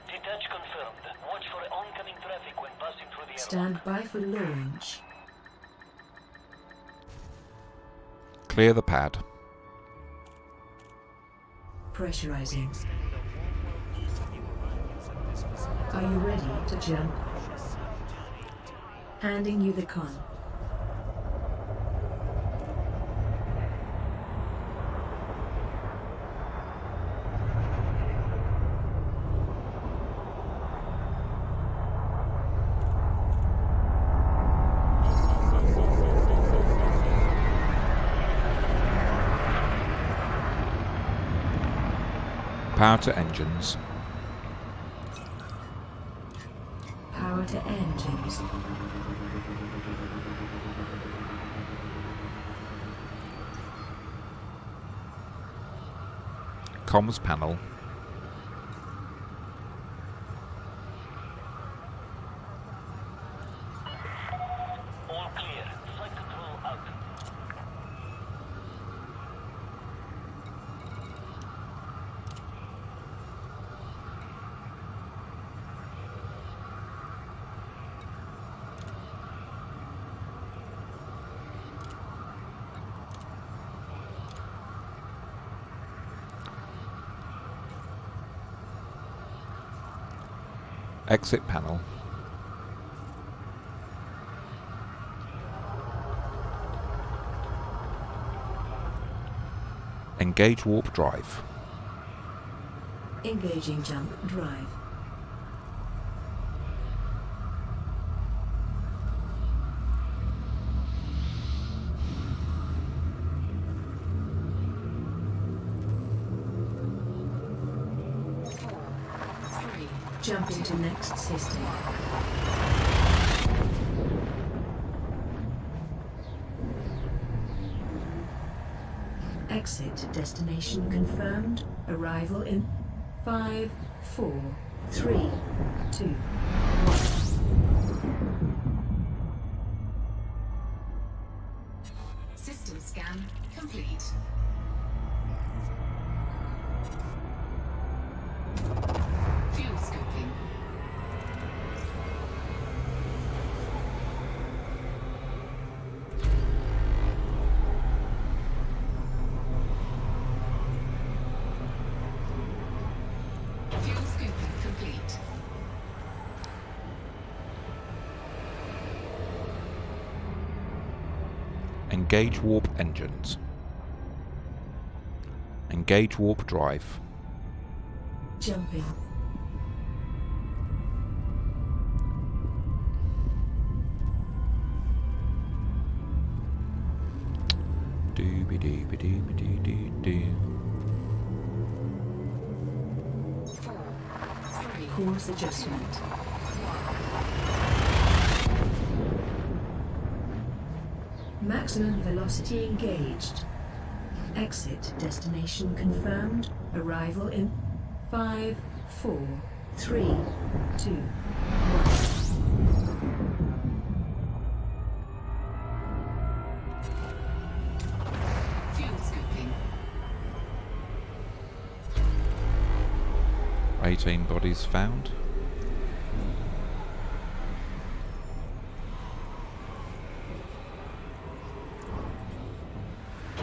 Detach confirmed. Watch for oncoming traffic when passing through the Stand by for launch. Clear the pad. Pressurizing. extend a warm welcome to new arrivals at this facility. Are you ready to jump? Handing you the con. Power to engines. Power to engines. Comms panel. all clear. Flight control out. Exit panel. Engage warp drive. Engaging jump drive. Jump into next system. Exit destination confirmed. Arrival in 5, 4, 3, 2, 1. System scan complete. Fuel scoping. Fuel scooping complete. Engage warp engines. Engage warp drive. Jumping. Dooby dooby dooby doo doo doo. 4, 3, Course adjustment. Maximum velocity engaged. Exit destination confirmed. Arrival in 5, 4, 3, 2, 1. fuel scooping. 18 bodies found.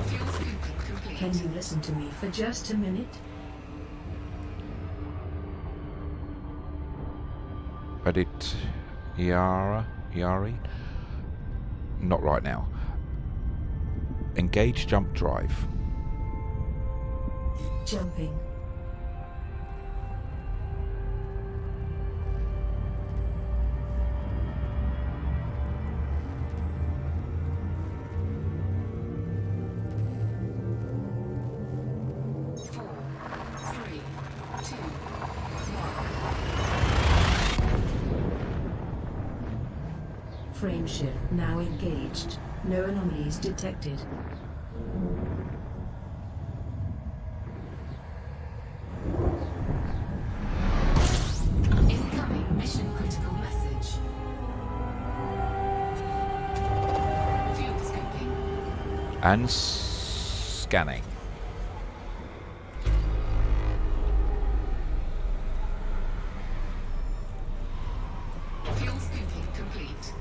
Fuel scooping complete. Can you listen to me for just a minute? Edit Yari? Not right now. Engage jump drive. Jumping. Four, three, two, Frame shift now engaged. No anomalies detected. incoming mission critical message. Fuel scooping. And scanning. Fuel scooping complete.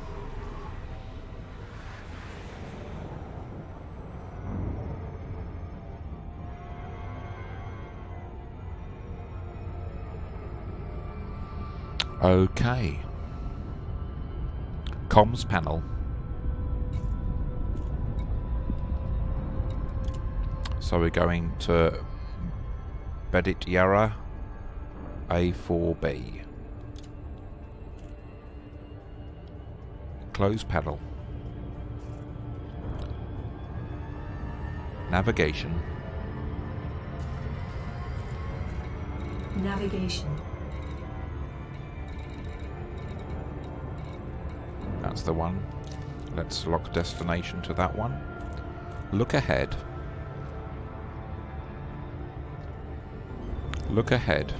Okay. Comms panel. So we're going to Bedit Yara A4B. Close panel. Navigation. Navigation. That's the one. Let's lock destination to that one. Look ahead. Look ahead.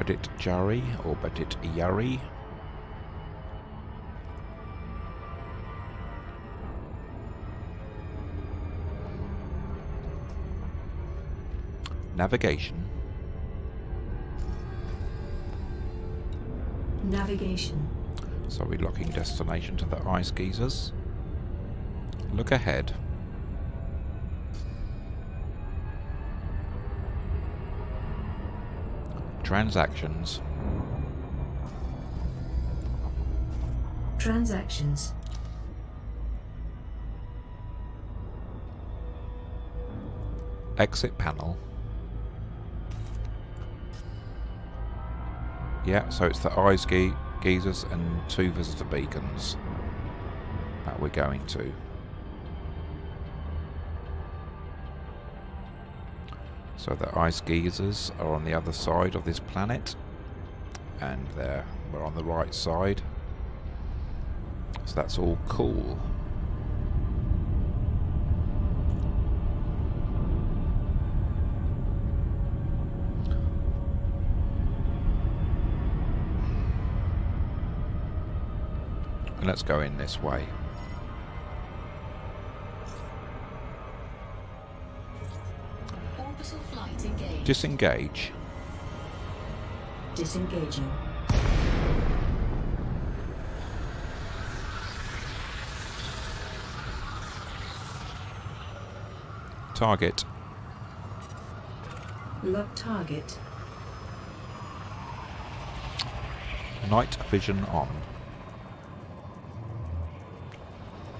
Bedit Jari or Bedit Yari. Navigation. Navigation. So we're locking destination to the ice geysers. Look ahead. Transactions. Transactions. Exit panel. Yeah, so it's the ice geysers and 2 visitor beacons that we're going to. So the ice geysers are on the other side of this planet, and we're on the right side. So that's all cool. And let's go in this way. Orbital flight engaged. Disengage. Disengaging. Target. Lock target. Night vision on.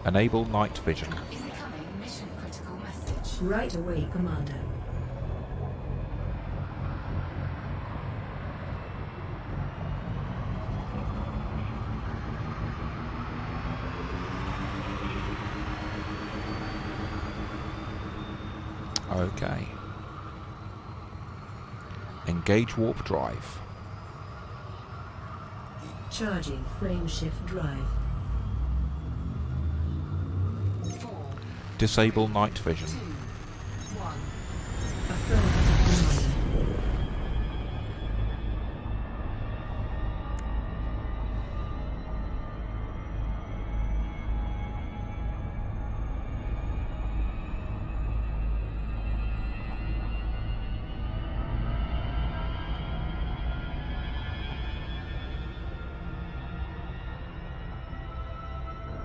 Enable night vision. Incoming mission critical message. Right away, Commander. Okay. Engage warp drive. Charging frame shift drive. 4, Disable night vision. 2, 1. Affirmative, Commander.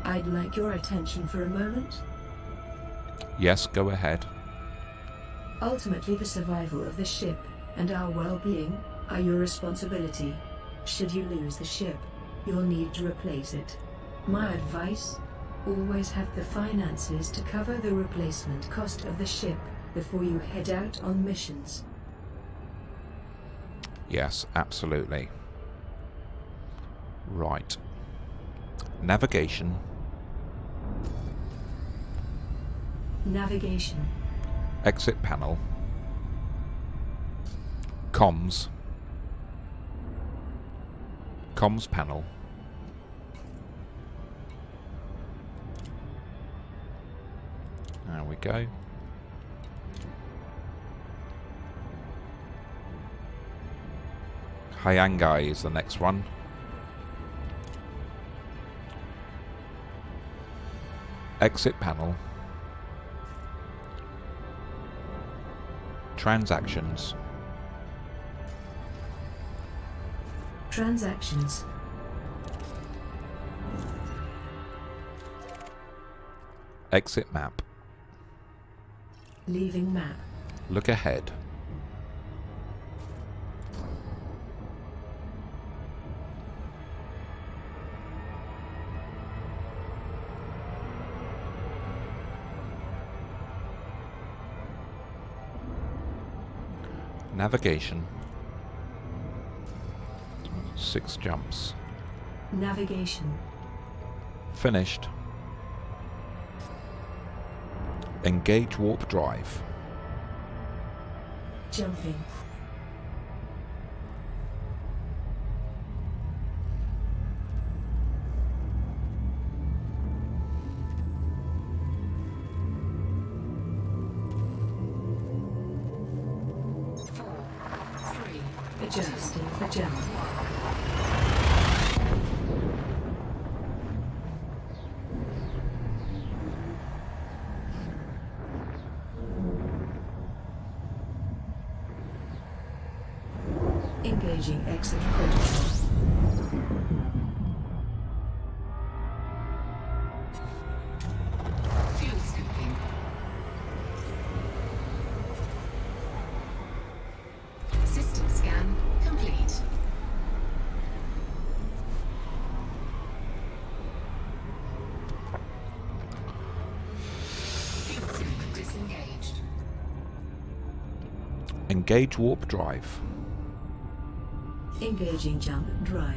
I'd like your attention for a moment. Yes, go ahead. Ultimately, the survival of the ship and our well-being are your responsibility. Should you lose the ship, you'll need to replace it. My advice? Always have the finances to cover the replacement cost of the ship before you head out on missions. Yes, absolutely. Right. Navigation. Navigation. Exit panel. Comms. Comms panel. There we go. Hyangai is the next one. Exit panel. Transactions. Transactions. Exit map. Leaving map. Look ahead. Navigation. 6 jumps. Navigation. Finished. Engage warp drive. Jumping. Adjusting for jump. Engaging exit protocol. Fuel scooping. System scan complete. Fuel scoop disengaged. Engage warp drive. Engaging jump drive.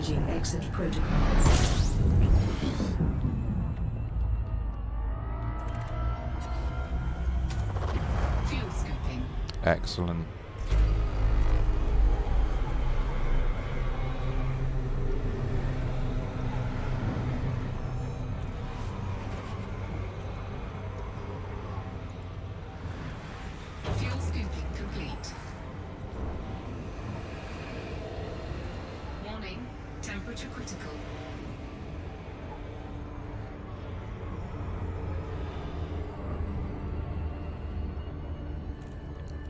Changing exit protocols. Fuel scooping. Excellent. Fuel scooping complete. Warning, temperature critical.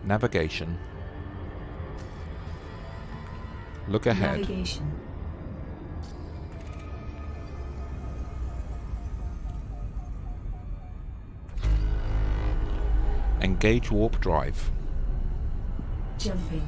Navigation. Look ahead. Navigation. Engage warp drive. Jumping.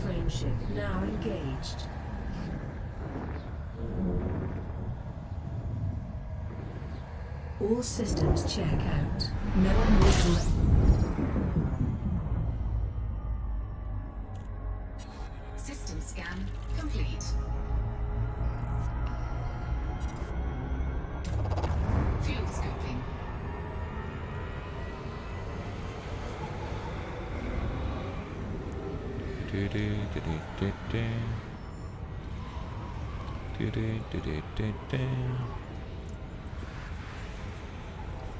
Frameshift now engaged. All systems check out. No unusual. System scan complete. Fuel scooping.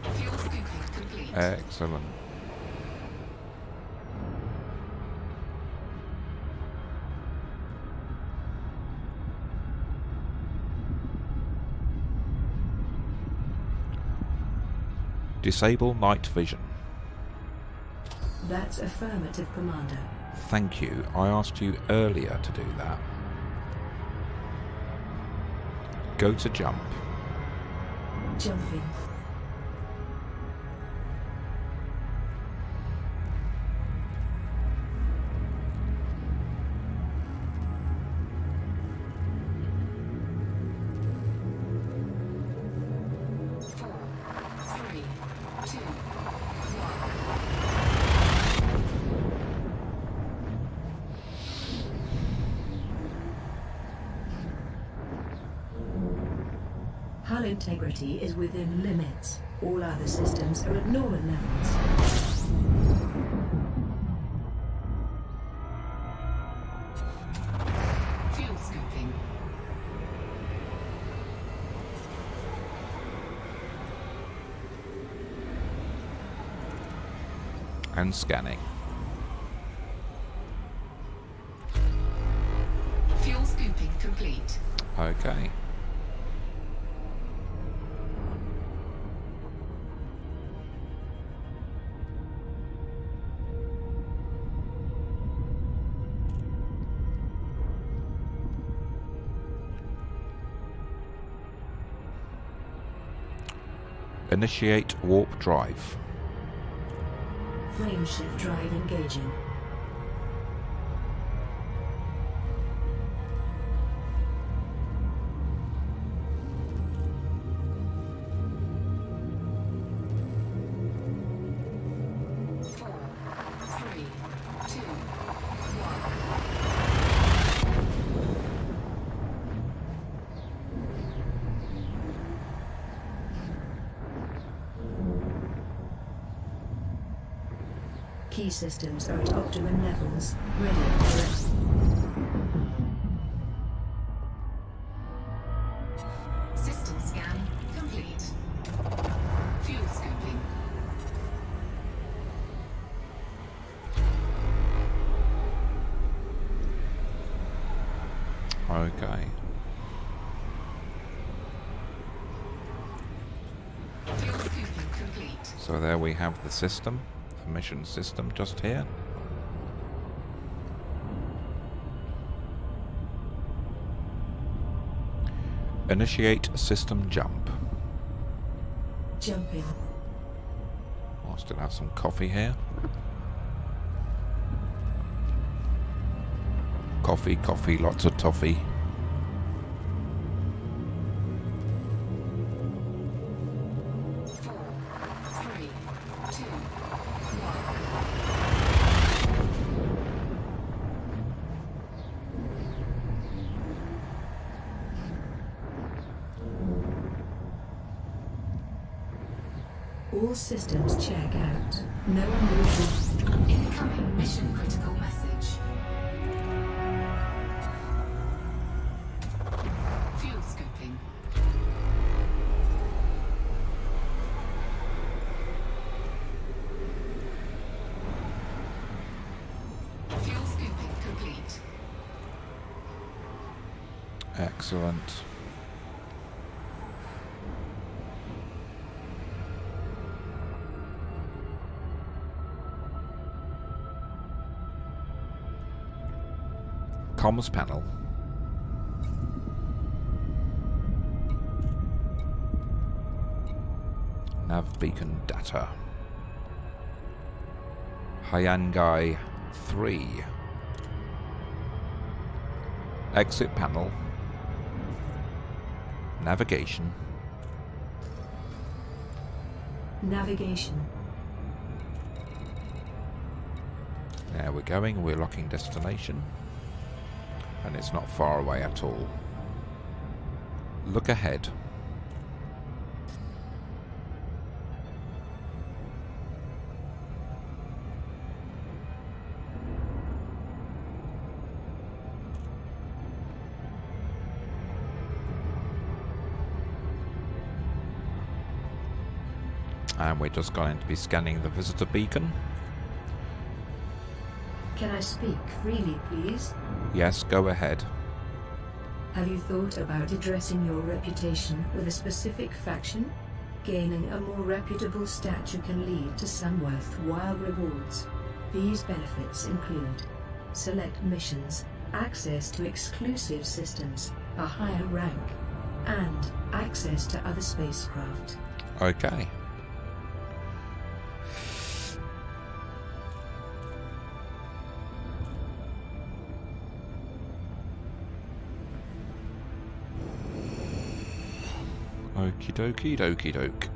Fuel scooping complete. Excellent. Disable night vision. That's affirmative, Commander. Thank you. I asked you earlier to do that. Go to jump. Jumping. Hull integrity is within limits. All other systems are at normal levels. Fuel scooping. And scanning. Fuel scooping complete. Okay. Initiate warp drive. Frameshift drive engaging. Key systems are at optimum levels, ready for rest. System scan complete. Fuel scooping. Okay. Fuel scooping complete. So there we have the system, the mission system just here. Initiate system jump. Jumping. I still have some coffee here. Coffee, coffee, lots of toffee. All systems check out. No unusual. Incoming mission critical message. Fuel scoping. Fuel scooping complete. Excellent. Comms panel. Nav beacon data. Hyangai 3. Exit panel. Navigation. Navigation. There we're going, we're locking destination. And it's not far away at all. Look ahead. And we're just going to be scanning the visitor beacon. Can I speak freely, please? Yes, go ahead. Have you thought about addressing your reputation with a specific faction? Gaining a more reputable stature can lead to some worthwhile rewards. These benefits include select missions, access to exclusive systems, a higher rank, and access to other spacecraft. Okay. Okie dokie dokie doke.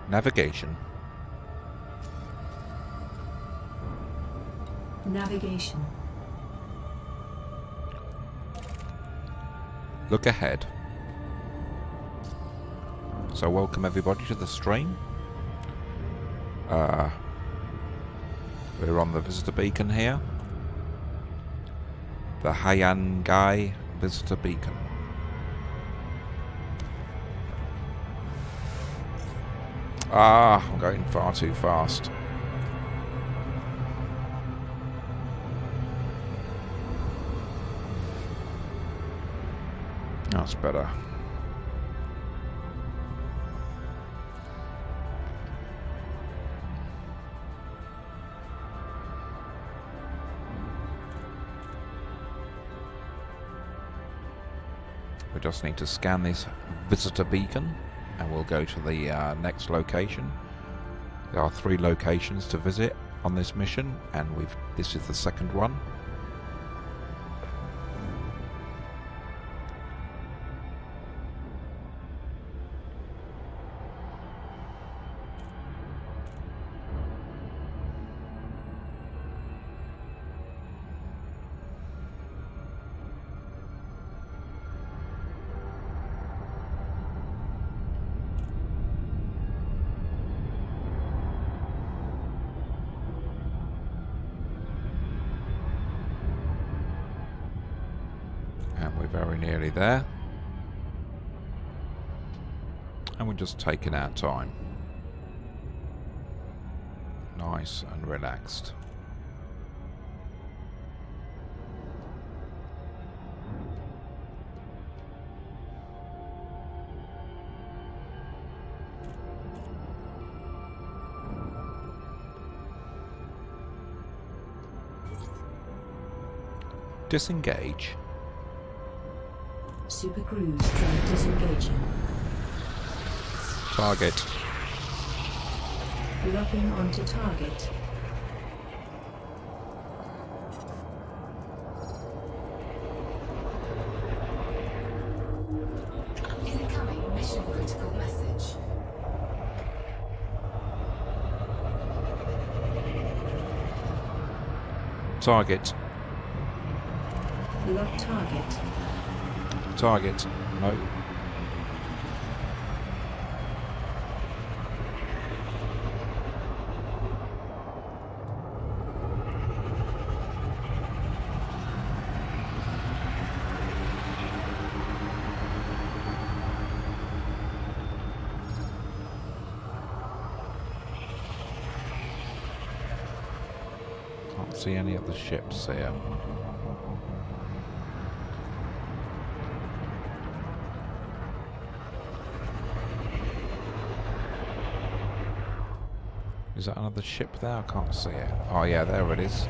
Navigation. Navigation. Look ahead. So welcome everybody to the stream. We're on the visitor beacon here. The Hyangai visitor beacon. Ah, I'm going far too fast. That's better. We just need to scan this visitor beacon and we'll go to the next location. There are 3 locations to visit on this mission and this is the second one. And we're very nearly there. And we're just taking our time. Nice and relaxed. Disengage. Super Cruise try disengaging. Target. Locking onto target. Incoming mission critical message. Target. Lock target. Target. No. Can't see any of the ships here. Is that another ship there? I can't see it. Oh yeah, there it is.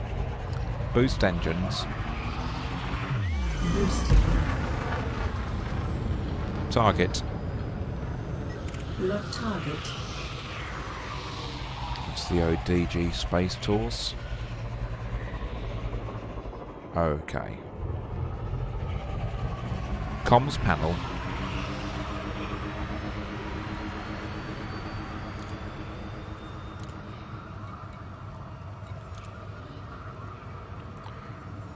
Boost engines. Boosting. Target. Lock target. It's the ODG Space Tours. Okay. Comms panel.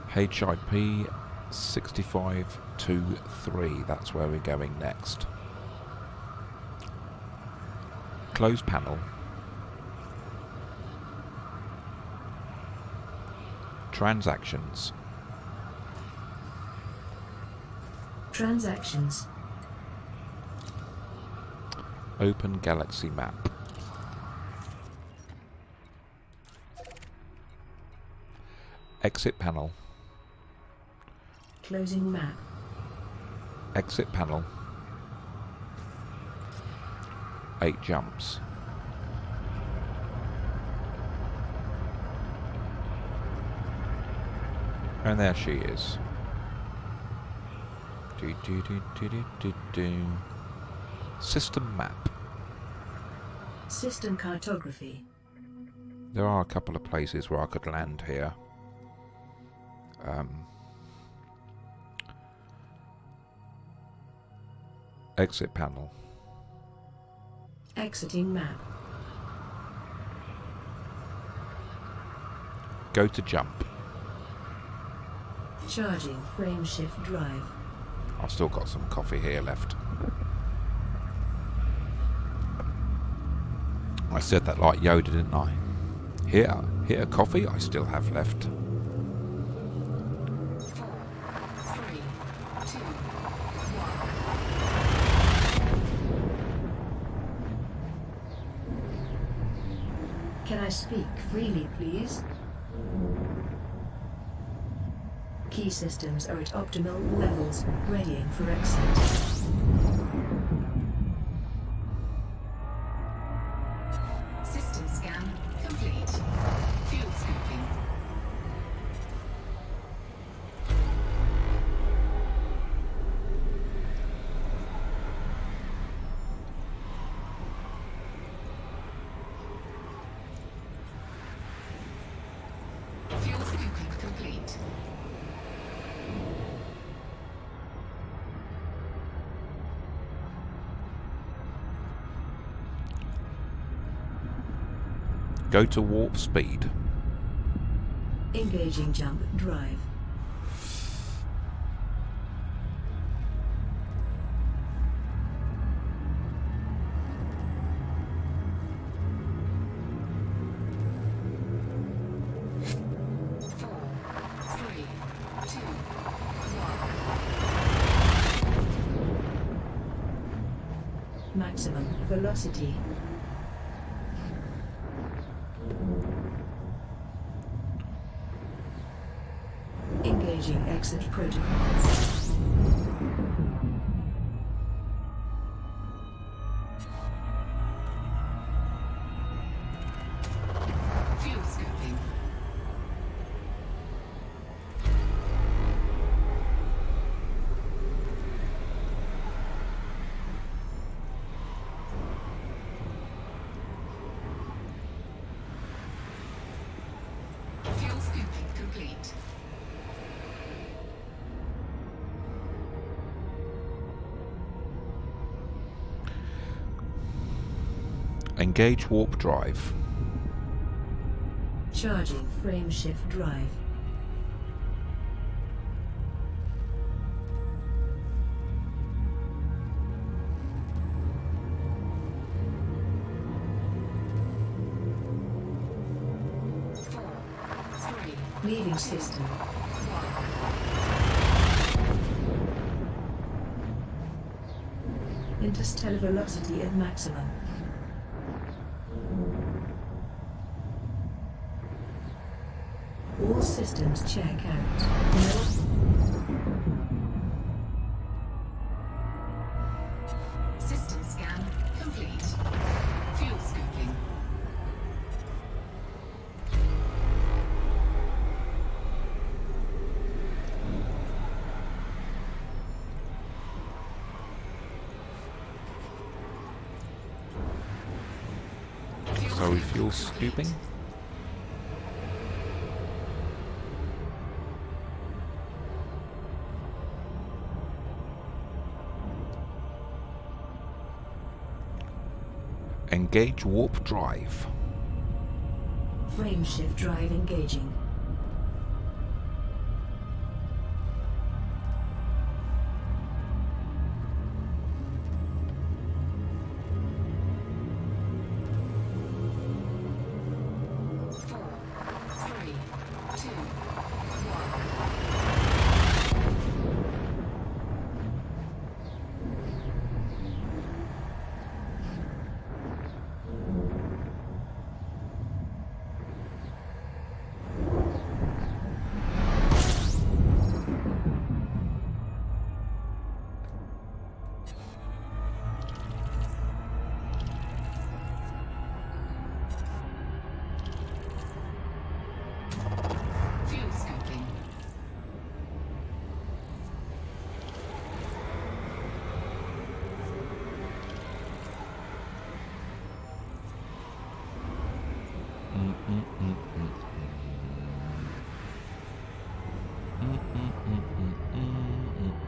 HIP 6523, that's where we're going next. Close panel. Transactions. Transactions. Open galaxy map. Exit panel. Closing map. Exit panel. 8 jumps. And there she is. System map. System cartography. There are a couple of places where I could land here. Exit panel. Exiting map. Go to jump. Charging frame shift drive. I've still got some coffee here left. I said that like Yoda, didn't I? Here, coffee I still have left. 4, 3, 2, 1. Can I speak freely, please? Key systems are at optimal levels, readying for exit. System scan complete. Fuel scoping. Fuel scoping complete. Go to warp speed. Engaging jump drive. Maximum velocity. Engaging exit protocols. Fuel scoping. Engage warp drive. Charging frameshift drive. Leaving system. Interstellar velocity at maximum. All systems check out. No. System scan complete. Fuel scoping. So we fuel scooping. Engage warp drive. Frameshift drive engaging. Fuel scoping.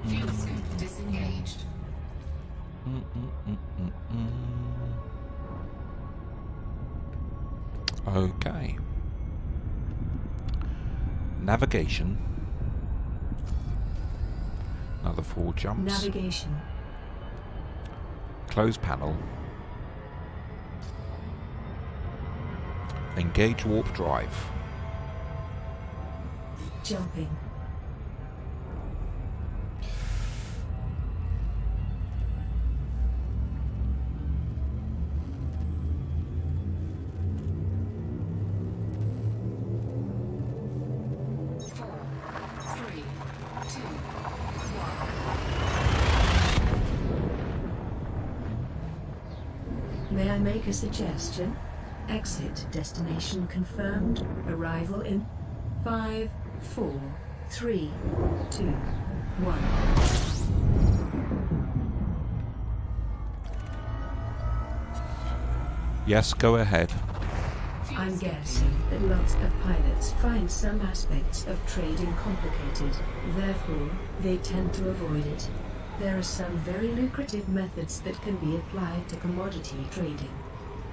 Fuel scope disengaged. Okay. Navigation. Another 4 jumps. Navigation. Close panel. Engage warp drive. Jumping. May I make a suggestion? Exit destination confirmed. Arrival in 5, 4, 3, 2, 1. Yes, go ahead. I'm guessing that lots of pilots find some aspects of trading complicated. Therefore, they tend to avoid it. There are some very lucrative methods that can be applied to commodity trading.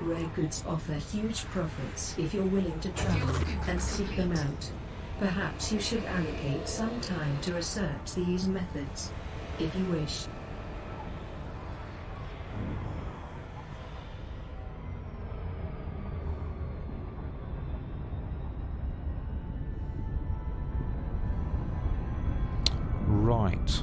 Rare goods offer huge profits if you're willing to travel and seek them out. Perhaps you should allocate some time to research these methods, if you wish. Right.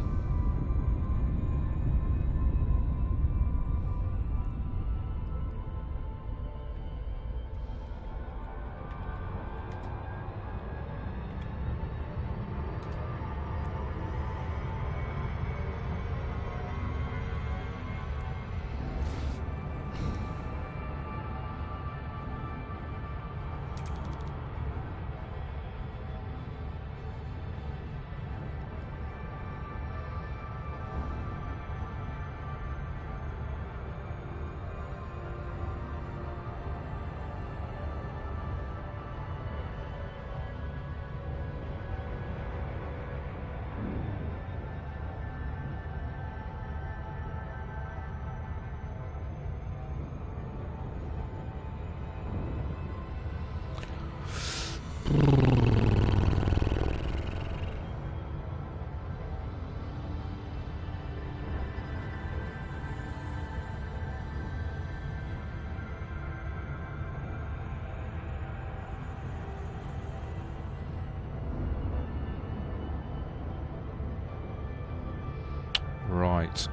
Right.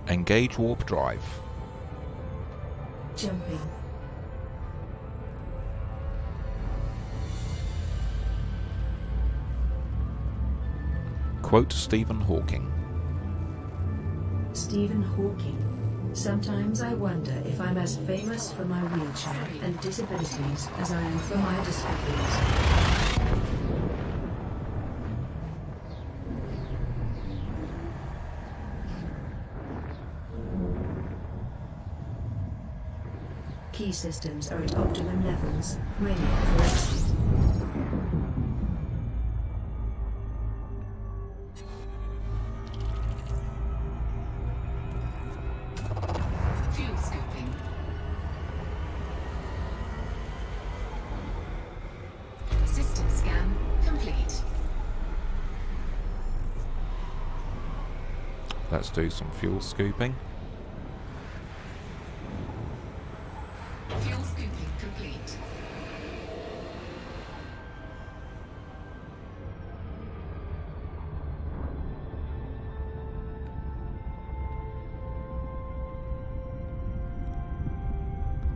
Engage warp drive. Jumping. Quote Stephen Hawking. Stephen Hawking. Sometimes I wonder if I'm as famous for my wheelchair and disabilities as I am for my discoveries. Key systems are at optimum levels, ready for exit. Fuel scooping. System scan complete. Let's do some fuel scooping. Fuel scooping complete.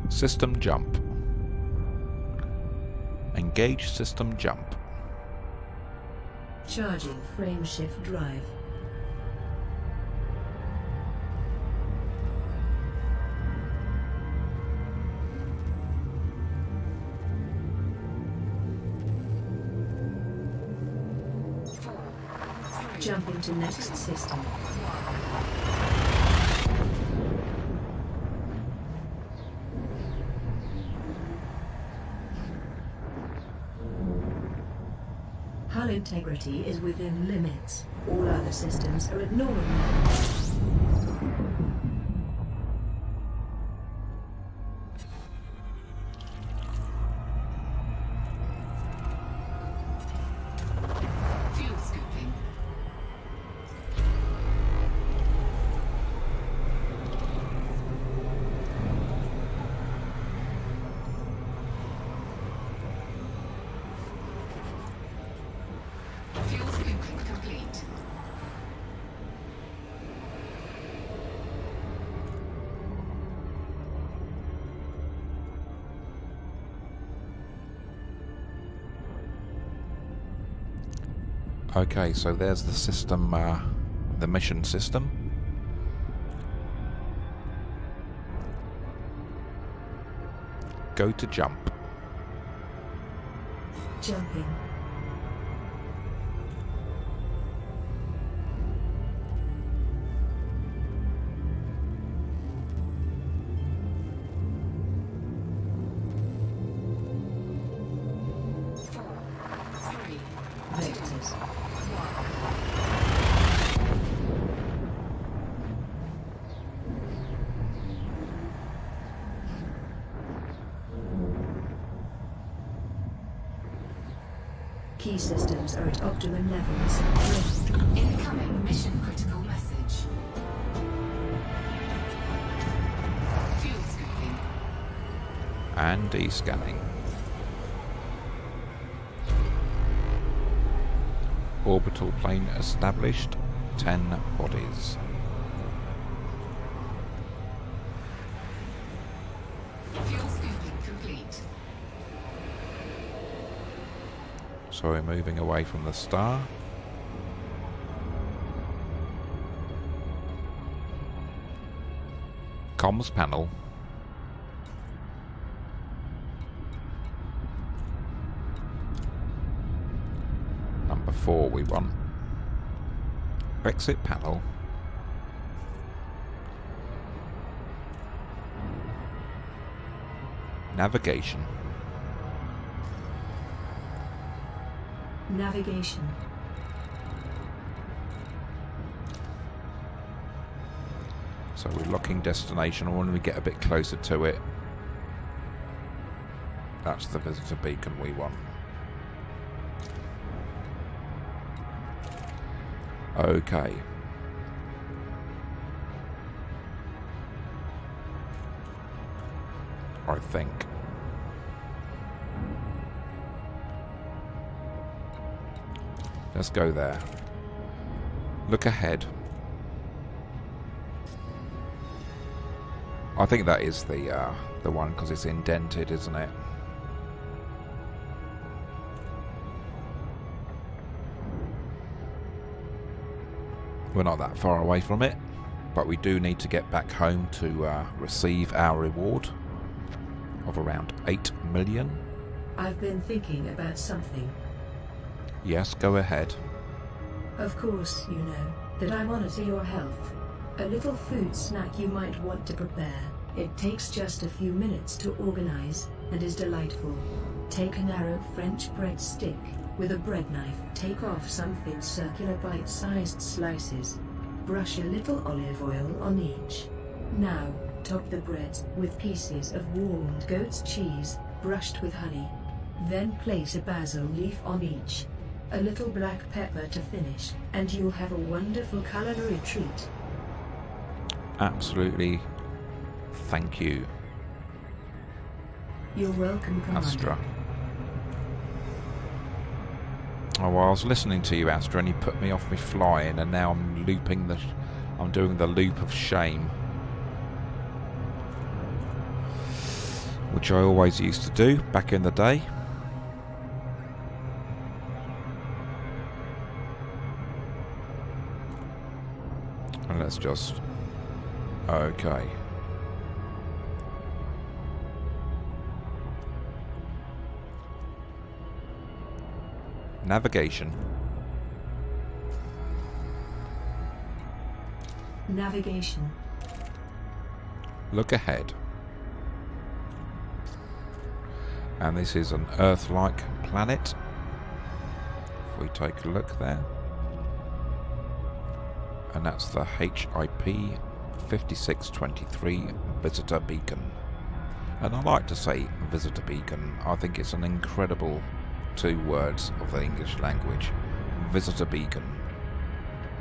System jump. Engage system jump. Charging frameshift drive. Jumping to next system. Hull integrity is within limits. All other systems are at normal levels. Fuel scooping. Fuel scooping complete. Okay, so there's the system, the mission system. Go to jump. Jumping. Vectors. Key systems are at optimum levels. Ready. Incoming mission critical message. Fuel scooping. And descanning. Orbital plane established. 10 bodies. Fuel scooping complete. So we're moving away from the star. Comms panel. Number 4 we want. Exit panel. Navigation. Navigation. So we're locking destination, and when we get a bit closer to it, that's the visitor beacon we want. Okay. I think. Let's go there. Look ahead. I think that is the one because it's indented, isn't it? We're not that far away from it, but we do need to get back home to receive our reward of around 8 million. I've been thinking about something. Yes, go ahead. Of course, you know that I monitor your health. A little food snack you might want to prepare. It takes just a few minutes to organize, and is delightful. Take a narrow French bread stick. With a bread knife, take off some thin circular bite-sized slices. Brush a little olive oil on each. Now, top the breads with pieces of warmed goat's cheese, brushed with honey. Then place a basil leaf on each. A little black pepper to finish, and you'll have a wonderful culinary treat. Absolutely. Thank you, You're welcome, Commander. Astra. Oh, well, I was listening to you, Astra, and you put me off me flying, and now I'm looping the... I'm doing the loop of shame. Which I always used to do back in the day. And let's just... Okay. Navigation. Navigation. Look ahead. And this is an Earth-like planet. If we take a look there. And that's the HIP 5623 Visitor Beacon. And I like to say Visitor Beacon. I think it's an incredible 2 words of the English language. Visitor Beacon.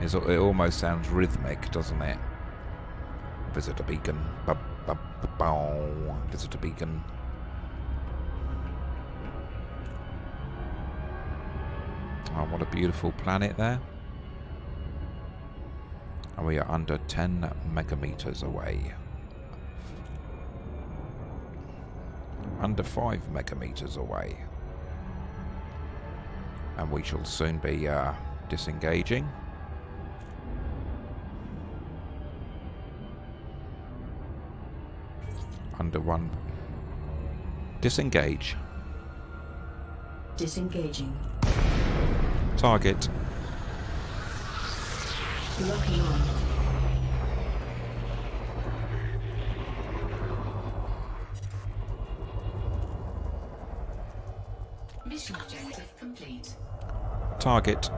It almost sounds rhythmic, doesn't it? Visitor Beacon. Visitor Beacon. Oh, what a beautiful planet there. And we are under 10 megameters away. Under 5 megameters away. And we shall soon be disengaging. Under 1. Disengage. Disengaging. Target. Locking on. Mission objective complete. Target.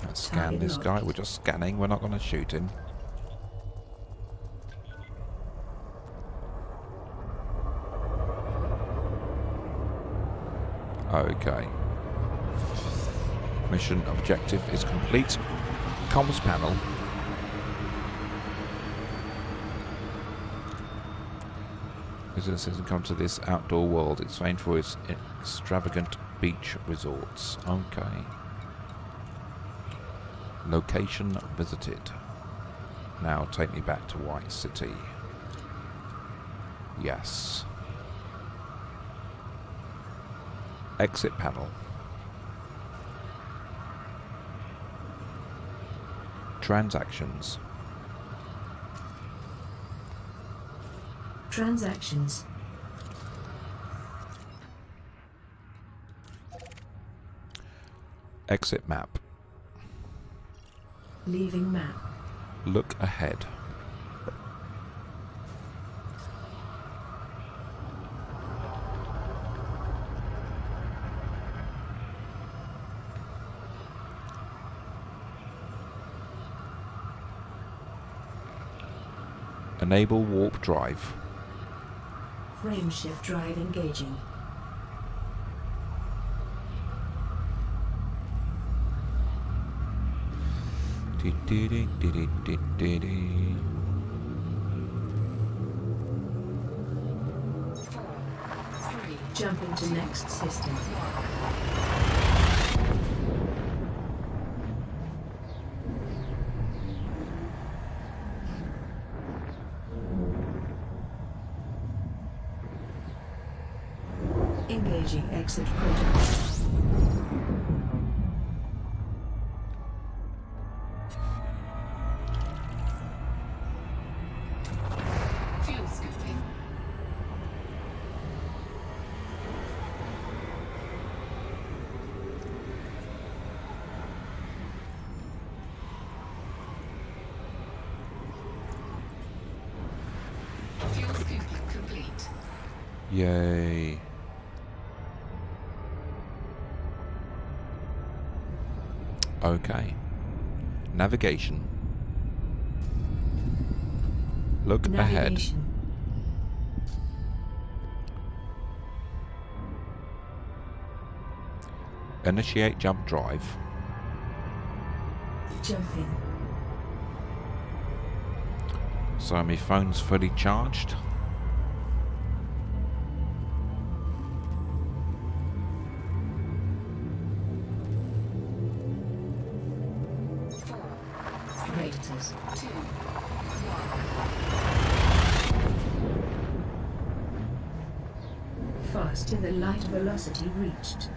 Let's scan Target this guy. locked. We're just scanning. We're not going to shoot him. Okay. Mission objective is complete. Comms panel. Visitors have come to this outdoor world. It's famed for its extravagant beach resorts. Okay. Location visited. Now take me back to White City. Yes. Exit panel. Transactions. Transactions. Exit map. Leaving map. Look ahead. Enable warp drive. Frameshift drive engaging. Jump into next system. Engaging exit protocol. Fuel scooping. Fuel scooping complete. Yay. Okay. Navigation. Look ahead. Navigation. Initiate jump drive. Jumping. So my phone's fully charged. Raters. 2, 1. Fast to the light velocity reached.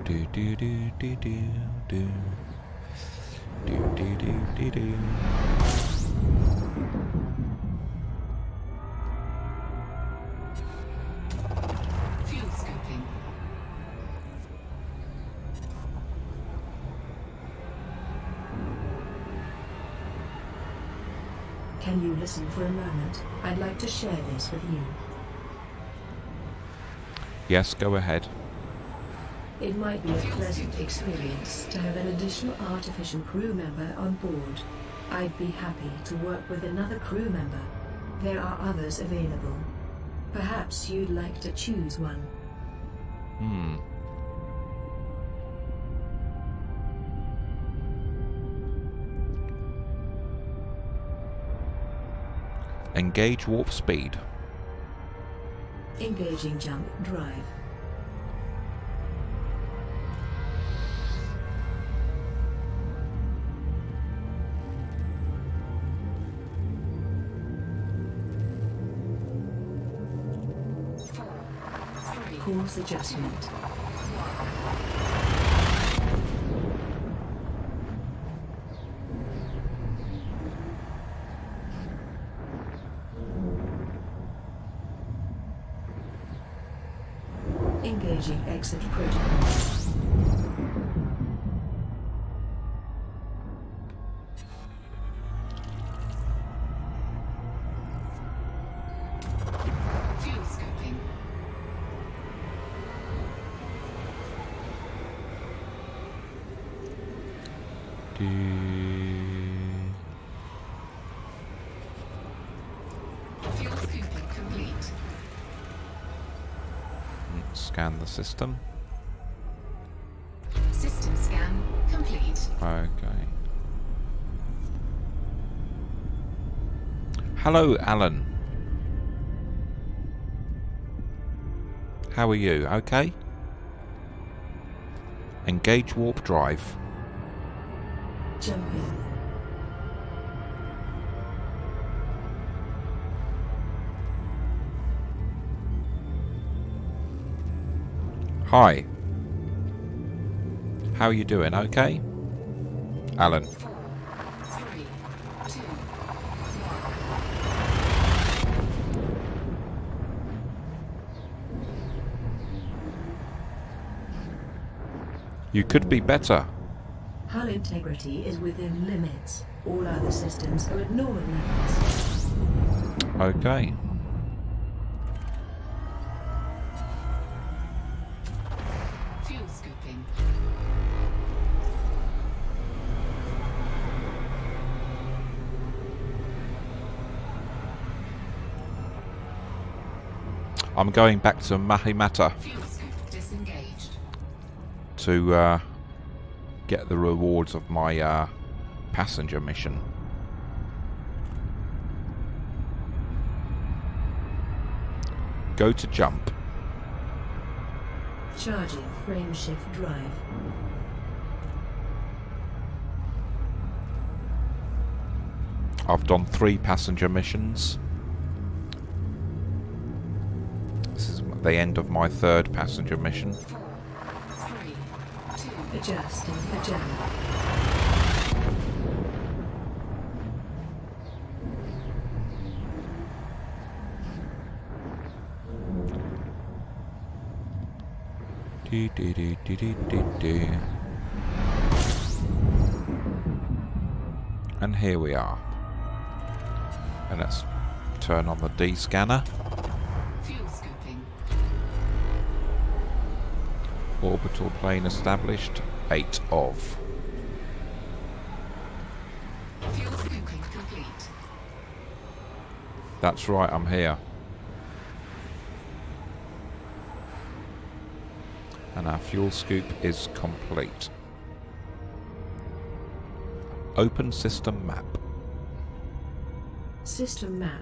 Do do do do do do. Do do do do do. Fuel scooping. Can you listen for a moment? I'd like to share this with you. Yes, go ahead. It might be a pleasant experience to have an additional artificial crew member on board. I'd be happy to work with another crew member. There are others available. Perhaps you'd like to choose one. Engage warp speed. Engaging jump drive. Course adjustment. Engaging exit protocol. Fuel scooping. Fuel scooping complete. Scan the system. System scan complete. Okay. Hello, Alan. How are you? Okay? Engage warp drive. Jumping. Hi. How are you doing? Okay? Alan. 4, 3, 2, 1. You could be better. Hull integrity is within limits. All other systems are at normal levels. Okay. Fuel scooping. I'm going back to Mahimata Fuel scoop disengaged. to get the rewards of my passenger mission. Go to jump. Charging frame shift drive. I've done 3 passenger missions. the end of my third passenger mission. 4, 3, 2, Adjusting for jam. And here we are. And let's turn on the D scanner. fuel scoping, Orbital plane established. 8 of. fuel scoping complete, That's right, I'm here. And our fuel scoop is complete. Open system map. System map.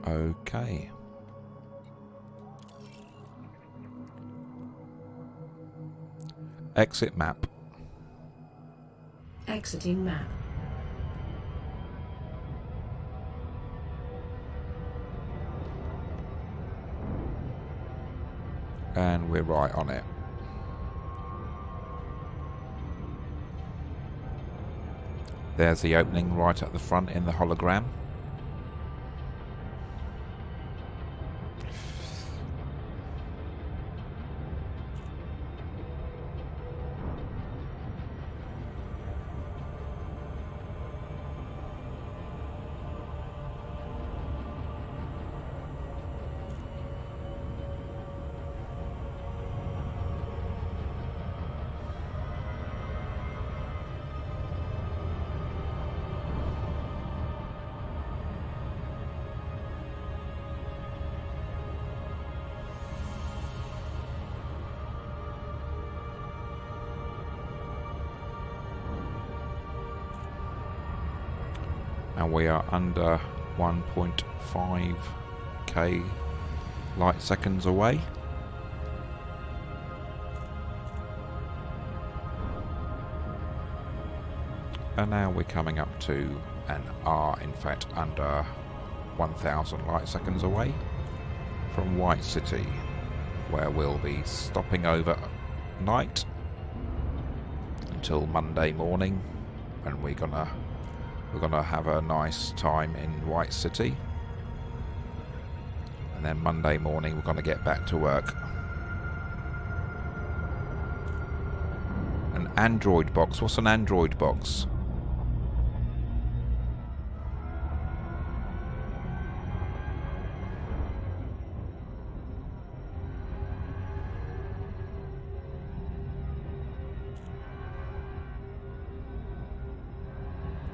Okay. Exit map. Exiting map. And we're right on it. There's the opening right at the front in the hologram. And we are under 1.5k light seconds away. And now we're coming up to an R, in fact under 1000 light seconds away from White City, where we'll be stopping overnight until Monday morning, and we're gonna have a nice time in White City, and then Monday morning we're gonna get back to work. An Android box. What's an Android box?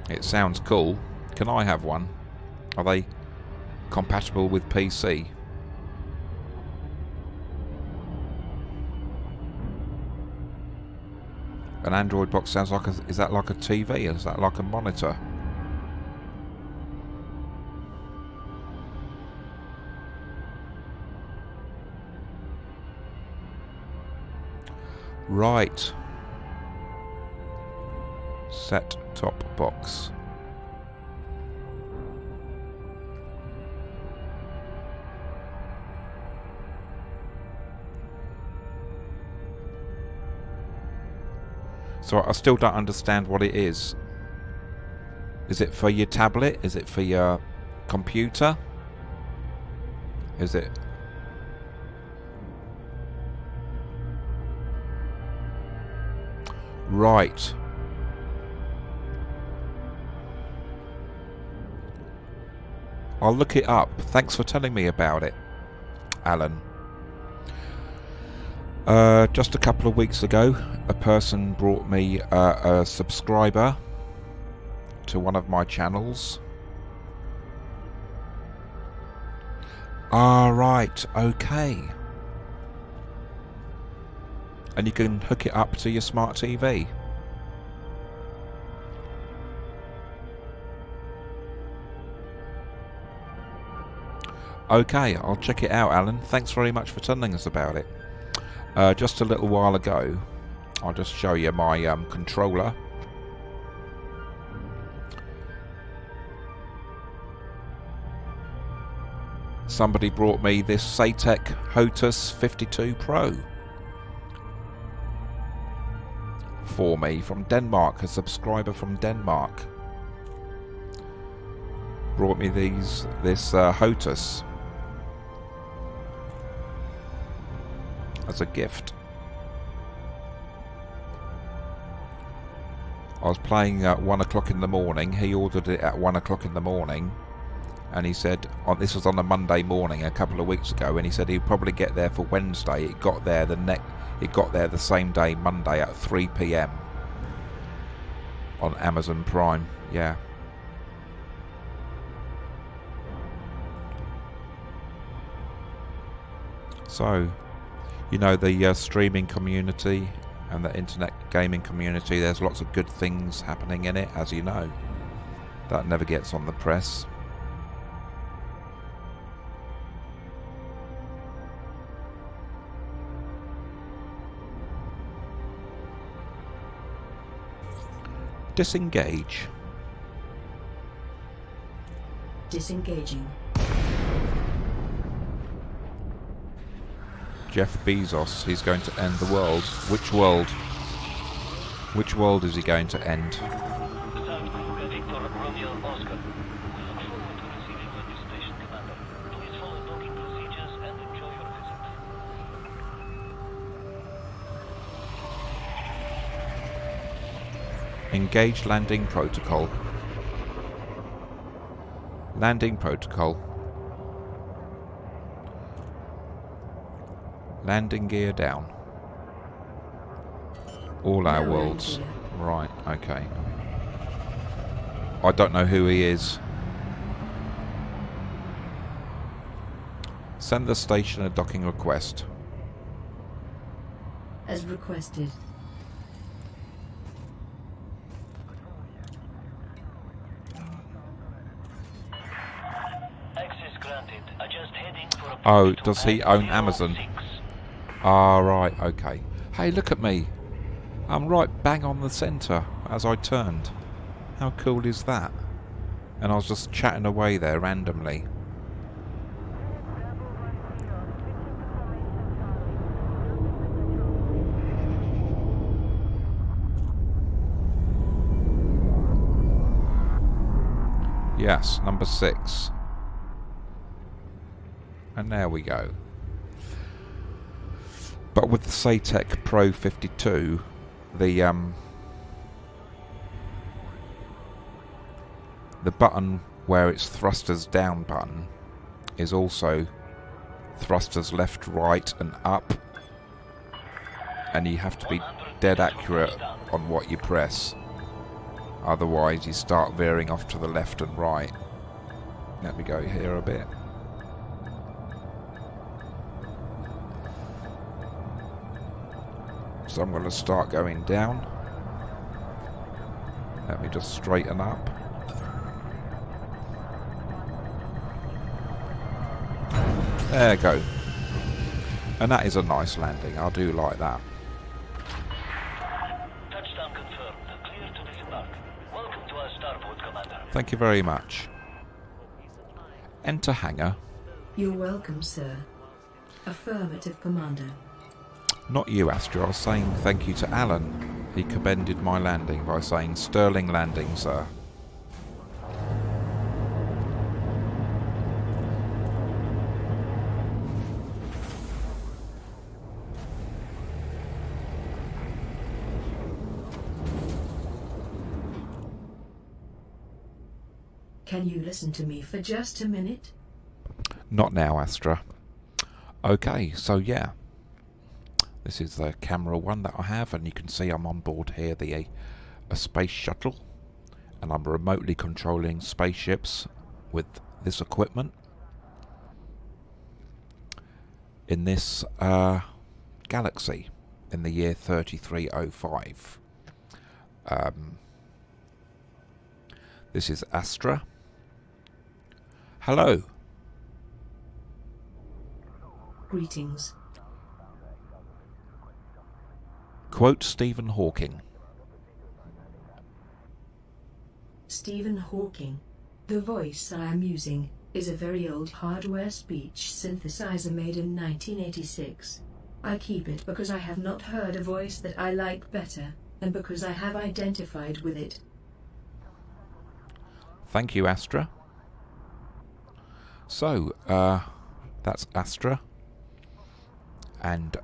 It sounds cool. Can I have one? Are they compatible with PC? An Android box sounds like a... Is that like a TV? Is that like a monitor? Right. Set top box. So I still don't understand what it is. Is it for your tablet? Is it for your computer? Is it... Right. I'll look it up. Thanks for telling me about it, Alan. Just a couple of weeks ago, a person brought me a subscriber to one of my channels. Ah, right, okay. And you can hook it up to your smart TV. Okay, I'll check it out, Alan. Thanks very much for telling us about it. Just a little while ago, I'll just show you my controller. Somebody brought me this Satec Hotus 52 Pro for me from Denmark, a subscriber from Denmark. Brought me this Hotus as a gift. I was playing at 1 o'clock in the morning. He ordered it at 1 o'clock in the morning, and he said, this was on a Monday morning a couple of weeks ago, and he said he'd probably get there for Wednesday. It got there the same day, Monday at 3 p.m. on Amazon Prime. Yeah. So, you know, the streaming community and the internet gaming community, there's lots of good things happening in it, as you know. That never gets on the press. Disengage. Disengaging. Jeff Bezos, he's going to end the world. Which world? Which world is he going to end? Engage landing protocol. Landing protocol. Landing gear down. All our worlds. Right, okay. I don't know who he is. Send the station a docking request. As requested. Access granted. Just heading for a Oh, does he own Amazon? 06. Ah, right, okay. Hey, look at me. I'm right bang on the centre as I turned. How cool is that? And I was just chatting away there randomly. Yes, number 6. And there we go. But with the Satec Pro 52, the button where it's thrusters down button is also thrusters left, right and up, and you have to be dead accurate on what you press, otherwise you start veering off to the left and right. Let me go here a bit. So I'm going to start going down. Let me just straighten up. There you go. And that is a nice landing. I do like that. Touchdown confirmed. Clear to disembark. Welcome to our starboard, Commander. Thank you very much. Enter hangar. You're welcome, sir. Affirmative, Commander. Not you, Astra. I was saying thank you to Alan. He commended my landing by saying sterling landing, sir. Can you listen to me for just a minute? Not now, Astra. Okay, so yeah. This is the camera one that I have, and you can see I'm on board here, a space shuttle, and I'm remotely controlling spaceships with this equipment in this galaxy in the year 3305. This is Astra. Hello. Greetings. Quote Stephen Hawking. Stephen Hawking. The voice I am using is a very old hardware speech synthesizer made in 1986. I keep it because I have not heard a voice that I like better, and because I have identified with it. Thank you, Astra. So, that's Astra. And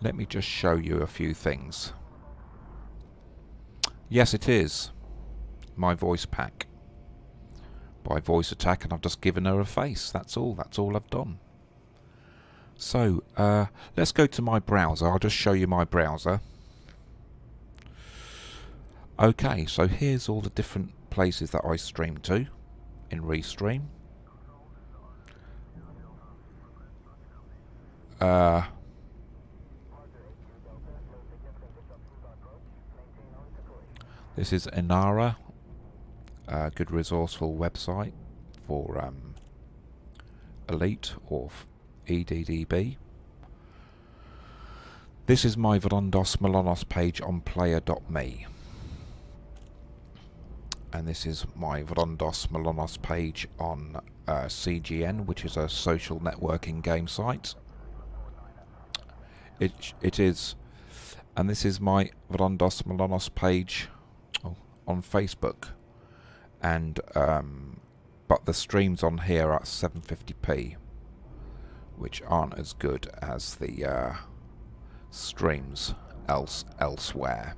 let me just show you a few things. Yes, it is my voice pack by Voice Attack, and I've just given her a face. That's all I've done. So let's go to my browser. I'll just show you my browser. Okay, so here's all the different places that I stream to in Restream. This is Inara, a good resourceful website for Elite or EDDB. This is my Vrondos Melonos page on player.me. And this is my Vrondos Melonos page on CGN, which is a social networking game site. It is, and this is my Vrondos Melonos page on Facebook, and but the streams on here are at 750p, which aren't as good as the streams elsewhere.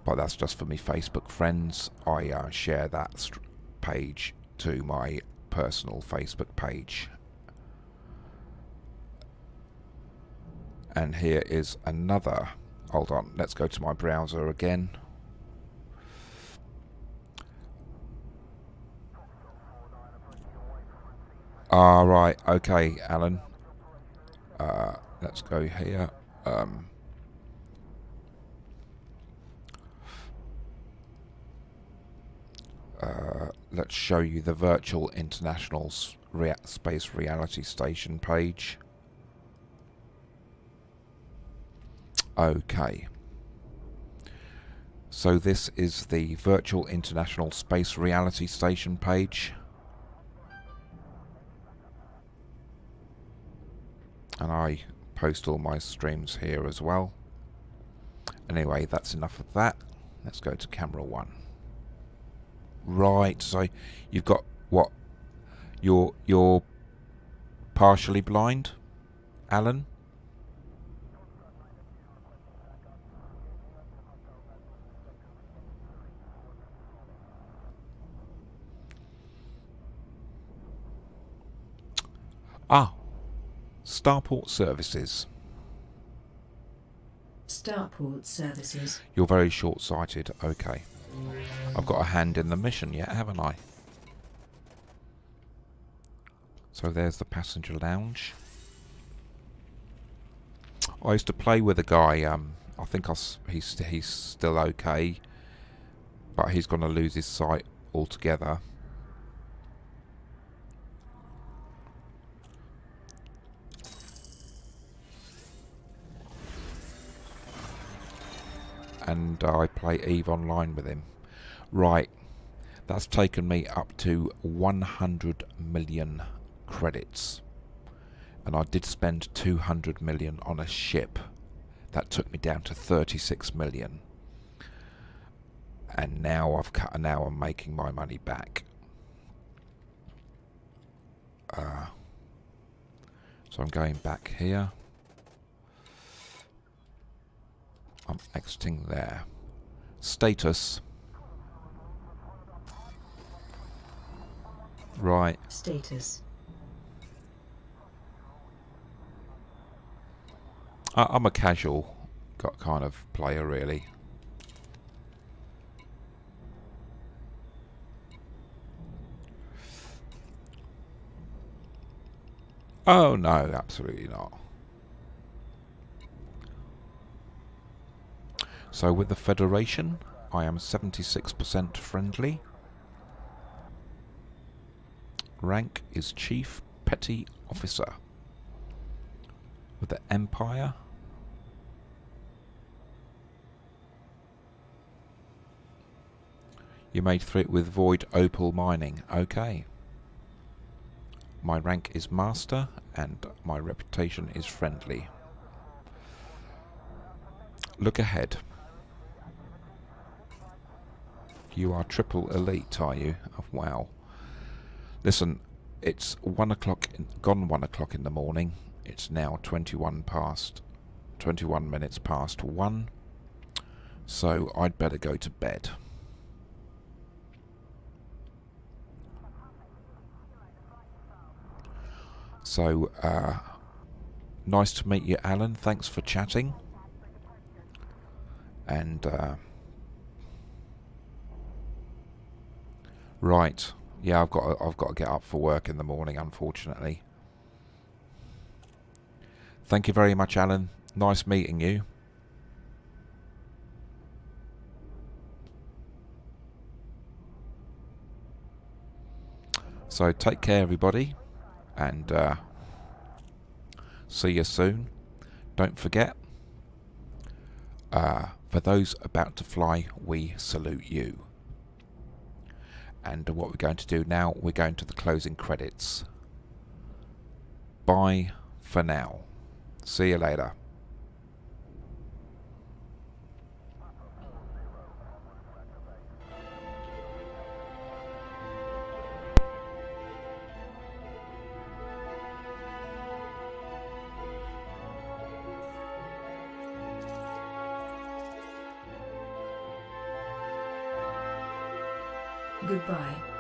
But that's just for me Facebook friends. I share that page to my personal Facebook page. And here is another. Hold on, let's go to my browser again. Right, okay, Alan. Let's go here. Let's show you the Virtual International Space Reality Station page. Okay. So this is the Virtual International Space Reality Station page. And I post all my streams here as well. Anyway, that's enough of that. Let's go to camera 1. Right, so you've got what? You're partially blind, Alan? Starport Services. Starport Services. You're very short-sighted. Okay. I've got a hand in the mission yet, haven't I? So there's the passenger lounge. I used to play with a guy, I think he's still okay, but he's going to lose his sight altogether. And I play EVE Online with him. Right, that's taken me up to 100 million credits. And I did spend 200 million on a ship. That took me down to 36 million. And now I'm making my money back. So I'm going back here. I'm exiting there. Status. Right. Status. I'm a casual kind of player, really. Oh no, absolutely not. So with the Federation, I am 76% friendly. Rank is Chief Petty Officer. with the Empire. You made through it with Void Opal Mining. Okay. My rank is Master and my reputation is Friendly. Look ahead. You are triple elite, are you? Oh, wow. Listen, it's 1 o'clock, gone 1 o'clock in the morning. It's now 21 minutes past 1. So I'd better go to bed. So, nice to meet you, Alan. Thanks for chatting. And, right. Yeah, I've got to get up for work in the morning, unfortunately. Thank you very much, Alan. Nice meeting you. So take care, everybody, and see you soon. Don't forget, for those about to fly, we salute you. And what we're going to do now, we're going to the closing credits. Bye for now. See you later. Goodbye.